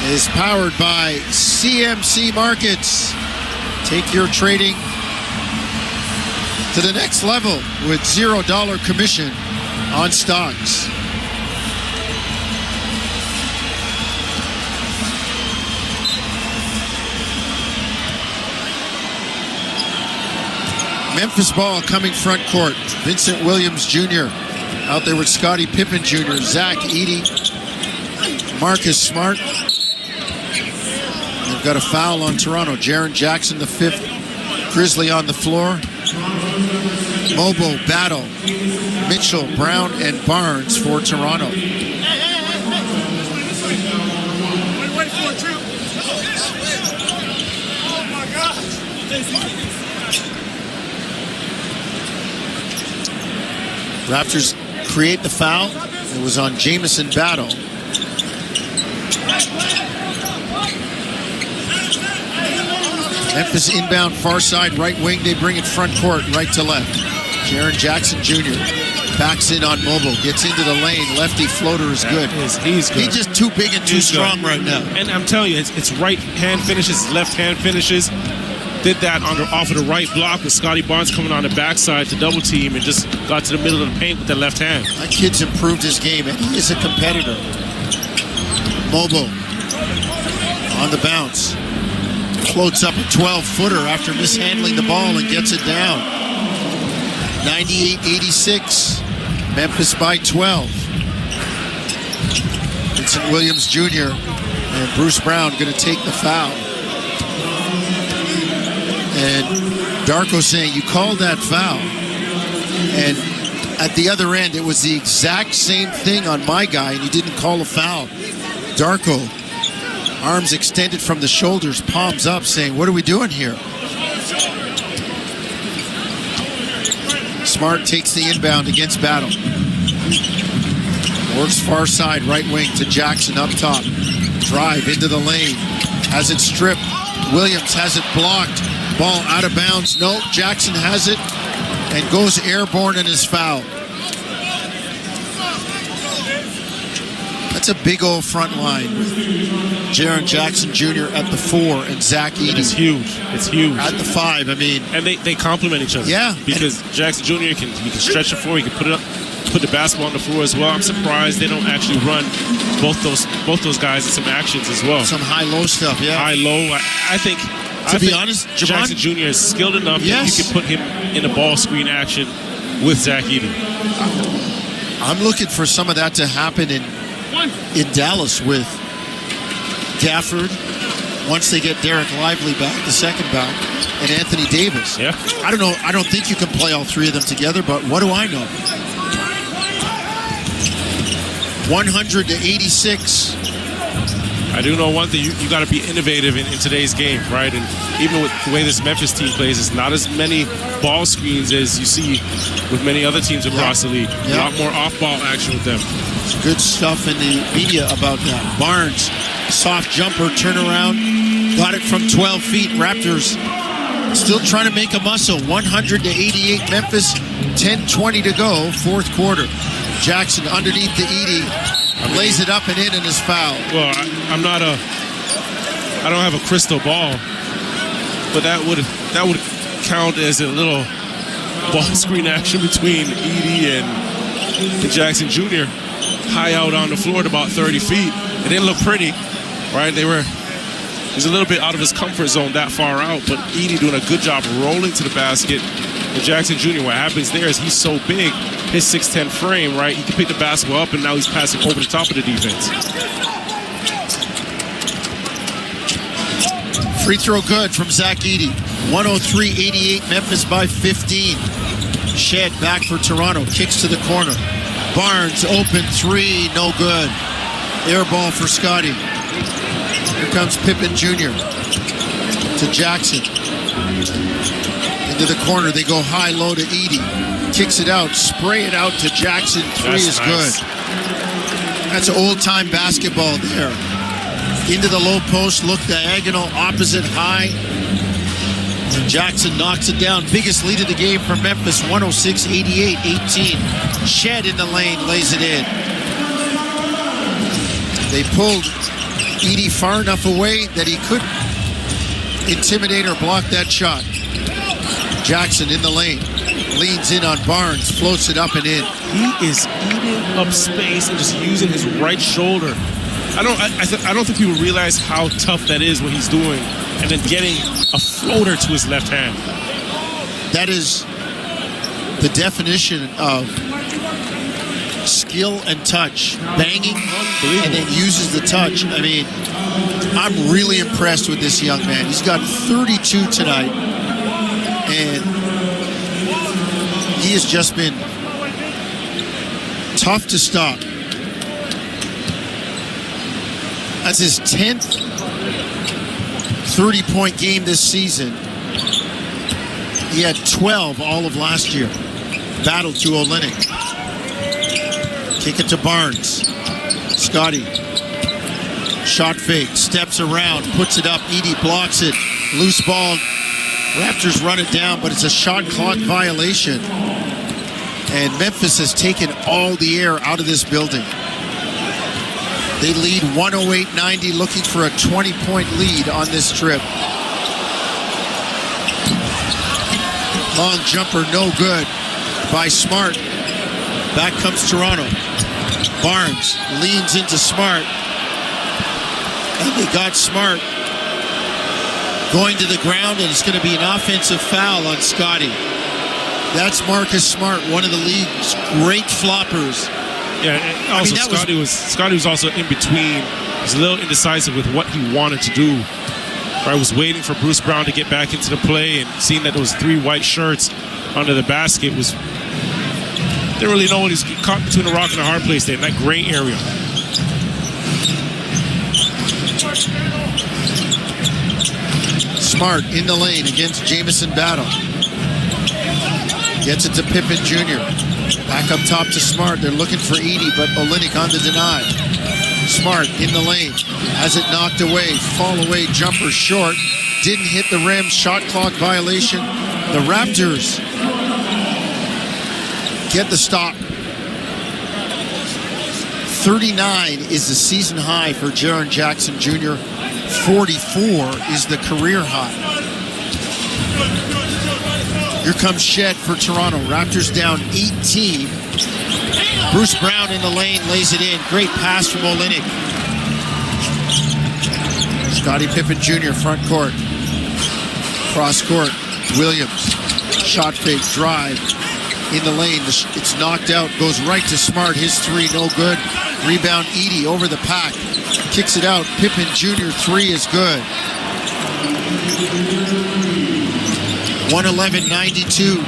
is powered by CMC Markets. Take your trading to the next level with $0 commission on stocks. Memphis ball coming front court. Vincent Williams Jr. out there with Scottie Pippen Jr., Zach Edey, Marcus Smart. They've got a foul on Toronto. Jaren Jackson, the 5th Grizzly on the floor. Mobo, Battle, Mitchell, Brown, and Barnes for Toronto. Raptors create the foul. It was on Jamison Battle. Memphis inbound far side right wing. They bring it front court right to left. Jaren Jackson Jr. backs in on Mobile. Gets into the lane. Lefty floater is good. He's good. He's just too big and too strong right now. And I'm telling you, it's right hand finishes, left hand finishes. Did that off of the right block with Scotty Barnes coming on the backside to double team and just got to the middle of the paint with the left hand. That kid's improved his game, and he is a competitor. Mobile on the bounce. Floats up a 12-footer after mishandling the ball and gets it down. 98-86. Memphis by 12. Vincent Williams Jr. and Bruce Brown going to take the foul. And Darko saying, you called that foul. And at the other end, it was the exact same thing on my guy, and he didn't call a foul. Darko, arms extended from the shoulders, palms up, saying, what are we doing here? Smart takes the inbound against Battle. Works far side, right wing to Jackson up top. Drive into the lane. Has it stripped. Williams has it blocked. Ball out of bounds. No, Jackson has it and goes airborne and is fouled. That's a big old front line with Jaren Jackson Jr. at the 4 and Zach Edey. It's huge. It's huge. At the 5, I mean. And they complement each other. Yeah. Because Jackson Jr. he can stretch the floor, he can put the basketball on the floor as well. I'm surprised they don't actually run both those guys in some actions as well. Some high-low stuff, yeah. High-low. I think to be honest, Jackson Jr. is skilled enough that you can put him in a ball screen action with Zach Edey. I'm looking for some of that to happen in Dallas with Gafford, once they get Derek Lively back, the second back, and Anthony Davis. Yeah. I don't know. I don't think you can play all three of them together, but what do I know? 100-86. I do know one thing, you got to be innovative in today's game, right? And even with the way this Memphis team plays, it's not as many ball screens as you see with many other teams across the league. A lot more off-ball action with them. There's good stuff in the media about that. Barnes, soft jumper, turnaround, got it from 12 feet. Raptors still trying to make a muscle. 100-88 Memphis, 10:20 to go, fourth quarter. Jackson underneath the Edey. Lays it up and in and is fouled. Well, I don't have a crystal ball, but that would count as a little ball screen action between Edey and Jackson Jr. high out on the floor at about 30 feet. It didn't look pretty, right? He was a little bit out of his comfort zone that far out, but Edey doing a good job rolling to the basket. And Jackson Jr., what happens there is he's so big, his 6'10 frame, right? He can pick the basketball up, and now he's passing over the top of the defense. Free throw good from Zach Edey. 103-88, Memphis by 15. Shed back for Toronto, kicks to the corner. Barnes open three, no good. Air ball for Scotty. Here comes Pippen Jr. to Jackson. Into the corner, they go high-low to Edey. Kicks it out, spray it out to Jackson. Three is good. That's old-time basketball there. Into the low post, look diagonal, opposite high. Jackson knocks it down. Biggest lead of the game for Memphis, 106-88, 18. Shed in the lane, lays it in. They pulled Edey far enough away that he could intimidate or block that shot. Jackson in the lane, leans in on Barnes, floats it up and in. He is eating up space and just using his right shoulder. I don't think people realize how tough that is what he's doing, and then getting a floater to his left hand. That is the definition of skill and touch, banging, and then uses the touch. I mean, I'm really impressed with this young man. He's got 32 tonight, and he has just been tough to stop. That's his 10th 30-point game this season. He had 12 all of last year. Battle to Olynyk. Kick it to Barnes. Scotty. Shot fake. Steps around. Puts it up. Edey blocks it. Loose ball. Raptors run it down, but it's a shot clock violation. And Memphis has taken all the air out of this building. They lead 108-90, looking for a 20-point lead on this trip. Long jumper, no good by Smart. Back comes Toronto. Barnes leans into Smart. And they got Smart going to the ground, and it's going to be an offensive foul on Scotty. That's Marcus Smart, one of the league's great floppers. Yeah, and also Scotty was also in between. He was a little indecisive with what he wanted to do. I was waiting for Bruce Brown to get back into the play, and seeing that there was 3 white shirts under the basket didn't really know what he's caught between a rock and a hard place there in that gray area. Smart in the lane against Jamison Battle. Gets it to Pippen Jr. Back up top to Smart. They're looking for Edey, but Olynyk on the deny. Smart in the lane. Has it knocked away. Fall away jumper short. Didn't hit the rim. Shot clock violation. The Raptors get the stop. 39 is the season high for Jaren Jackson Jr. 44 is the career high. Here comes Shed for Toronto. Raptors down 18. Bruce Brown in the lane, lays it in. Great pass from Olynyk. Scottie Pippen Jr. front court. Cross court. Williams. Shot fake, drive. In the lane, it's knocked out. Goes right to Smart. His 3, no good. Rebound Edey over the pack. Kicks it out. Pippen Jr. 3 is good. 111-92.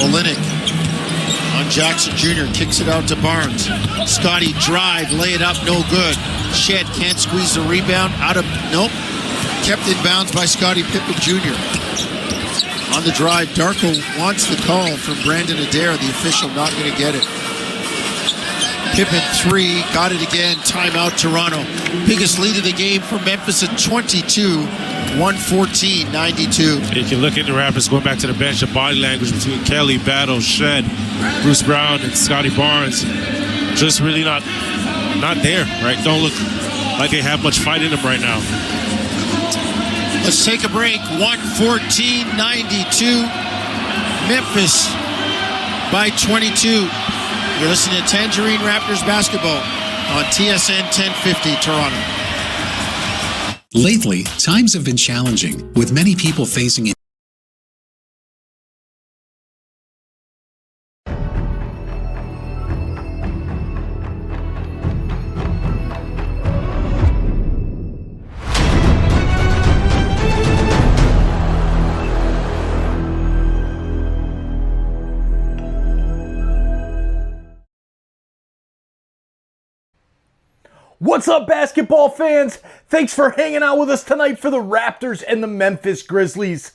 Olynyk on Jackson Jr. Kicks it out to Barnes. Scotty drive, lay it up, no good. Shed can't squeeze the rebound. Nope. Kept in bounds by Scottie Pippen Jr. On the drive, Darko wants the call from Brandon Adair. The official not going to get it. Pippen 3, got it again. Timeout Toronto. Biggest lead of the game for Memphis at 22. 114-92. If you look at the Raptors going back to the bench, the body language between Kelly, Battle, Shed, Bruce Brown, and Scotty Barnes, just really not there, right? Don't look like they have much fight in them right now. Let's take a break. 114-92. Memphis by 22. You're listening to Tangerine Raptors basketball on TSN 1050 Toronto. Lately, times have been challenging, with many people facing What's up, basketball fans? Thanks for hanging out with us tonight for the Raptors and the Memphis Grizzlies.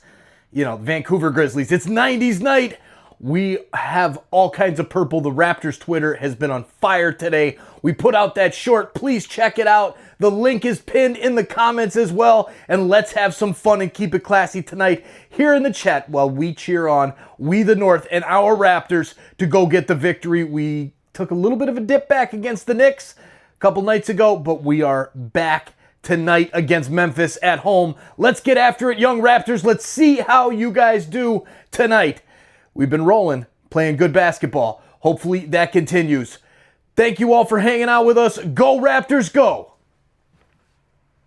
You know, Vancouver Grizzlies. It's 90's night. We have all kinds of purple. The Raptors Twitter has been on fire today. We put out that short. Please check it out. The link is pinned in the comments as well. And let's have some fun and keep it classy tonight here in the chat while we cheer on We the North and our Raptors to go get the victory. We took a little bit of a dip back against the Knicks couple nights ago, but we are back tonight against Memphis at home. Let's get after it, young Raptors. Let's see how you guys do tonight. We've been rolling, playing good basketball. Hopefully that continues. Thank you all for hanging out with us. Go Raptors, go!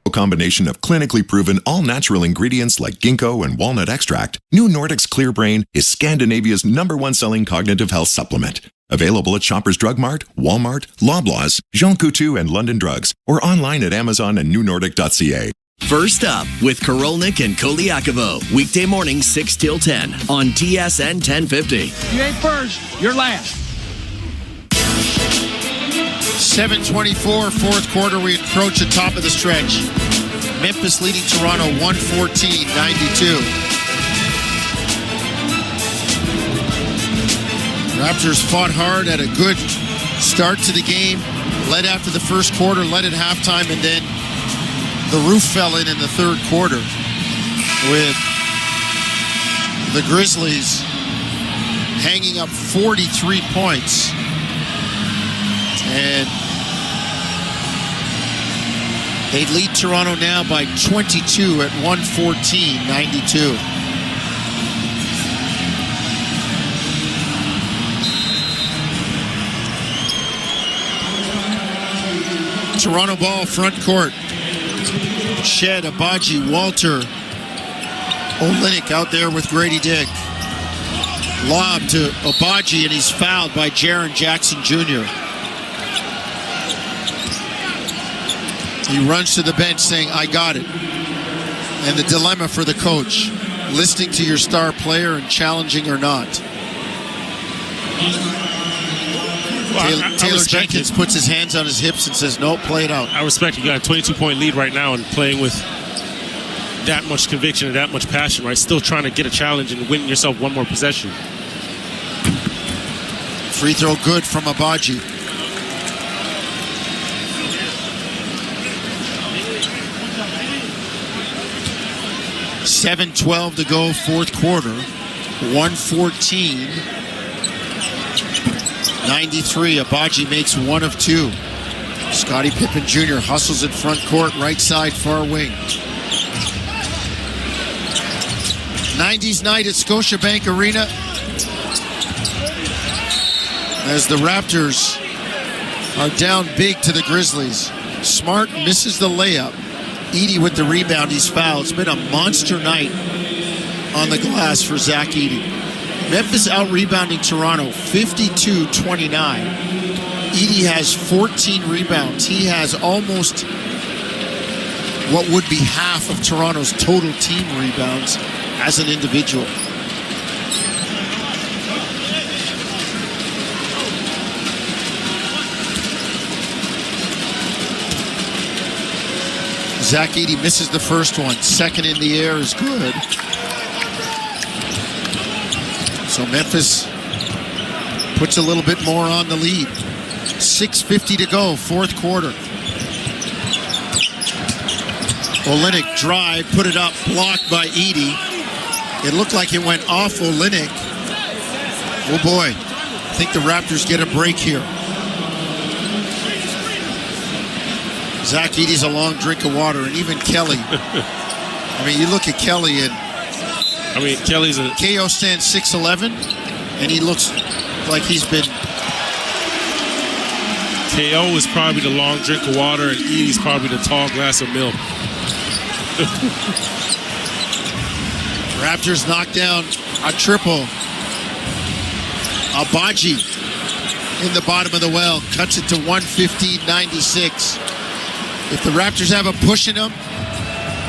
combination of clinically proven all-natural ingredients like ginkgo and walnut extract, New Nordic's Clear Brain is Scandinavia's #1 selling cognitive health supplement. Available at Shoppers Drug Mart, Walmart, Loblaws, Jean Coutu, and London Drugs, or online at Amazon and newnordic.ca. First Up with Korolnik and Koliakovo. Weekday morning 6 till 10 on TSN 1050. You ain't first, you're last. 7:24, fourth quarter. We approach the top of the stretch. Memphis leading Toronto 114-92. Raptors fought hard, had a good start to the game, led after the first quarter, led at halftime, and then the roof fell in the third quarter with the Grizzlies hanging up 43 points. And they lead Toronto now by 22 at 114-92. Toronto ball, front court. Shed, Abaji, Walter, Olynyk out there with Grady Dick. Lob to Abaji, and he's fouled by Jaren Jackson Jr. He runs to the bench saying, I got it. And the dilemma for the coach, listening to your star player and challenging or not. Taylor Jenkins puts his hands on his hips and says, no, play it out. I respect you. You got a 22-point lead right now and playing with that much conviction and that much passion, right? Still trying to get a challenge and win yourself one more possession. Free throw good from Abaji. $7:12 to go, fourth quarter. 114-93. Abaji makes one of two. Scottie Pippen Jr. hustles in front court, right side, far wing. 90's night at Scotiabank Arena as the Raptors are down big to the Grizzlies. Smart misses the layup. Edey with the rebound, he's fouled. It's been a monster night on the glass for Zach Edey. Memphis out-rebounding Toronto 52-29. Edey has 14 rebounds. He has almost what would be half of Toronto's total team rebounds as an individual. Zach Edey misses the first one. Second in the air is good. So Memphis puts a little bit more on the lead. 6:50 to go, fourth quarter. Olynyk drive, put it up, blocked by Edey. It looked like it went off Olynyk. Oh boy, I think the Raptors get a break here. Zach Edey's a long drink of water, and even Kelly. I mean, you look at Kelly, and Kelly's a KO stands 6'11", and he looks like he's been. KO is probably the long drink of water, and Edey's probably the tall glass of milk. Raptors knock down a triple. Abaji in the bottom of the well cuts it to 115-96. If the Raptors have a push in them,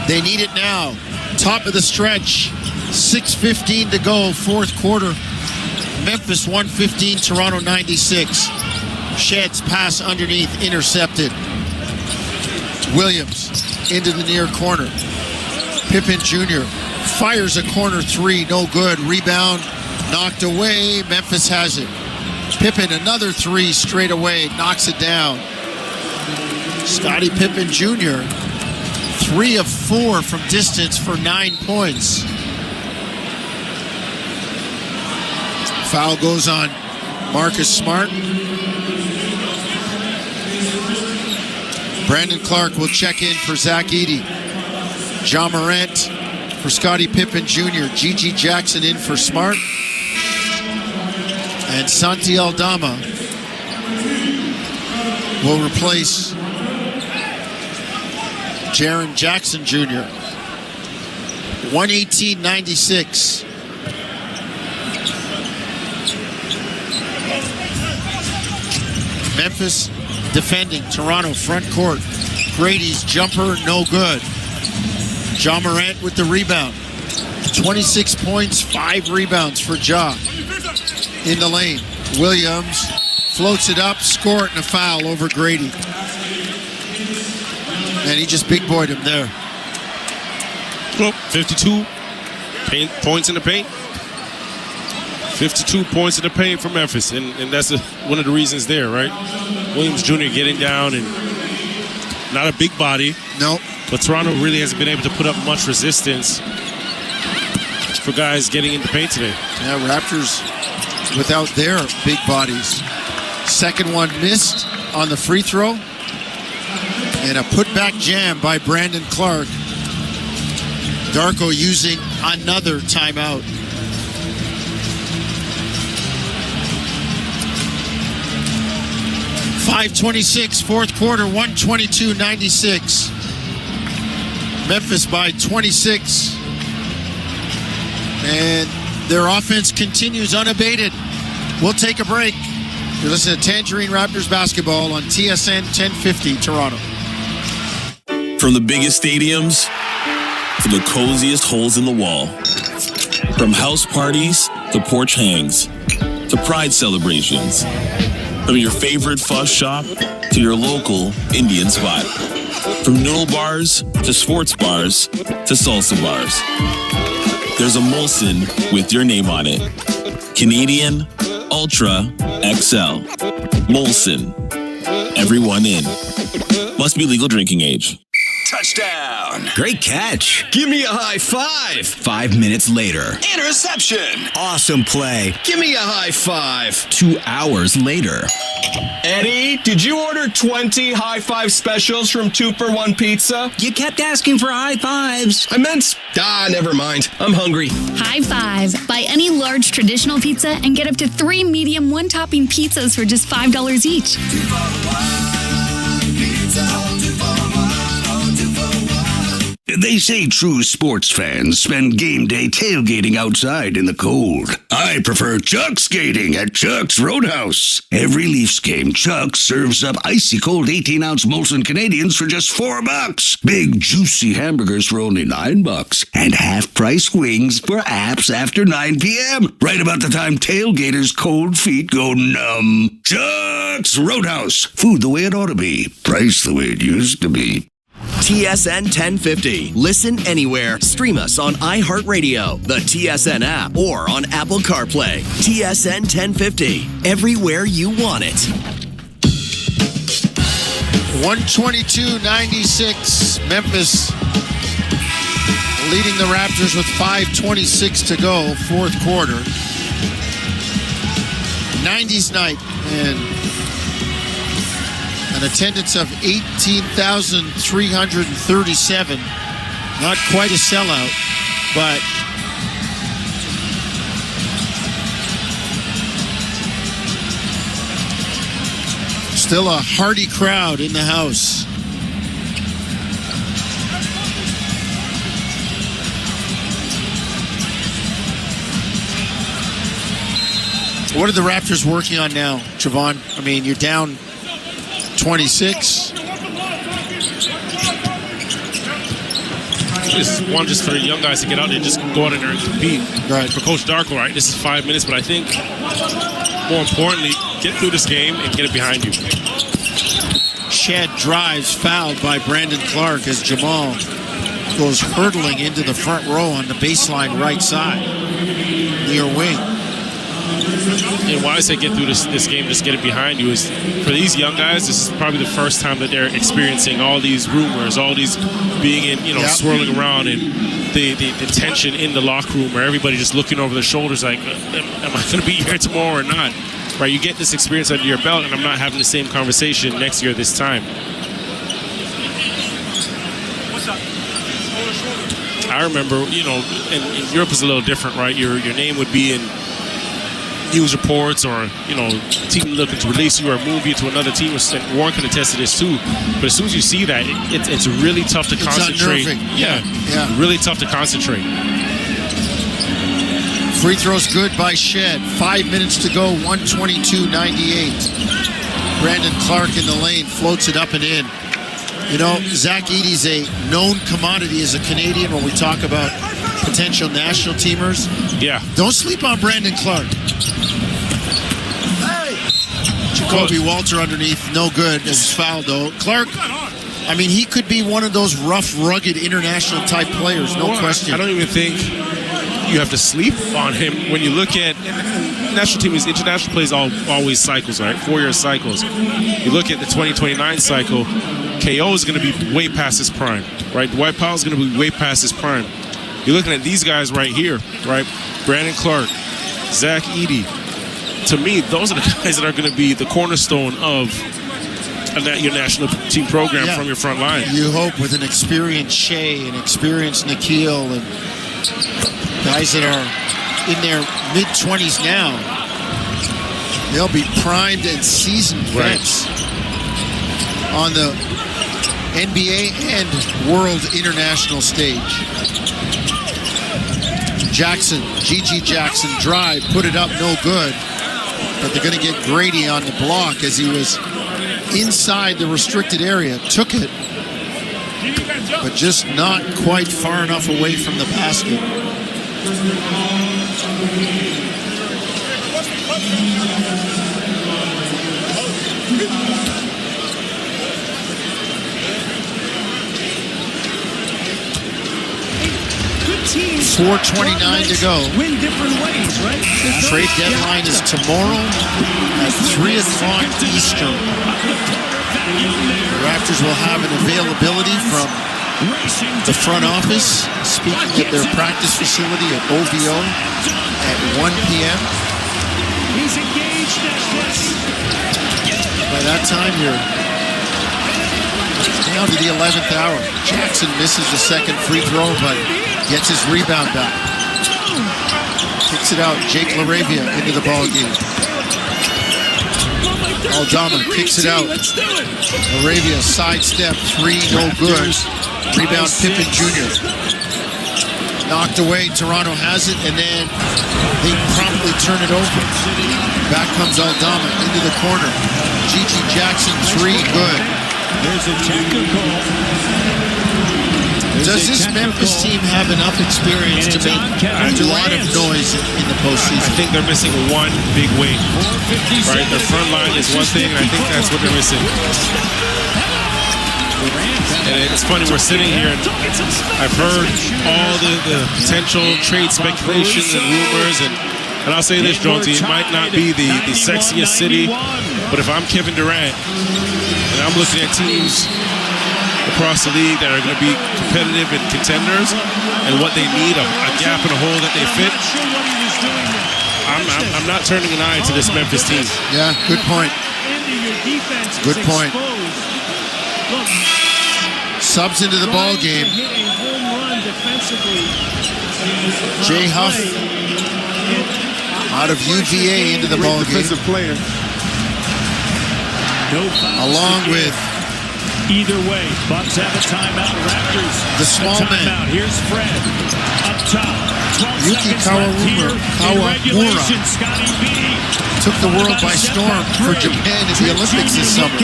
they need it now. Top of the stretch, 6:15 to go, fourth quarter. Memphis 115, Toronto 96. Shed's pass underneath, intercepted. Williams into the near corner. Pippen Jr. fires a corner three, no good. Rebound knocked away. Memphis has it. Pippen another three straight away, knocks it down. Scottie Pippen Jr. 3 of 4 from distance for 9 points. Foul goes on Marcus Smart. Brandon Clark will check in for Zach Edey. Ja Morant for Scottie Pippen Jr. Gigi Jackson in for Smart. And Santi Aldama will replace Jaren Jackson Jr. 118-96. Memphis defending. Toronto front court. Grady's jumper, no good. Ja Morant with the rebound. 26 points, 5 rebounds for Ja. In the lane. Williams floats it up, score it, and a foul over Grady. And he just big-boyed him there. Well, 52 points in the paint. 52 points in the paint for Memphis, and that's one of the reasons there, right? Williams Jr. getting down and not a big body. Nope. But Toronto really hasn't been able to put up much resistance for guys getting in the paint today. Yeah, Raptors without their big bodies. Second one missed on the free throw. And a putback jam by Brandon Clark. Darko using another timeout. .526, fourth quarter, 122-96. Memphis by 26. And their offense continues unabated. We'll take a break. You're listening to Tangerine Raptors basketball on TSN 1050 Toronto. From the biggest stadiums to the coziest holes in the wall. From house parties to porch hangs to pride celebrations. From your favorite fuzz shop to your local Indian spot. From noodle bars to sports bars to salsa bars. There's a Molson with your name on it. Canadian Ultra XL. Molson. Everyone in. Must be legal drinking age. Touchdown. Great catch. Give me a high five. 5 minutes later. Interception. Awesome play. Give me a high five. 2 hours later. Eddie, did you order 20 high five specials from 2 for $1 pizza? You kept asking for high fives. I meant, never mind. I'm hungry. High five. Buy any large traditional pizza and get up to 3 medium 1-topping pizzas for just $5 each. They say true sports fans spend game day tailgating outside in the cold. I prefer Chuck's skating at Chuck's Roadhouse. Every Leafs game, Chuck's serves up icy cold 18-ounce Molson Canadians for just $4. Big juicy hamburgers for only $9. And half-price wings for apps after 9 p.m. Right about the time tailgaters' cold feet go numb. Chuck's Roadhouse. Food the way it ought to be. Price the way it used to be. TSN 1050. Listen anywhere. Stream us on iHeartRadio, the TSN app, or on Apple CarPlay. TSN 1050. Everywhere you want it. 122-96. Memphis leading the Raptors with 5:26 to go, fourth quarter. 90's night, and an attendance of 18,337. Not quite a sellout, but still a hearty crowd in the house. What are the Raptors working on now, Javon? I mean, you're down 26. Just for the young guys to get out there and just go out there and compete. Right. For Coach Darko, right? This is 5 minutes, but I think more importantly, get through this game and get it behind you. Shed drives, fouled by Brandon Clark as Jamal goes hurtling into the front row on the baseline right side, near wing. And why I say get through this game, just get it behind you, is for these young guys, this is probably the first time that they're experiencing all these rumors, all these being in, swirling around, and the tension in the locker room where everybody just looking over their shoulders like, am I going to be here tomorrow or not? Right, you get this experience under your belt, and I'm not having the same conversation next year this time. I remember, and Europe is a little different, right? Your name would be in news reports or, team looking to release you or move you to another team. Warren can attest to this too. But as soon as you see that, it's really tough to concentrate. Unnerving. Yeah. Really tough to concentrate. Free throw's good by Shed. 5 minutes to go, 122-98. Brandon Clark in the lane, floats it up and in. Zach Edey's a known commodity as a Canadian when we talk about potential national teamers. Yeah. Don't sleep on Brandon Clark. Jacoby Walter underneath, no good. It's foul, though. Clark, he could be one of those rough, rugged, international type players, no question. I don't even think you have to sleep on him. When you look at national team, international plays always cycles, right? 4-year cycles. You look at the 2029 cycle, KO is going to be way past his prime, right? Dwight Powell is going to be way past his prime. You're looking at these guys right here, right? Brandon Clark, Zach Edey. To me, those are the guys that are going to be the cornerstone of your national team program from your front line. You hope with an experienced Shea, an experienced Nikhil, and guys that are in their mid-20s now, they'll be primed and seasoned vets on the NBA and world international stage. Jackson, Gigi Jackson, drive, put it up, no good. But they're going to get Grady on the block as he was inside the restricted area, took it, but just not quite far enough away from the basket. $4:29 to go. Win different ways, right? Trade deadline is tomorrow at 3 o'clock Eastern. The Raptors will have an availability from the front office, speaking at their practice facility at OVO at 1 p.m. He's engaged By that time, you're down to the 11th hour. Jackson misses the second free throw, but gets his rebound back. Kicks it out. Jake LaRavia into the ball game. Aldama kicks it out. LaRavia sidestep, 3, no good. Rebound Pippen Jr. Knocked away. Toronto has it, and then they promptly turn it over. Back comes Aldama into the corner. Gigi Jackson, 3, good. There's a technical. Does this Memphis team have enough experience to make a lot of noise in the postseason? I think they're missing one big wing. Right, their front line is one thing, and I think that's what they're missing. And it's funny, we're sitting here, and I've heard all the potential trade speculations and rumors, and I'll say this, Jonesy, it might not be the sexiest city, but if I'm Kevin Durant, and I'm looking at teams across the league that are going to be competitive and contenders, and what they need, a gap and a hole that they fit, I'm not turning an eye to this Memphis team. Yeah, good point. Good point. Subs into the ball game. Jay Huff out of UVA into the ball game. Along with either way, Bucks have a timeout. Raptors the small man. Here's Fred up top. Yuki Kawamura took the world by storm for Japan at the Olympics this summer.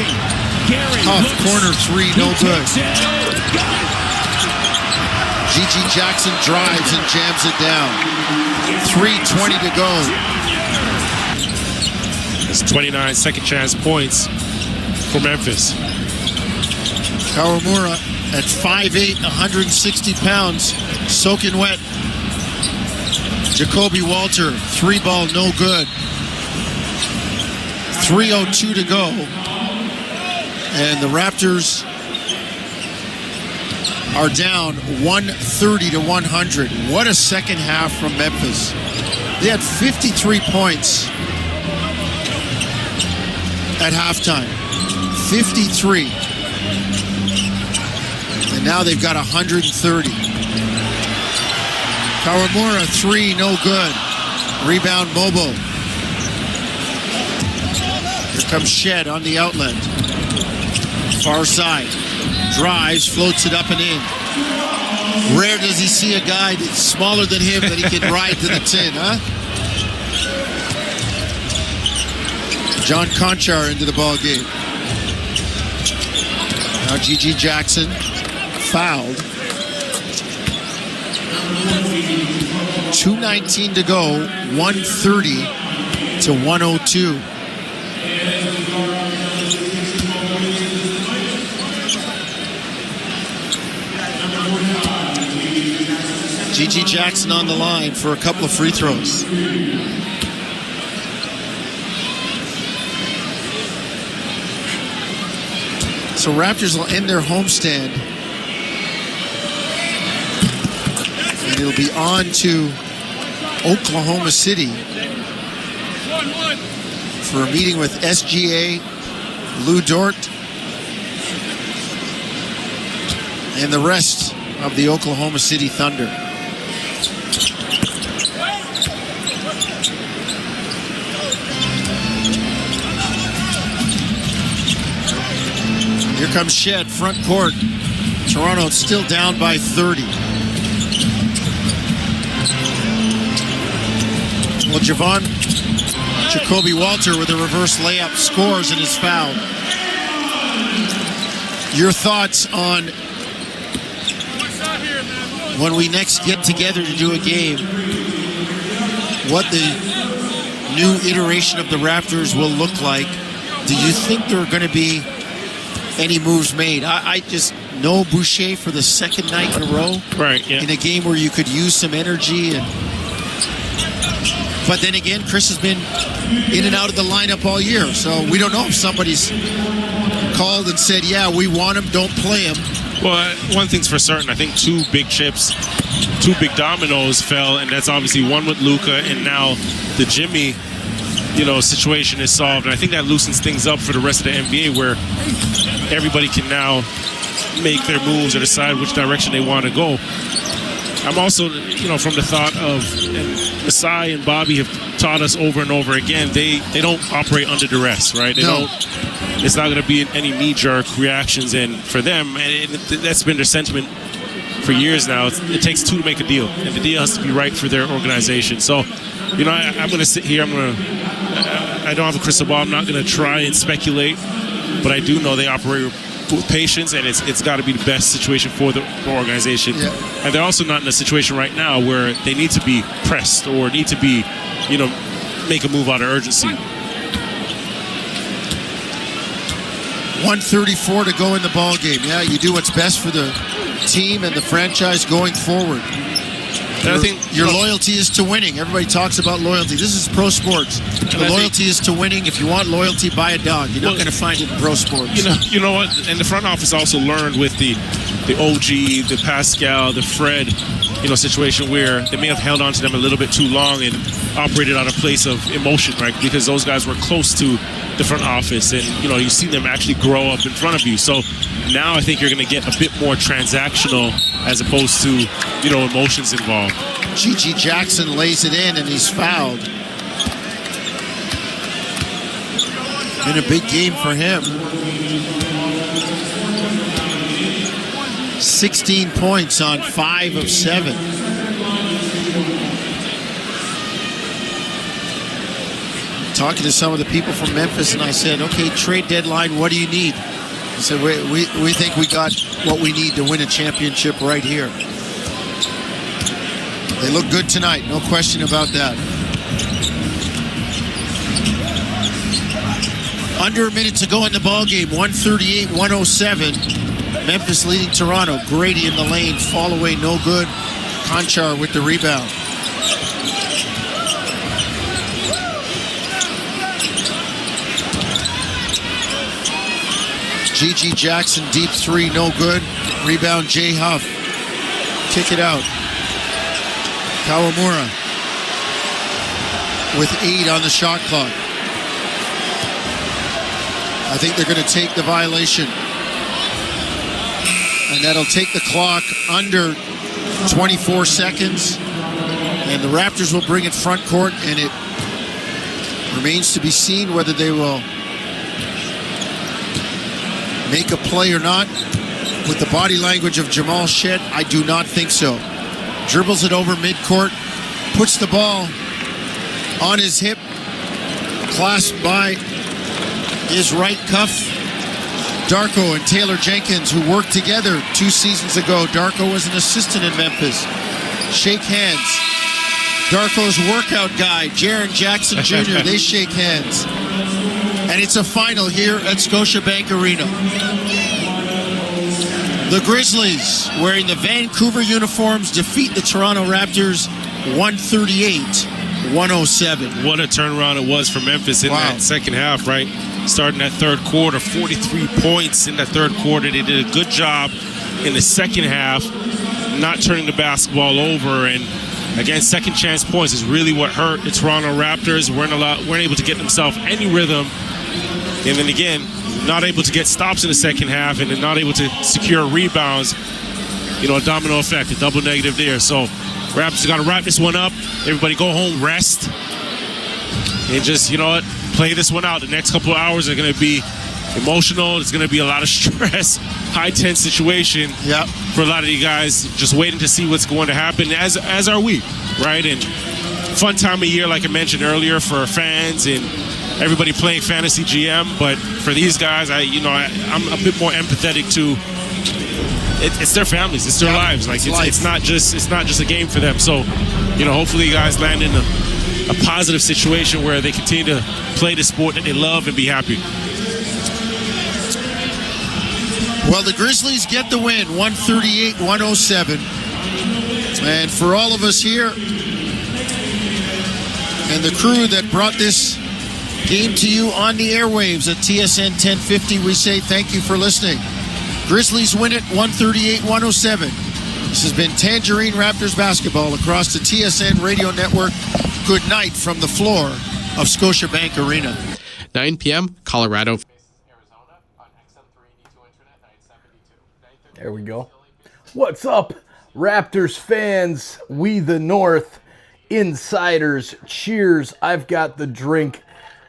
Huff, corner 3, no good. Gigi Jackson drives and jams it down. 3:20 to go. It's 29 second chance points for Memphis. Kawamura at 5'8", 160 pounds, soaking wet. Jacoby Walter, 3-ball, no good. 3:02 to go. And the Raptors are down 130 to 100. What a second half from Memphis. They had 53 points at halftime. 53. And now they've got 130. Kawamura, 3, no good. Rebound Mobo. Here comes Shed on the outlet. Far side. Drives, floats it up and in. Rare does he see a guy that's smaller than him that he can ride to the tin, huh? John Conchar into the ball game. Now G.G. Jackson fouled. 2:19 to go, 130 to 102. G.G. Jackson on the line for a couple of free throws. So Raptors will end their homestand. And it'll be on to Oklahoma City for a meeting with SGA, Lou Dort, and the rest of the Oklahoma City Thunder. Here comes Shed, front court. Toronto still down by 30. Well, Jacoby Walter with a reverse layup scores and is fouled. Your thoughts on when we next get together to do a game, what the new iteration of the Raptors will look like? Do you think there are going to be any moves made? I just know Boucher for the second night in a row. Right, yeah. In a game where you could use some energy. But then again, Chris has been in and out of the lineup all year. So we don't know if somebody's called and said, yeah, we want him, don't play him. Well, one thing's for certain. I think two big chips, two big dominoes fell, and that's obviously one with Luka, and now the Jimmy situation is solved. And I think that loosens things up for the rest of the NBA, where everybody can now make their moves or decide which direction they want to go. I'm also, from the thought of, and Masai and Bobby have taught us over and over again, they don't operate under duress, right? They don't. It's not going to be any knee-jerk reactions, and for them, and that's been their sentiment for years now. It takes two to make a deal, and the deal has to be right for their organization. So, I'm going to sit here. I don't have a crystal ball. I'm not going to try and speculate, but I do know they operate with patience, and it's got to be the best situation for the organization. Yeah. And they're also not in a situation right now where they need to be pressed or need to be, make a move out of urgency. 1:34 to go in the ball game. Yeah, you do what's best for the team and the franchise going forward. I think your loyalty is to winning. Everybody talks about loyalty. This is pro sports. The loyalty is to winning. If you want loyalty, buy a dog. You're not going to find it in pro sports. You know what? And the front office also learned with the OG, the Pascal, the Fred, situation where they may have held on to them a little bit too long and operated out of place of emotion, right? Because those guys were close to the front office, and you see them actually grow up in front of you. So now I think you're going to get a bit more transactional as opposed to emotions involved. G.G. Jackson lays it in and he's fouled. Been a big game for him. 16 points on 5 of 7. Talking to some of the people from Memphis, and I said, okay, trade deadline, what do you need? He said, we think we got what we need to win a championship right here. They look good tonight, no question about that. Under a minute to go in the ball game, 138-107. Memphis leading Toronto. Grady in the lane, fall away, no good. Conchar with the rebound. G.G. Jackson, deep three, no good. Rebound, Jay Huff. Kick it out. Kawamura with 8 on the shot clock. I think they're going to take the violation. And that'll take the clock under 24 seconds. And the Raptors will bring it front court, and it remains to be seen whether they will make a play or not? With the body language of Jamal Shedd, I do not think so. Dribbles it over midcourt, puts the ball on his hip, clasped by his right cuff. Darko and Taylor Jenkins, who worked together 2 seasons ago. Darko was an assistant in Memphis. Shake hands. Darko's workout guy, Jaren Jackson Jr., they shake hands. And it's a final here at Scotiabank Arena. The Grizzlies, wearing the Vancouver uniforms, defeat the Toronto Raptors 138-107. What a turnaround it was for Memphis in that second half, right? Starting that third quarter, 43 points in that third quarter. They did a good job in the second half, not turning the basketball over. And again, second chance points is really what hurt the Toronto Raptors. Weren't able to get themselves any rhythm. And then again, not able to get stops in the second half, and then not able to secure rebounds. You know, a domino effect, a double negative there. So Raptors got to wrap this one up. Everybody go home, rest, and just, you know what, play this one out. The next couple of hours are going to be emotional. It's going to be a lot of stress, high-tense situation for a lot of you guys. Just waiting to see what's going to happen, as are we, right? And fun time of year, like I mentioned earlier, for fans and everybody playing fantasy GM. But for these guys, I'm a bit more empathetic to. It's their families, it's their lives. Like it's not just a game for them. So, you know, hopefully you guys land in a positive situation where they continue to play the sport that they love and be happy. Well, the Grizzlies get the win, 138-107. And for all of us here and the crew that brought this game to you on the airwaves at TSN 1050, we say thank you for listening. Grizzlies win it 138-107. This has been Tangerine Raptors basketball across the TSN radio network. Good night from the floor of Scotiabank Arena. 9 p.m., Colorado. There we go. What's up, Raptors fans? We the North insiders. Cheers. I've got the drink.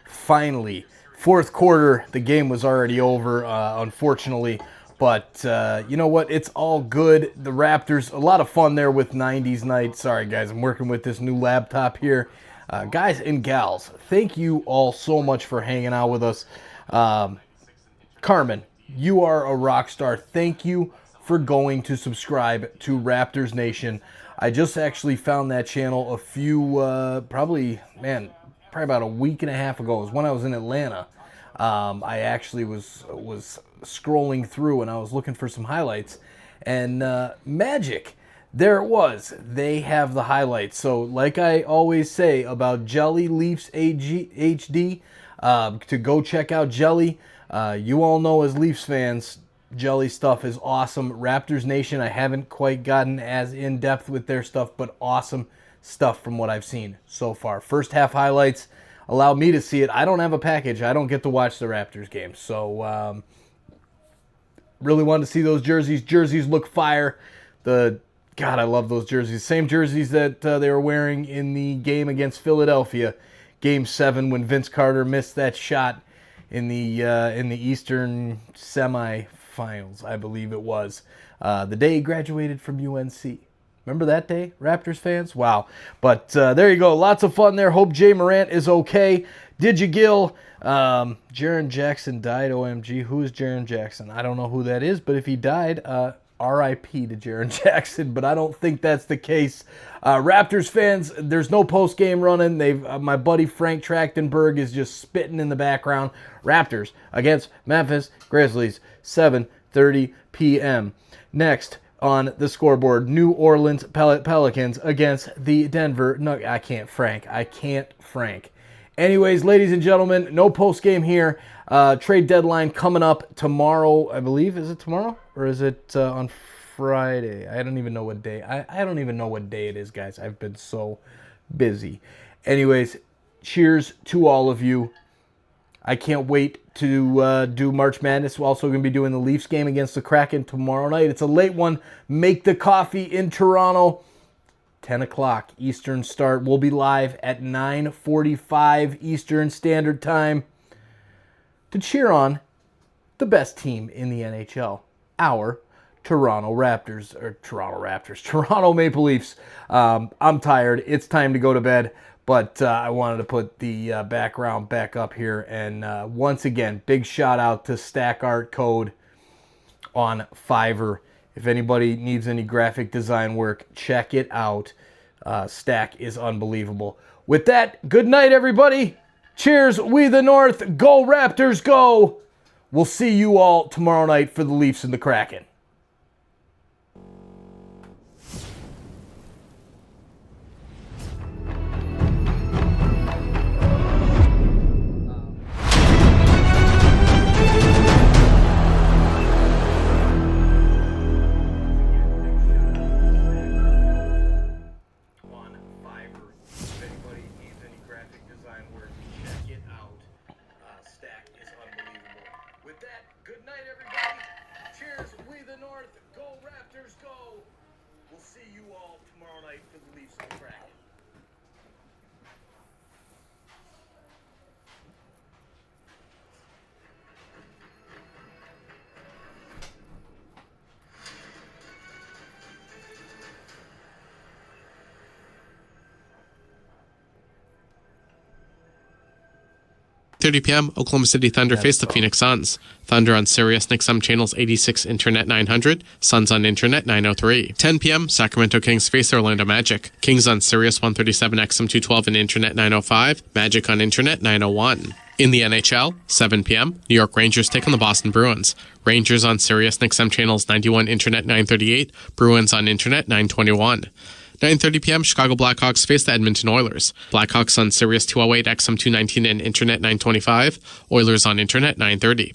Finally. Fourth quarter, the game was already over, unfortunately. But you know what? It's all good. The Raptors, a lot of fun there with 90's night. Sorry, guys. I'm working with this new laptop here. Guys and gals, thank you all so much for hanging out with us. Carmen, you are a rock star. Thank you for going to subscribe to Raptors Nation. I just actually found that channel a few, probably about a week and a half ago. It was when I was in Atlanta. I actually was scrolling through and I was looking for some highlights. And magic, there it was. They have the highlights. So like I always say about Jelly Leafs HD, to go check out Jelly. You all know as Leafs fans, Jelly stuff is awesome. Raptors Nation, I haven't quite gotten as in-depth with their stuff, but awesome stuff from what I've seen so far. First half highlights allow me to see it. I don't have a package. I don't get to watch the Raptors games. So really wanted to see those jerseys. Jerseys look fire. God, I love those jerseys. Same jerseys that they were wearing in the game against Philadelphia, Game 7, when Vince Carter missed that shot in the Eastern semifinals, I believe it was. The day he graduated from UNC. Remember that day, Raptors fans? Wow. But there you go. Lots of fun there. Hope Jay Morant is okay. Did you Gil? Jaren Jackson died, OMG. Who is Jaren Jackson? I don't know who that is, but if he died, R.I.P. to Jaren Jackson, but I don't think that's the case. Raptors fans, there's no post-game running. My buddy Frank Trachtenberg is just spitting in the background. Raptors against Memphis Grizzlies, 7:30 p.m. Next on the scoreboard, New Orleans Pelicans against the Denver Nuggets. I can't Frank. Anyways, ladies and gentlemen, no post-game here. Trade deadline coming up tomorrow, I believe. Is it tomorrow? Or is it on Friday? I don't even know what day. I don't even know what day it is, guys. I've been so busy. Anyways, cheers to all of you. I can't wait to do March Madness. We're also going to be doing the Leafs game against the Kraken tomorrow night. It's a late one. Make the coffee in Toronto. 10 o'clock Eastern start. We'll be live at 9:45 Eastern Standard Time to cheer on the best team in the NHL, our Toronto Maple Leafs. I'm tired. It's time to go to bed, but I wanted to put the background back up here. And once again, big shout out to Stack Art Code on Fiverr. If anybody needs any graphic design work, check it out. Stack is unbelievable. With that, good night, everybody. Cheers, we the North. Go Raptors, go. We'll see you all tomorrow night for the Leafs and the Kraken. p.m. Oklahoma City Thunder face the Phoenix Suns. Thunder on Sirius XM channels 86 Internet 900, Suns on Internet 903. 10 p.m. Sacramento Kings face Orlando Magic. Kings on Sirius 137 XM 212 and Internet 905, Magic on Internet 901. In the NHL, 7 p.m., New York Rangers take on the Boston Bruins. Rangers on Sirius XM channels 91 Internet 938, Bruins on Internet 921. 9:30 p.m., Chicago Blackhawks face the Edmonton Oilers. Blackhawks on Sirius 208, XM 219, and Internet 925. Oilers on Internet 930.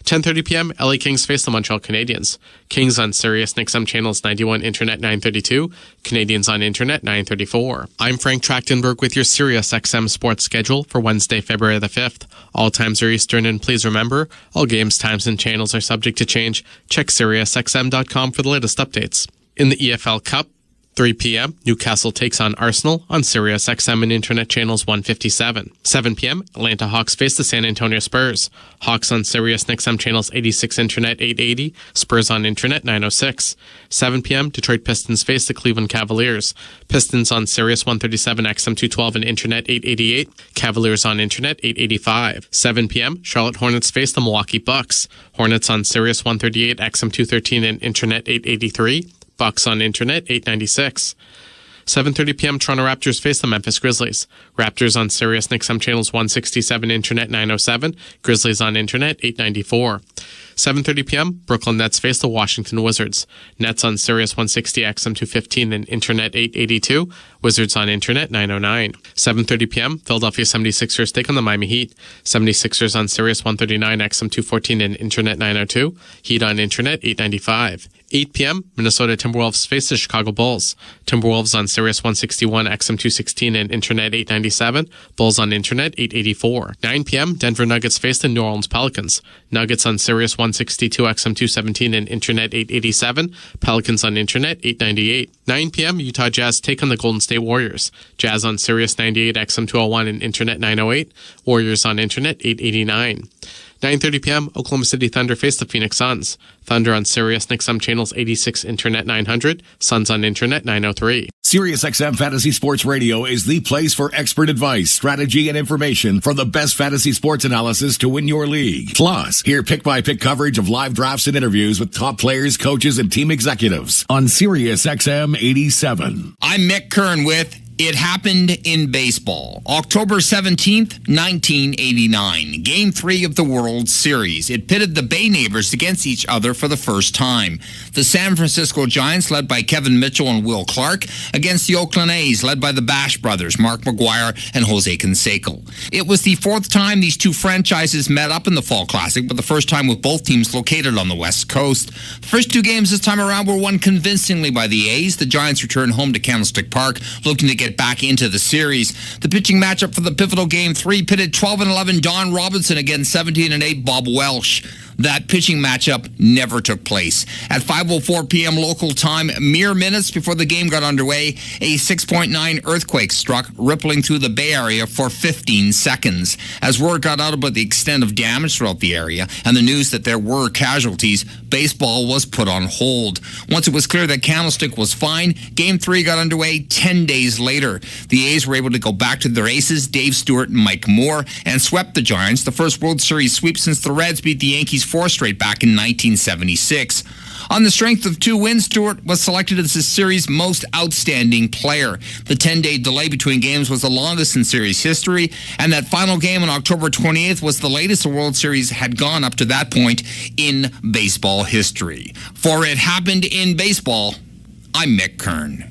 10:30 p.m., LA Kings face the Montreal Canadiens. Kings on Sirius XM channels 91, Internet 932. Canadiens on Internet 934. I'm Frank Trachtenberg with your Sirius XM sports schedule for Wednesday, February the 5th. All times are Eastern, and please remember, all games, times, and channels are subject to change. Check SiriusXM.com for the latest updates. In the EFL Cup, 3 p.m., Newcastle takes on Arsenal on Sirius XM and Internet channels 157. 7 p.m., Atlanta Hawks face the San Antonio Spurs. Hawks on Sirius XM channels 86 Internet 880, Spurs on Internet 906. 7 p.m., Detroit Pistons face the Cleveland Cavaliers. Pistons on Sirius 137 XM 212 and Internet 888, Cavaliers on Internet 885. 7 p.m., Charlotte Hornets face the Milwaukee Bucks. Hornets on Sirius 138 XM 213 and Internet 883. Bucks on Internet 896. 7:30 p.m. Toronto Raptors face the Memphis Grizzlies. Raptors on Sirius XM channels 167, Internet 907. Grizzlies on Internet 894. 7:30 p.m. Brooklyn Nets face the Washington Wizards. Nets on Sirius 160, XM 215, and Internet 882. Wizards on Internet 909. 7:30 p.m. Philadelphia 76ers take on the Miami Heat. 76ers on Sirius 139, XM 214, and Internet 902. Heat on Internet 895. 8 p.m., Minnesota Timberwolves face the Chicago Bulls. Timberwolves on Sirius 161, XM 216, and Internet 897. Bulls on Internet 884. 9 p.m., Denver Nuggets face the New Orleans Pelicans. Nuggets on Sirius 162, XM 217, and Internet 887. Pelicans on Internet 898. 9 p.m., Utah Jazz take on the Golden State Warriors. Jazz on Sirius 98, XM 201, and Internet 908. Warriors on Internet 889. 9:30 p.m., Oklahoma City Thunder face the Phoenix Suns. Thunder on Sirius XM channels 86, Internet 900. Suns on Internet 903. Sirius XM Fantasy Sports Radio is the place for expert advice, strategy, and information from the best fantasy sports analysis to win your league. Plus, hear pick-by-pick coverage of live drafts and interviews with top players, coaches, and team executives on Sirius XM 87. I'm Mick Kern with It Happened in Baseball. October 17th, 1989. Game 3 of the World Series. It pitted the Bay Neighbors against each other for the first time. The San Francisco Giants, led by Kevin Mitchell and Will Clark, against the Oakland A's, led by the Bash brothers, Mark McGuire and Jose Canseco. It was the fourth time these two franchises met up in the Fall Classic, but the first time with both teams located on the West Coast. The first two games this time around were won convincingly by the A's. The Giants returned home to Candlestick Park, looking to get back into the series. The pitching matchup for the pivotal Game 3 pitted 12-11 Don Robinson against 17-8 Bob Welsh. That pitching matchup never took place. At 5:04 p.m. local time, mere minutes before the game got underway, a 6.9 earthquake struck, rippling through the Bay Area for 15 seconds. As word got out about the extent of damage throughout the area and the news that there were casualties, baseball was put on hold. Once it was clear that Candlestick was fine, Game 3 got underway 10 days later. The A's were able to go back to their aces, Dave Stewart and Mike Moore, and swept the Giants, the first World Series sweep since the Reds beat the Yankees 4 straight back in 1976. On the strength of 2 wins, Stewart was selected as the series' most outstanding player. The 10-day delay between games was the longest in series history, and that final game on October 28th was the latest the World Series had gone up to that point in baseball history. For It Happened in Baseball, I'm Mick Kern.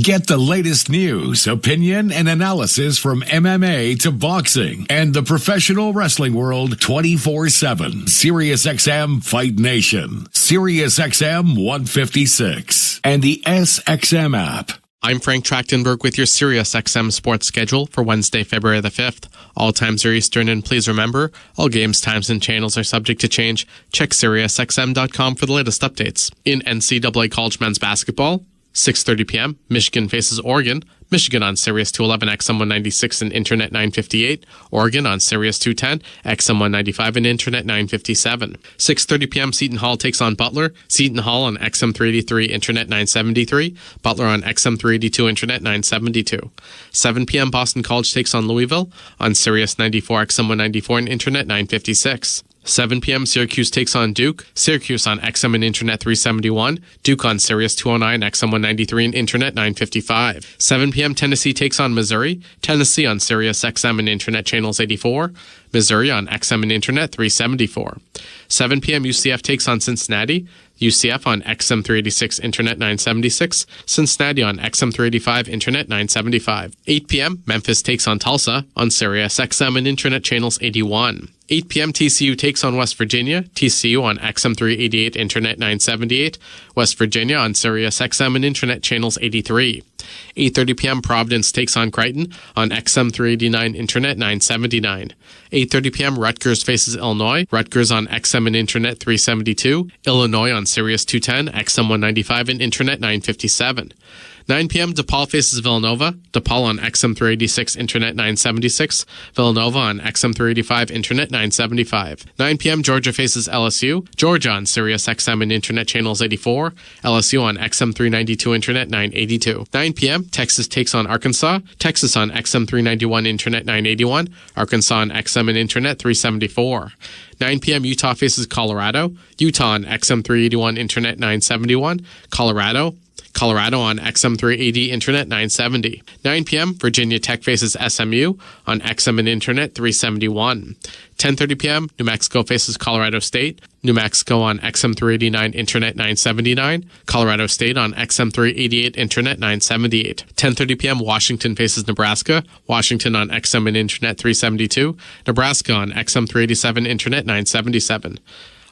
Get the latest news, opinion, and analysis from MMA to boxing and the professional wrestling world 24/7. SiriusXM Fight Nation, SiriusXM 156, and the SXM app. I'm Frank Trachtenberg with your SiriusXM sports schedule for Wednesday, February the 5th. All times are Eastern, and please remember, all games, times, and channels are subject to change. Check SiriusXM.com for the latest updates. In NCAA College Men's Basketball, 6:30 p.m., Michigan faces Oregon. Michigan on Sirius 211, XM 196 and Internet 958. Oregon on Sirius 210, XM 195 and Internet 957. 6:30 p.m., Seton Hall takes on Butler. Seton Hall on XM 383, Internet 973. Butler on XM 382, Internet 972. 7 p.m., Boston College takes on Louisville on Sirius 94, XM 194 and Internet 956. 7 p.m., Syracuse takes on Duke. Syracuse on XM and Internet 371. Duke on Sirius 209, XM 193 and Internet 955. 7 p.m., Tennessee takes on Missouri. Tennessee on Sirius XM and Internet channels 84. Missouri on XM and Internet 374. 7 p.m., UCF takes on Cincinnati. UCF on XM 386, Internet 976. Cincinnati on XM 385, Internet 975. 8 p.m., Memphis takes on Tulsa on Sirius XM and Internet channels 81. 8 p.m., TCU takes on West Virginia. TCU on XM 388, Internet 978. West Virginia on Sirius XM and Internet channels 83. 8:30 p.m., Providence takes on Creighton on XM 389, Internet 979. 8:30 p.m., Rutgers faces Illinois. Rutgers on XM and Internet 372. Illinois on Sirius 210, XM 195 and Internet 957. 9 p.m., DePaul faces Villanova. DePaul on XM 386, Internet 976. Villanova on XM 385, Internet 975. 9 p.m., Georgia faces LSU. Georgia on Sirius XM and Internet channels 84. LSU on XM 392, Internet 982. 9 p.m., Texas takes on Arkansas. Texas on XM 391, Internet 981. Arkansas on XM and Internet 374. 9 p.m., Utah faces Colorado. Utah on XM 381, Internet 971. Colorado on XM 380, Internet 970. 9 p.m., Virginia Tech faces SMU on XM and Internet 371. 10:30 p.m., New Mexico faces Colorado State. New Mexico on XM 389, Internet 979. Colorado State on XM 388, Internet 978. 10:30 p.m., Washington faces Nebraska. Washington on XM and Internet 372. Nebraska on XM 387, Internet 977.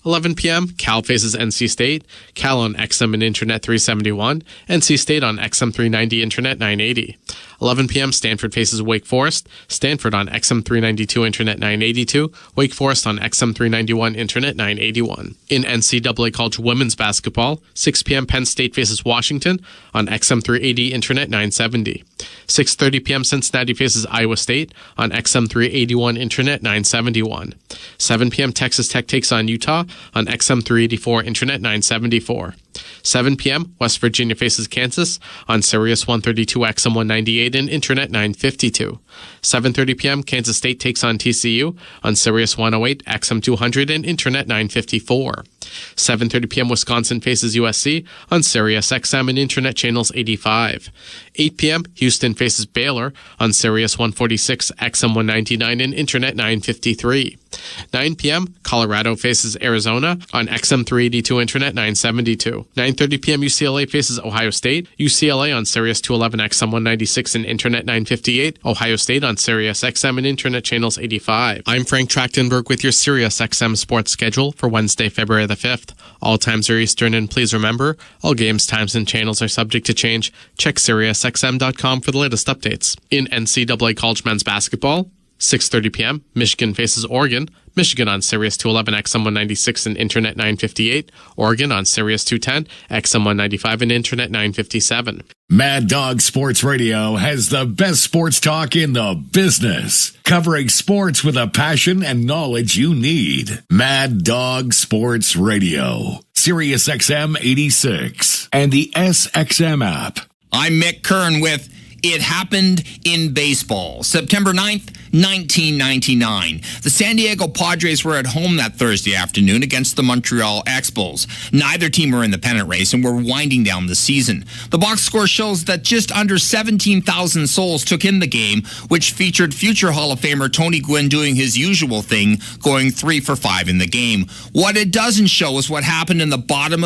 11 p.m., Cal faces NC State. Cal on XM and Internet 371. NC State on XM 390, Internet 980. 11 p.m., Stanford faces Wake Forest. Stanford on XM 392, Internet 982. Wake Forest on XM 391, Internet 981. In NCAA College Women's Basketball, 6 p.m., Penn State faces Washington on XM 380, Internet 970. 6:30 p.m., Cincinnati faces Iowa State on XM 381, Internet 971. 7 p.m., Texas Tech takes on Utah on XM 384, Internet 974. 7 p.m., West Virginia faces Kansas on Sirius 132, XM 198 and Internet 952. 7:30 p.m., Kansas State takes on TCU on Sirius 108, XM 200 and Internet 954. 7:30 p.m., Wisconsin faces USC on Sirius XM and Internet channels 85. 8 p.m., Houston faces Baylor on Sirius 146, XM 199 and Internet 953. 9 p.m., Colorado faces Arizona on XM 382, Internet 972. 9:30 p.m., UCLA faces Ohio State. UCLA on Sirius 211, XM 196 and Internet 958. Ohio State on Sirius XM and Internet channels 85. I'm Frank Trachtenberg with your Sirius XM sports schedule for Wednesday, February the 5th. All times are Eastern, and please remember, all games, times, and channels are subject to change. Check SiriusXM.com for the latest updates. In NCAA College Men's Basketball, 6:30 p.m., Michigan faces Oregon. Michigan on Sirius 211, XM 196 and Internet 958. Oregon on Sirius 210, XM 195 and Internet 957. Mad Dog Sports Radio has the best sports talk in the business, covering sports with a passion and knowledge you need. Mad Dog Sports Radio, Sirius XM 86, and the SXM app. I'm Mick Kern with It Happened in Baseball. September 9th, 1999. The San Diego Padres were at home that Thursday afternoon against the Montreal Expos. Neither team were in the pennant race and were winding down the season. The box score shows that just under 17,000 souls took in the game, which featured future Hall of Famer Tony Gwynn doing his usual thing, going 3 for 5 in the game. What it doesn't show is what happened in the bottom of the